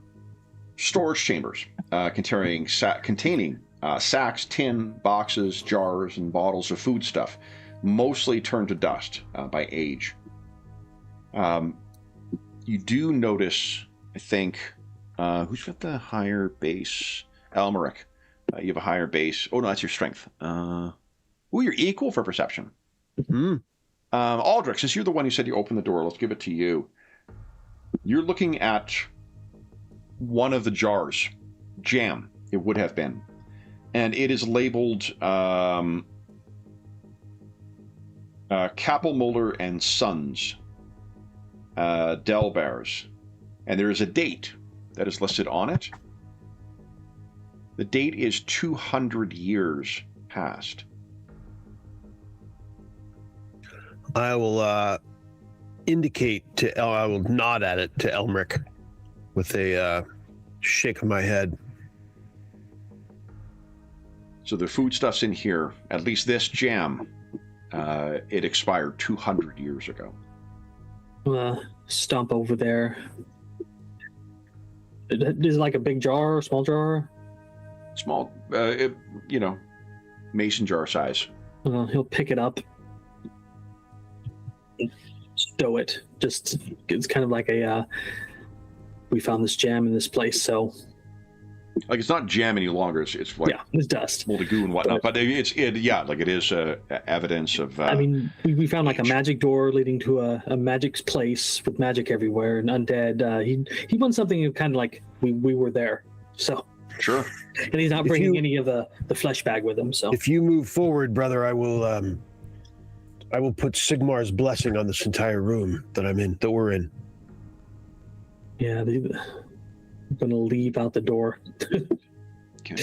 storage chambers containing sacks, tin, boxes, jars, and bottles of foodstuff, mostly turned to dust by age. You do notice, I think, who's got the higher base? Elmeric. You have a higher base. Oh, no, that's your strength. You're equal for perception. Mm-hmm. Aldrich, since you're the one who said you opened the door, let's give it to you. You're looking at one of the jars. Jam, it would have been. And it is labeled Kappelmuller and Sons, Delbers. And there is a date that is listed on it. The date is 200 years past. I will I will nod at it to Elmric with a shake of my head. So the foodstuff's in here. At least this jam, it expired 200 years ago. Stomp over there. Is it like a big jar or small jar? Small, mason jar size. He'll pick it up, stow it. Just it's kind of like we found this jam in this place, so. Like it's not jam any longer. It's like it's dust, moldy goo and whatnot. But it is evidence of. We found like a magic door leading to a magic place with magic everywhere and undead. He wants something kind of like we were there, so. Sure. And he's not bringing any of the flesh bag with him. So if you move forward, brother, I will put Sigmar's blessing on this entire room that we're in. Yeah, I'm gonna leave out the door. Okay.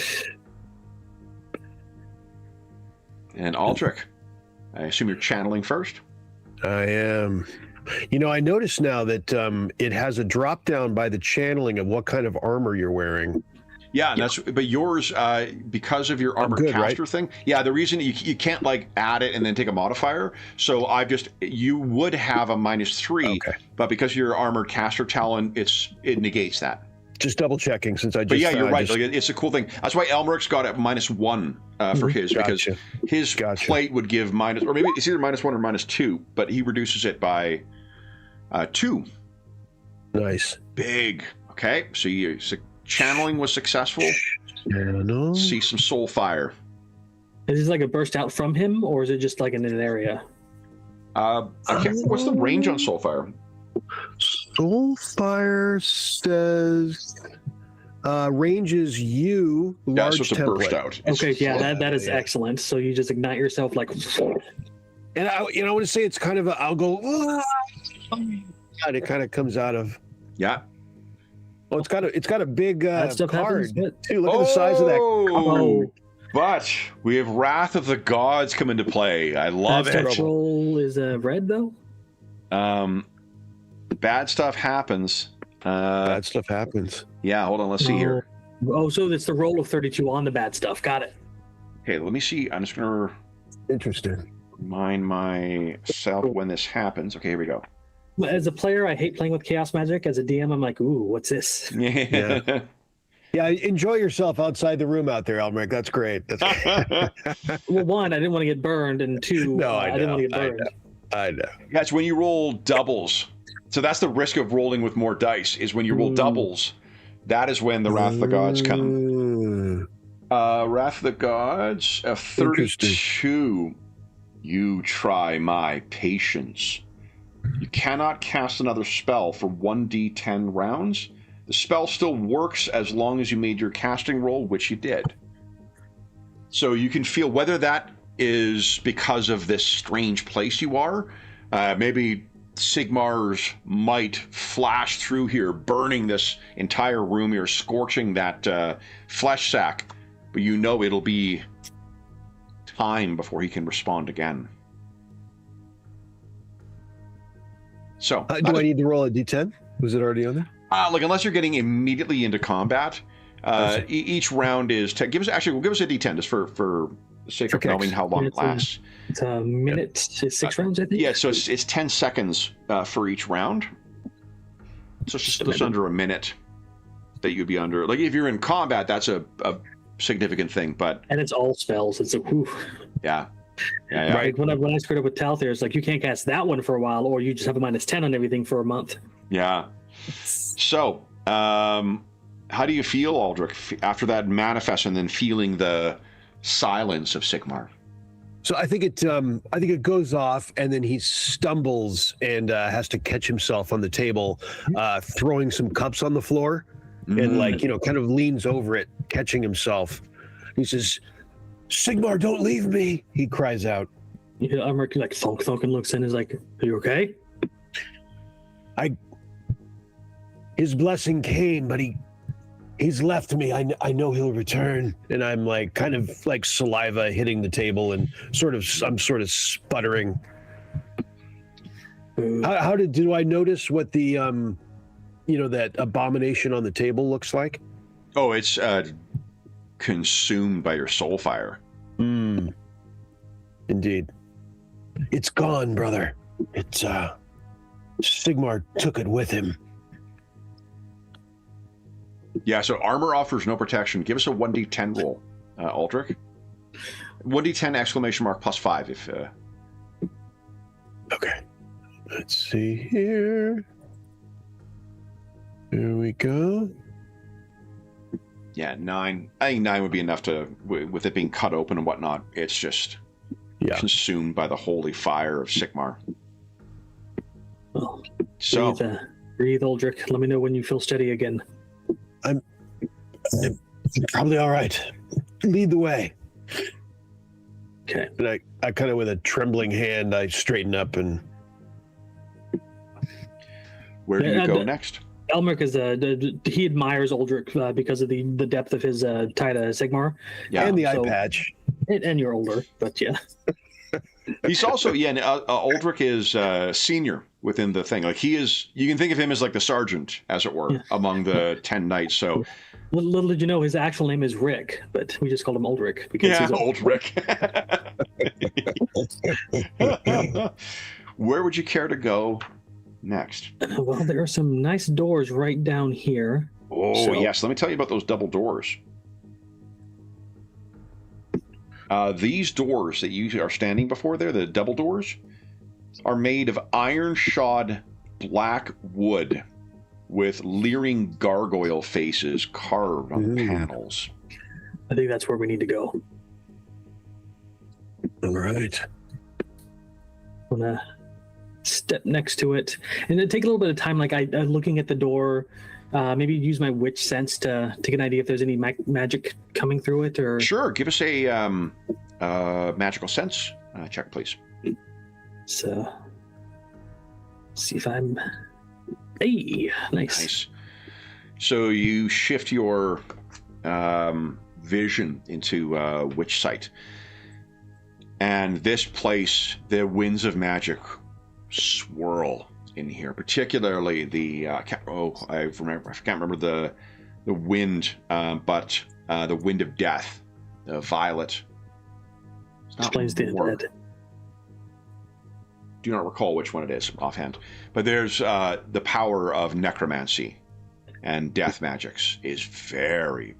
And Aldrich, I assume you're channeling first? I am. I notice now that it has a drop down by the channeling of what kind of armor you're wearing. Yeah, but yours, because of your armor caster right? thing. Yeah, the reason you can't like add it and then take a modifier. So you would have a -3, but because of your armored caster talent, it negates that. Just double checking since I just. But yeah, you're right. Like, it's a cool thing. That's why Elmeric's got it -1 for his because his plate would give minus, or maybe it's either -1 or -2, but he reduces it by 2. Nice. Big. Okay, so channeling was successful. See some soul fire. Is this like a burst out from him, or is it just like in an area? What's the range on soul fire? Soulfire says ranges you large so it's a template. Burst out. Okay, that is excellent. So you just ignite yourself like. And I want to say it's kind of I'll go. And it kind of comes out of. Yeah. Oh, it's got a big card. Dude, look at the size of that card. But we have Wrath of the Gods come into play. I love it. That roll is red though. Bad stuff happens. Bad stuff happens. Yeah, hold on. Let's see here. Oh, so it's the roll of 32 on the bad stuff. Got it. Okay, let me see. I'm just gonna. Interesting. Remind myself when this happens. Okay, here we go. As a player, I hate playing with chaos magic. As a DM, I'm like, ooh, what's this? Yeah. Yeah, enjoy yourself outside the room out there, Elmeric. That's great. That's great. Well, one, I didn't want to get burned, and two, No, I didn't want to get burned. I know. That's when you roll doubles. So that's the risk of rolling with more dice, is when you roll doubles. That is when the Wrath of the Gods come. Wrath of the Gods, a 32. You try my patience. You cannot cast another spell for 1d10 rounds. The spell still works as long as you made your casting roll, which you did. So you can feel whether that is because of this strange place you are. Maybe Sigmar's might flash through here, burning this entire room here, scorching that flesh sack. But you know it'll be time before he can respond again. So, do I need to roll a d10? Was it already on there? Like unless you're getting immediately into combat, each round is we'll give us a d10 just for the sake of knowing how long it lasts. It's a minute, 6 rounds, I think. Yeah, so it's 10 seconds for each round. So it's just under a minute that you'd be under. Like if you're in combat, that's a significant thing, and it's all spells. It's a whew. Yeah. Right. When I screwed up with Talther, it's like you can't cast that one for a while, or you just have a -10 on everything for a month. Yeah. So, how do you feel, Aldrich, after that manifest and then feeling the silence of Sigmar? So I think it goes off, and then he stumbles and has to catch himself on the table, throwing some cups on the floor, and kind of leans over it, catching himself. He says, "Sigmar, don't leave me!" He cries out. Yeah, I'm like thunk and looks in. Is like, "Are you okay?" His blessing came, but he's left me. I know he'll return. And I'm like kind of like saliva hitting the table, and I'm sort of sputtering. Do I notice what the that abomination on the table looks like? Oh, it's consumed by your soul fire. Indeed. It's gone, brother. It's Sigmar took it with him. Yeah, so armor offers no protection. Give us a 1d10 roll, Aldrich. 1d10 exclamation mark +5 if... Okay. Let's see here. There we go. Yeah, 9. I think 9 would be enough to, with it being cut open and whatnot, it's just consumed by the holy fire of Sigmar. Well, so breathe, Aldrich. Let me know when you feel steady again. I'm probably all right. Lead the way. Okay. And I kind of, with a trembling hand, I straighten up and... Where do you go next? Elmeric is he admires Aldrich because of the depth of his tie to Sigmar. Yeah, and the eye patch. And you're older, but yeah. He's also Aldrich is senior within the thing. Like he is, you can think of him as like the sergeant, as it were, among the 10 knights. So little did you know his actual name is Rick, but we just called him Aldrich because he's old Rick. Where would you care to go next? Well, there are some nice doors right down here. Oh, yes. Let me tell you about those double doors. These doors that you are standing before there, the double doors, are made of iron-shod black wood with leering gargoyle faces carved on the panels. I think that's where we need to go. All right. I'm going to step next to it and then take a little bit of time, like looking at the door, maybe use my witch sense to get an idea if there's any magic coming through it. Or sure, give us a magical sense check, please. So see if I'm nice. So you shift your vision into witch sight, and this place, the winds of magic swirl in here, particularly the I can't remember the wind, but the wind of death, the violet. Explains the dead. do not recall which one it is offhand, but there's the power of necromancy and death magics is very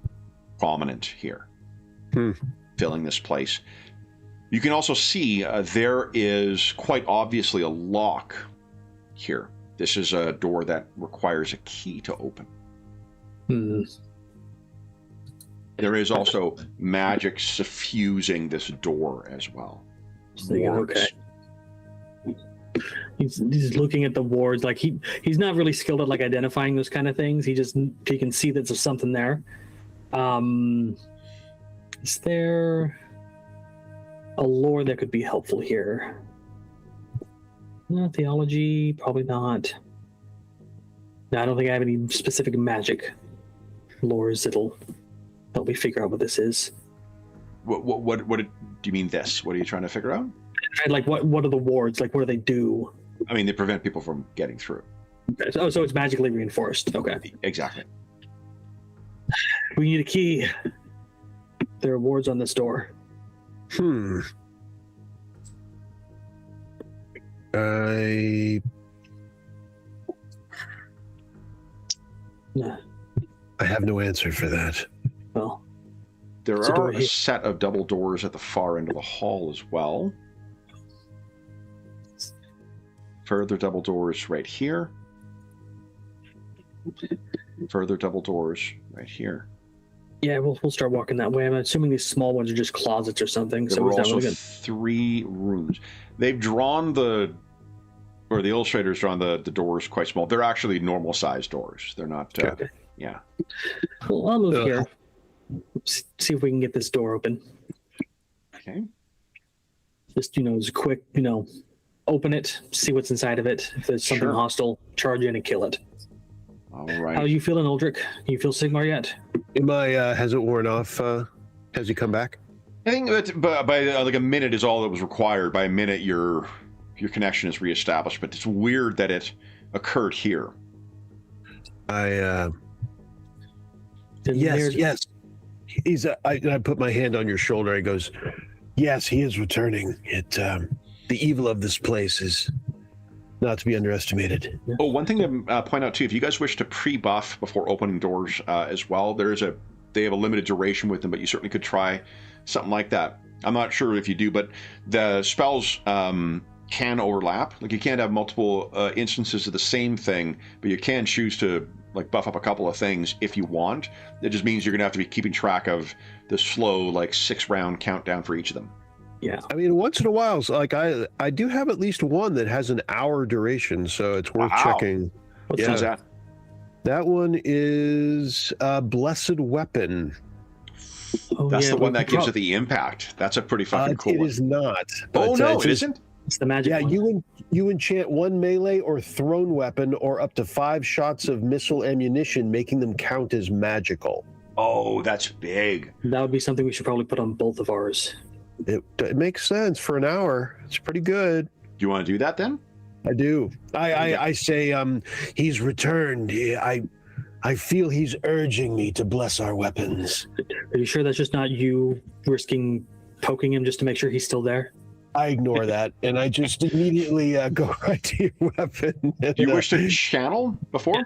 prominent here, filling this place. You can also see there is quite obviously a lock here. This is a door that requires a key to open. There is also magic suffusing this door as well. Okay. He's looking at the wards, like he's not really skilled at like identifying those kind of things. He can see that there's something there. Is there a lore that could be helpful here? No, theology, probably not. No, I don't think I have any specific magic lores that'll help me figure out what this is. What do you mean this? What are you trying to figure out? Like what are the wards? Like what do they do? I mean, they prevent people from getting through. Okay. So it's magically reinforced. Okay. Exactly. We need a key. There are wards on this door. I have no answer for that. Well, there are a set of double doors at the far end of the hall as well. Further double doors right here. Further double doors right here. Yeah, we'll start walking that way. I'm assuming these small ones are just closets or something. There were also 3 rooms. They've drawn the illustrator's drawn the doors quite small. They're actually normal sized doors. They're not. Okay. Yeah. Well, I'll move here. See if we can get this door open. Okay. Just as a quick, open it, see what's inside of it. If there's something hostile, charge in and kill it. All right. How are you feeling, Aldrich? You feel Sigmar yet? My hasn't worn off. Has he come back? I think that by like a minute is all that was required. By a minute, your connection is reestablished. But it's weird that it occurred here. Yes. He's. I put my hand on your shoulder. He goes, "Yes, he is returning. The evil of this place is not to be underestimated." Oh, one thing to point out too: if you guys wish to pre-buff before opening doors as well, they have a limited duration with them, but you certainly could try something like that. I'm not sure if you do, but the spells can overlap. Like you can't have multiple instances of the same thing, but you can choose to like buff up a couple of things if you want. It just means you're gonna have to be keeping track of the slow 6-round countdown for each of them. Yeah. I mean, once in a while, I do have at least one that has an hour duration, so it's worth checking. What's that? That one is Blessed Weapon. Oh, that's the one that gives it the impact. That's a pretty fucking cool one. It is not. Oh, no, it isn't? It's the magic one. You enchant 1 melee or thrown weapon or up to 5 shots of missile ammunition, making them count as magical. Oh, that's big. That would be something we should probably put on both of ours. It makes sense for an hour. It's pretty good. Do you want to do that then? I do. I say he's returned. I feel he's urging me to bless our weapons. Are you sure that's just not you risking poking him just to make sure he's still there? I ignore that, and I just immediately go right to your weapon. Do you wish to channel before?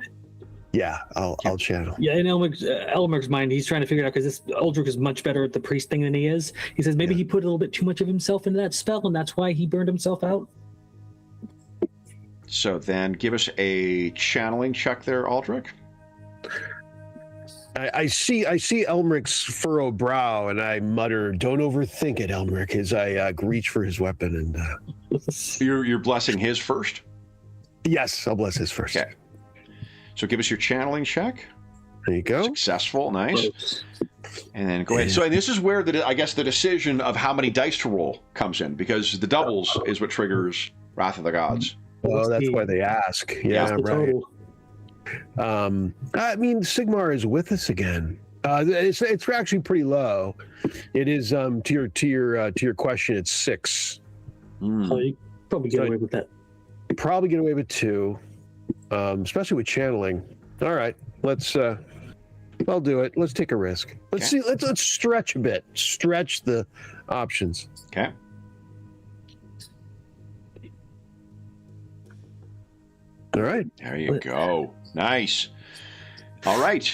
Yeah, I'll channel. Yeah, in Elmer's mind, he's trying to figure it out because this Aldrich is much better at the priest thing than he is. He says maybe he put a little bit too much of himself into that spell, and that's why he burned himself out. So then give us a channeling check there, Aldrich. I see Elmeric's furrowed brow, and I mutter, "Don't overthink it, Elmeric," as I reach for his weapon. And You're blessing his first? Yes, I'll bless his first. Okay. So give us your channeling check. There you go. Successful, nice. And then go ahead. So this is where I guess the decision of how many dice to roll comes in, because the doubles is what triggers Wrath of the Gods. Oh, that's why they ask. Yeah, right. Total? I mean, Sigmar is with us again. It's actually pretty low. It is to your question. It's 6. Oh, you probably get away with that. Probably get away with 2, especially with channeling. All right, I'll do it. Let's take a risk. Let's see. Let's stretch a bit. Stretch the options. Okay. All right. There you go. Nice. All right.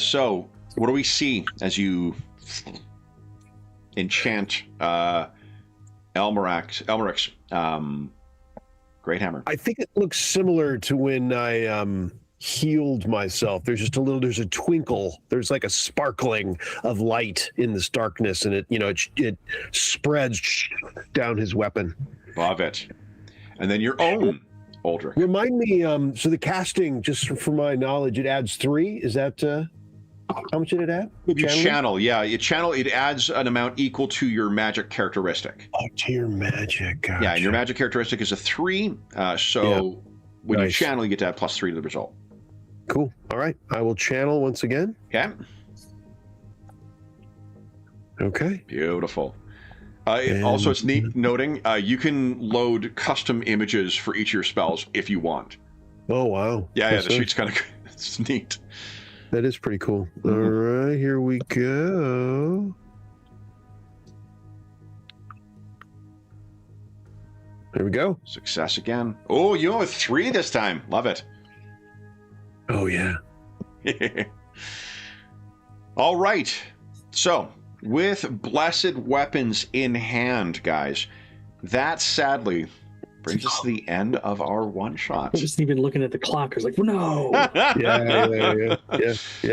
So what do we see as you enchant Elmeric's Great Hammer? I think it looks similar to when I healed myself. There's a twinkle. There's like a sparkling of light in this darkness, and it spreads down his weapon. Love it. And then your own Aldrich. Remind me, so the casting, just for my knowledge, it adds 3. Is that how much did it add? Channel, yeah. It adds an amount equal to your magic characteristic. Oh, to your magic. Gotcha. Yeah, and your magic characteristic is a 3. When you channel, you get to add +3 to the result. Cool. All right. I will channel once again. Okay. Okay. Beautiful. Also, it's neat noting you can load custom images for each of your spells if you want. Oh, wow. Yeah, the sheet's kind of it's neat. That is pretty cool. All right, here we go. There we go. Success again. Oh, you went with 3 this time. Love it. Oh, yeah. All right. So, with blessed weapons in hand, guys, that sadly brings us to the end of our one-shot. I wasn't even looking at the clock. I was like, no. Yeah.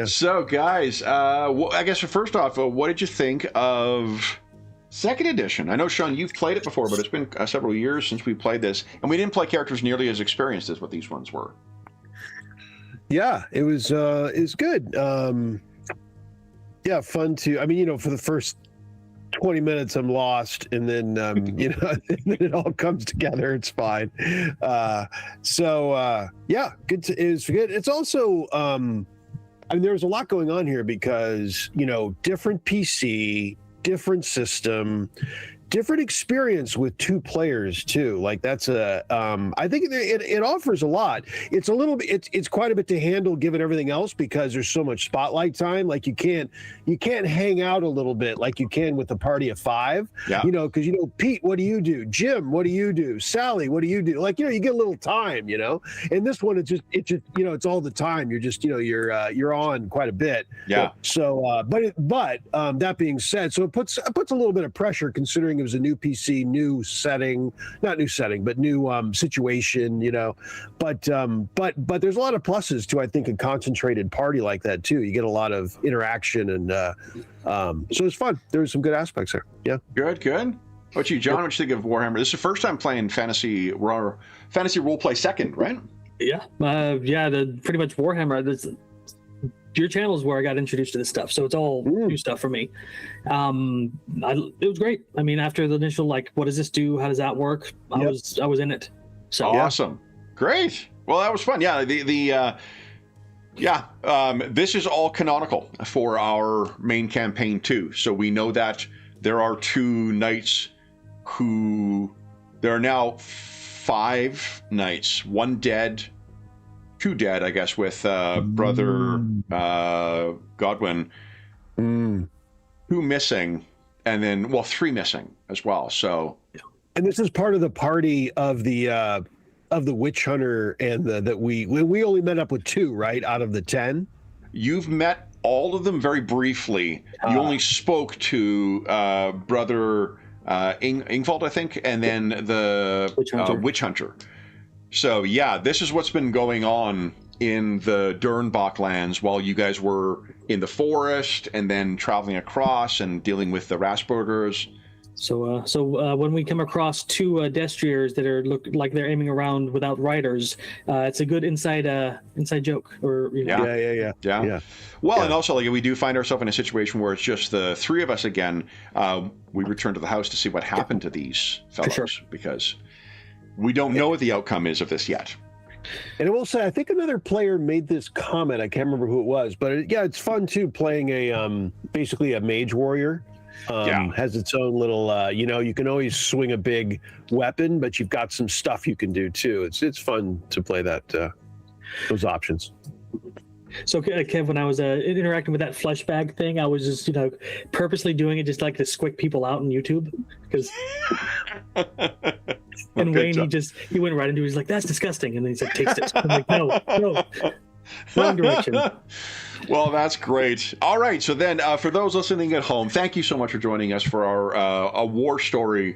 So, guys, I guess first off, what did you think of second edition? I know, Sean, you've played it before, but it's been several years since we played this, and we didn't play characters nearly as experienced as what these ones were. Yeah, it was good. Yeah, fun to. I mean, for the first 20 minutes, I'm lost, and then and then it all comes together. It's fine. Yeah, good. It was good. It's also, I mean, there was a lot going on here because different PC, different system, different experience with 2 players too. Like that's I think it offers a lot. It's a little bit, it's quite a bit to handle given everything else because there's so much spotlight time. Like you can't hang out a little bit like you can with a party of 5. Yeah. Because Pete, what do you do? Jim, what do you do? Sally, what do you do? Like you get a little time. And this one it's just it's all the time. You're just you're on quite a bit. Yeah. So but that being said, so it puts a little bit of pressure considering it was a new PC, new setting, not new setting, but new situation, but there's a lot of pluses to, I think, a concentrated party like that too. You get a lot of interaction and so it's fun. There was some good aspects there. Yeah. Good. What about you, John? What you think of Warhammer? This is the first time playing fantasy roleplay second, right? Yeah. Pretty much Warhammer. Your channel is where I got introduced to this stuff, so it's all new stuff for me. It was great. I mean, after the initial what does this do? How does that work? I was in it. So awesome, great. Well, that was fun. Yeah, this is all canonical for our main campaign too. So we know that there are 2 knights there are now 5 knights, 1 dead. 2 dead, I guess, with brother Godwin, 2 missing, and then 3 missing as well. So, and this is part of the party of the witch hunter, and that we only met up with 2, right, out of the 10. You've met all of them very briefly. You only spoke to brother Ingvald, I think, and then the witch hunter. So, yeah, this is what's been going on in the Dernbach lands while you guys were in the forest and then traveling across and dealing with the Rasburgers. So when we come across 2 destriers that look like they're aiming around without riders, it's a good inside joke. Yeah. Well, and also we do find ourselves in a situation where it's just the 3 of us again. We return to the house to see what happened to these fellows because we don't know what the outcome is of this yet. And I will say, I think another player made this comment. I can't remember who it was, but it's fun too, playing basically a mage warrior. Has its own little, you can always swing a big weapon, but you've got some stuff you can do too. It's fun to play those options. So, Kev, when I was interacting with that flesh bag thing, I was just, purposely doing it just to squick people out on YouTube because And Good Wayne, job. he went right into it. He's like, that's disgusting. And then he's like, taste it. I'm like, no, wrong direction. Well, that's great. All right. So then, for those listening at home, thank you so much for joining us for our a Warhammer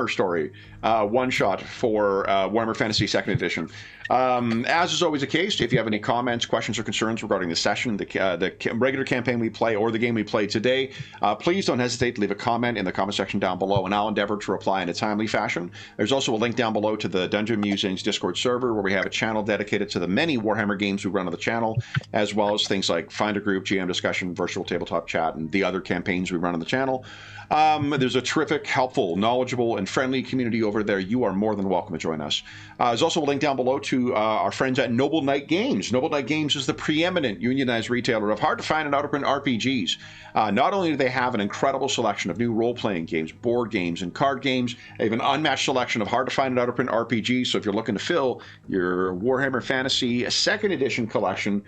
story, one shot for Warhammer Fantasy 2nd Edition. As is always the case, if you have any comments, questions, or concerns regarding the session, the regular campaign we play, or the game we play today, please don't hesitate to leave a comment in the comment section down below, and I'll endeavor to reply in a timely fashion. There's also a link down below to the Dungeon Musings Discord server, where we have a channel dedicated to the many Warhammer games we run on the channel, as well as things like Find a Group, GM discussion, virtual tabletop chat, and the other campaigns we run on the channel. There's a terrific, helpful, knowledgeable, and friendly community over there. You are more than welcome to join us. There's also a link down below to our friends at Noble Knight Games. Noble Knight Games is the preeminent unionized retailer of hard-to-find and out-of-print RPGs. Not only do they have an incredible selection of new role-playing games, board games, and card games, they have an unmatched selection of hard-to-find and out-of-print RPGs, so if you're looking to fill your Warhammer Fantasy 2nd Edition collection,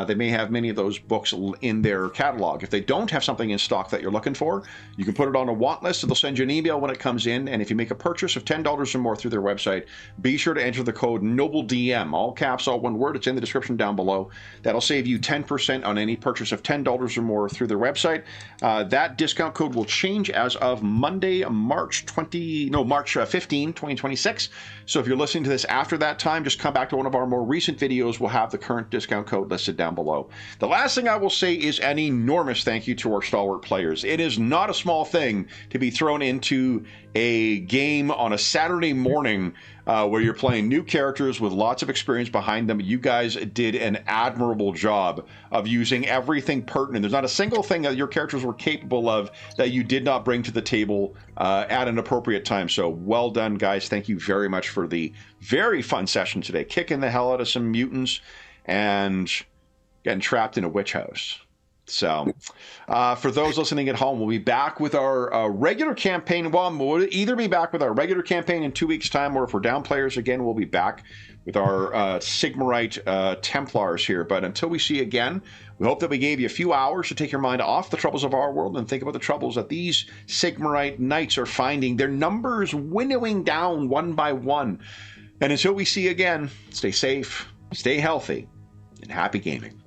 they may have many of those books in their catalog. If they don't have something in stock that you're looking for, you can put it on a want list, and they'll send you an email when it comes in, and if you make a purchase of $10 or more through their website, be sure to enter the code NOBLEDM, all caps, all one word. It's in the description down below. That'll save you 10% on any purchase of $10 or more through their website. That discount code will change as of Monday, March 15, 2026. So if you're listening to this after that time, just come back to one of our more recent videos. We'll have the current discount code listed down below. The last thing I will say is an enormous thank you to our stalwart players. It is not a small thing to be thrown into a game on a Saturday morning where you're playing new characters with lots of experience behind them. You guys did an admirable job of using everything pertinent. There's not a single thing that your characters were capable of that you did not bring to the table at an appropriate time. So well done, guys. Thank you very much for the very fun session today. Kicking the hell out of some mutants and getting trapped in a witch house. So, for those listening at home, we'll be back with our regular campaign. Well, we'll either be back with our regular campaign in 2 weeks' time, or if we're down players again, we'll be back with our Sigmarite Templars here. But until we see you again, we hope that we gave you a few hours to take your mind off the troubles of our world and think about the troubles that these Sigmarite knights are finding. Their numbers winnowing down one by one. And until we see you again, stay safe, stay healthy, and happy gaming.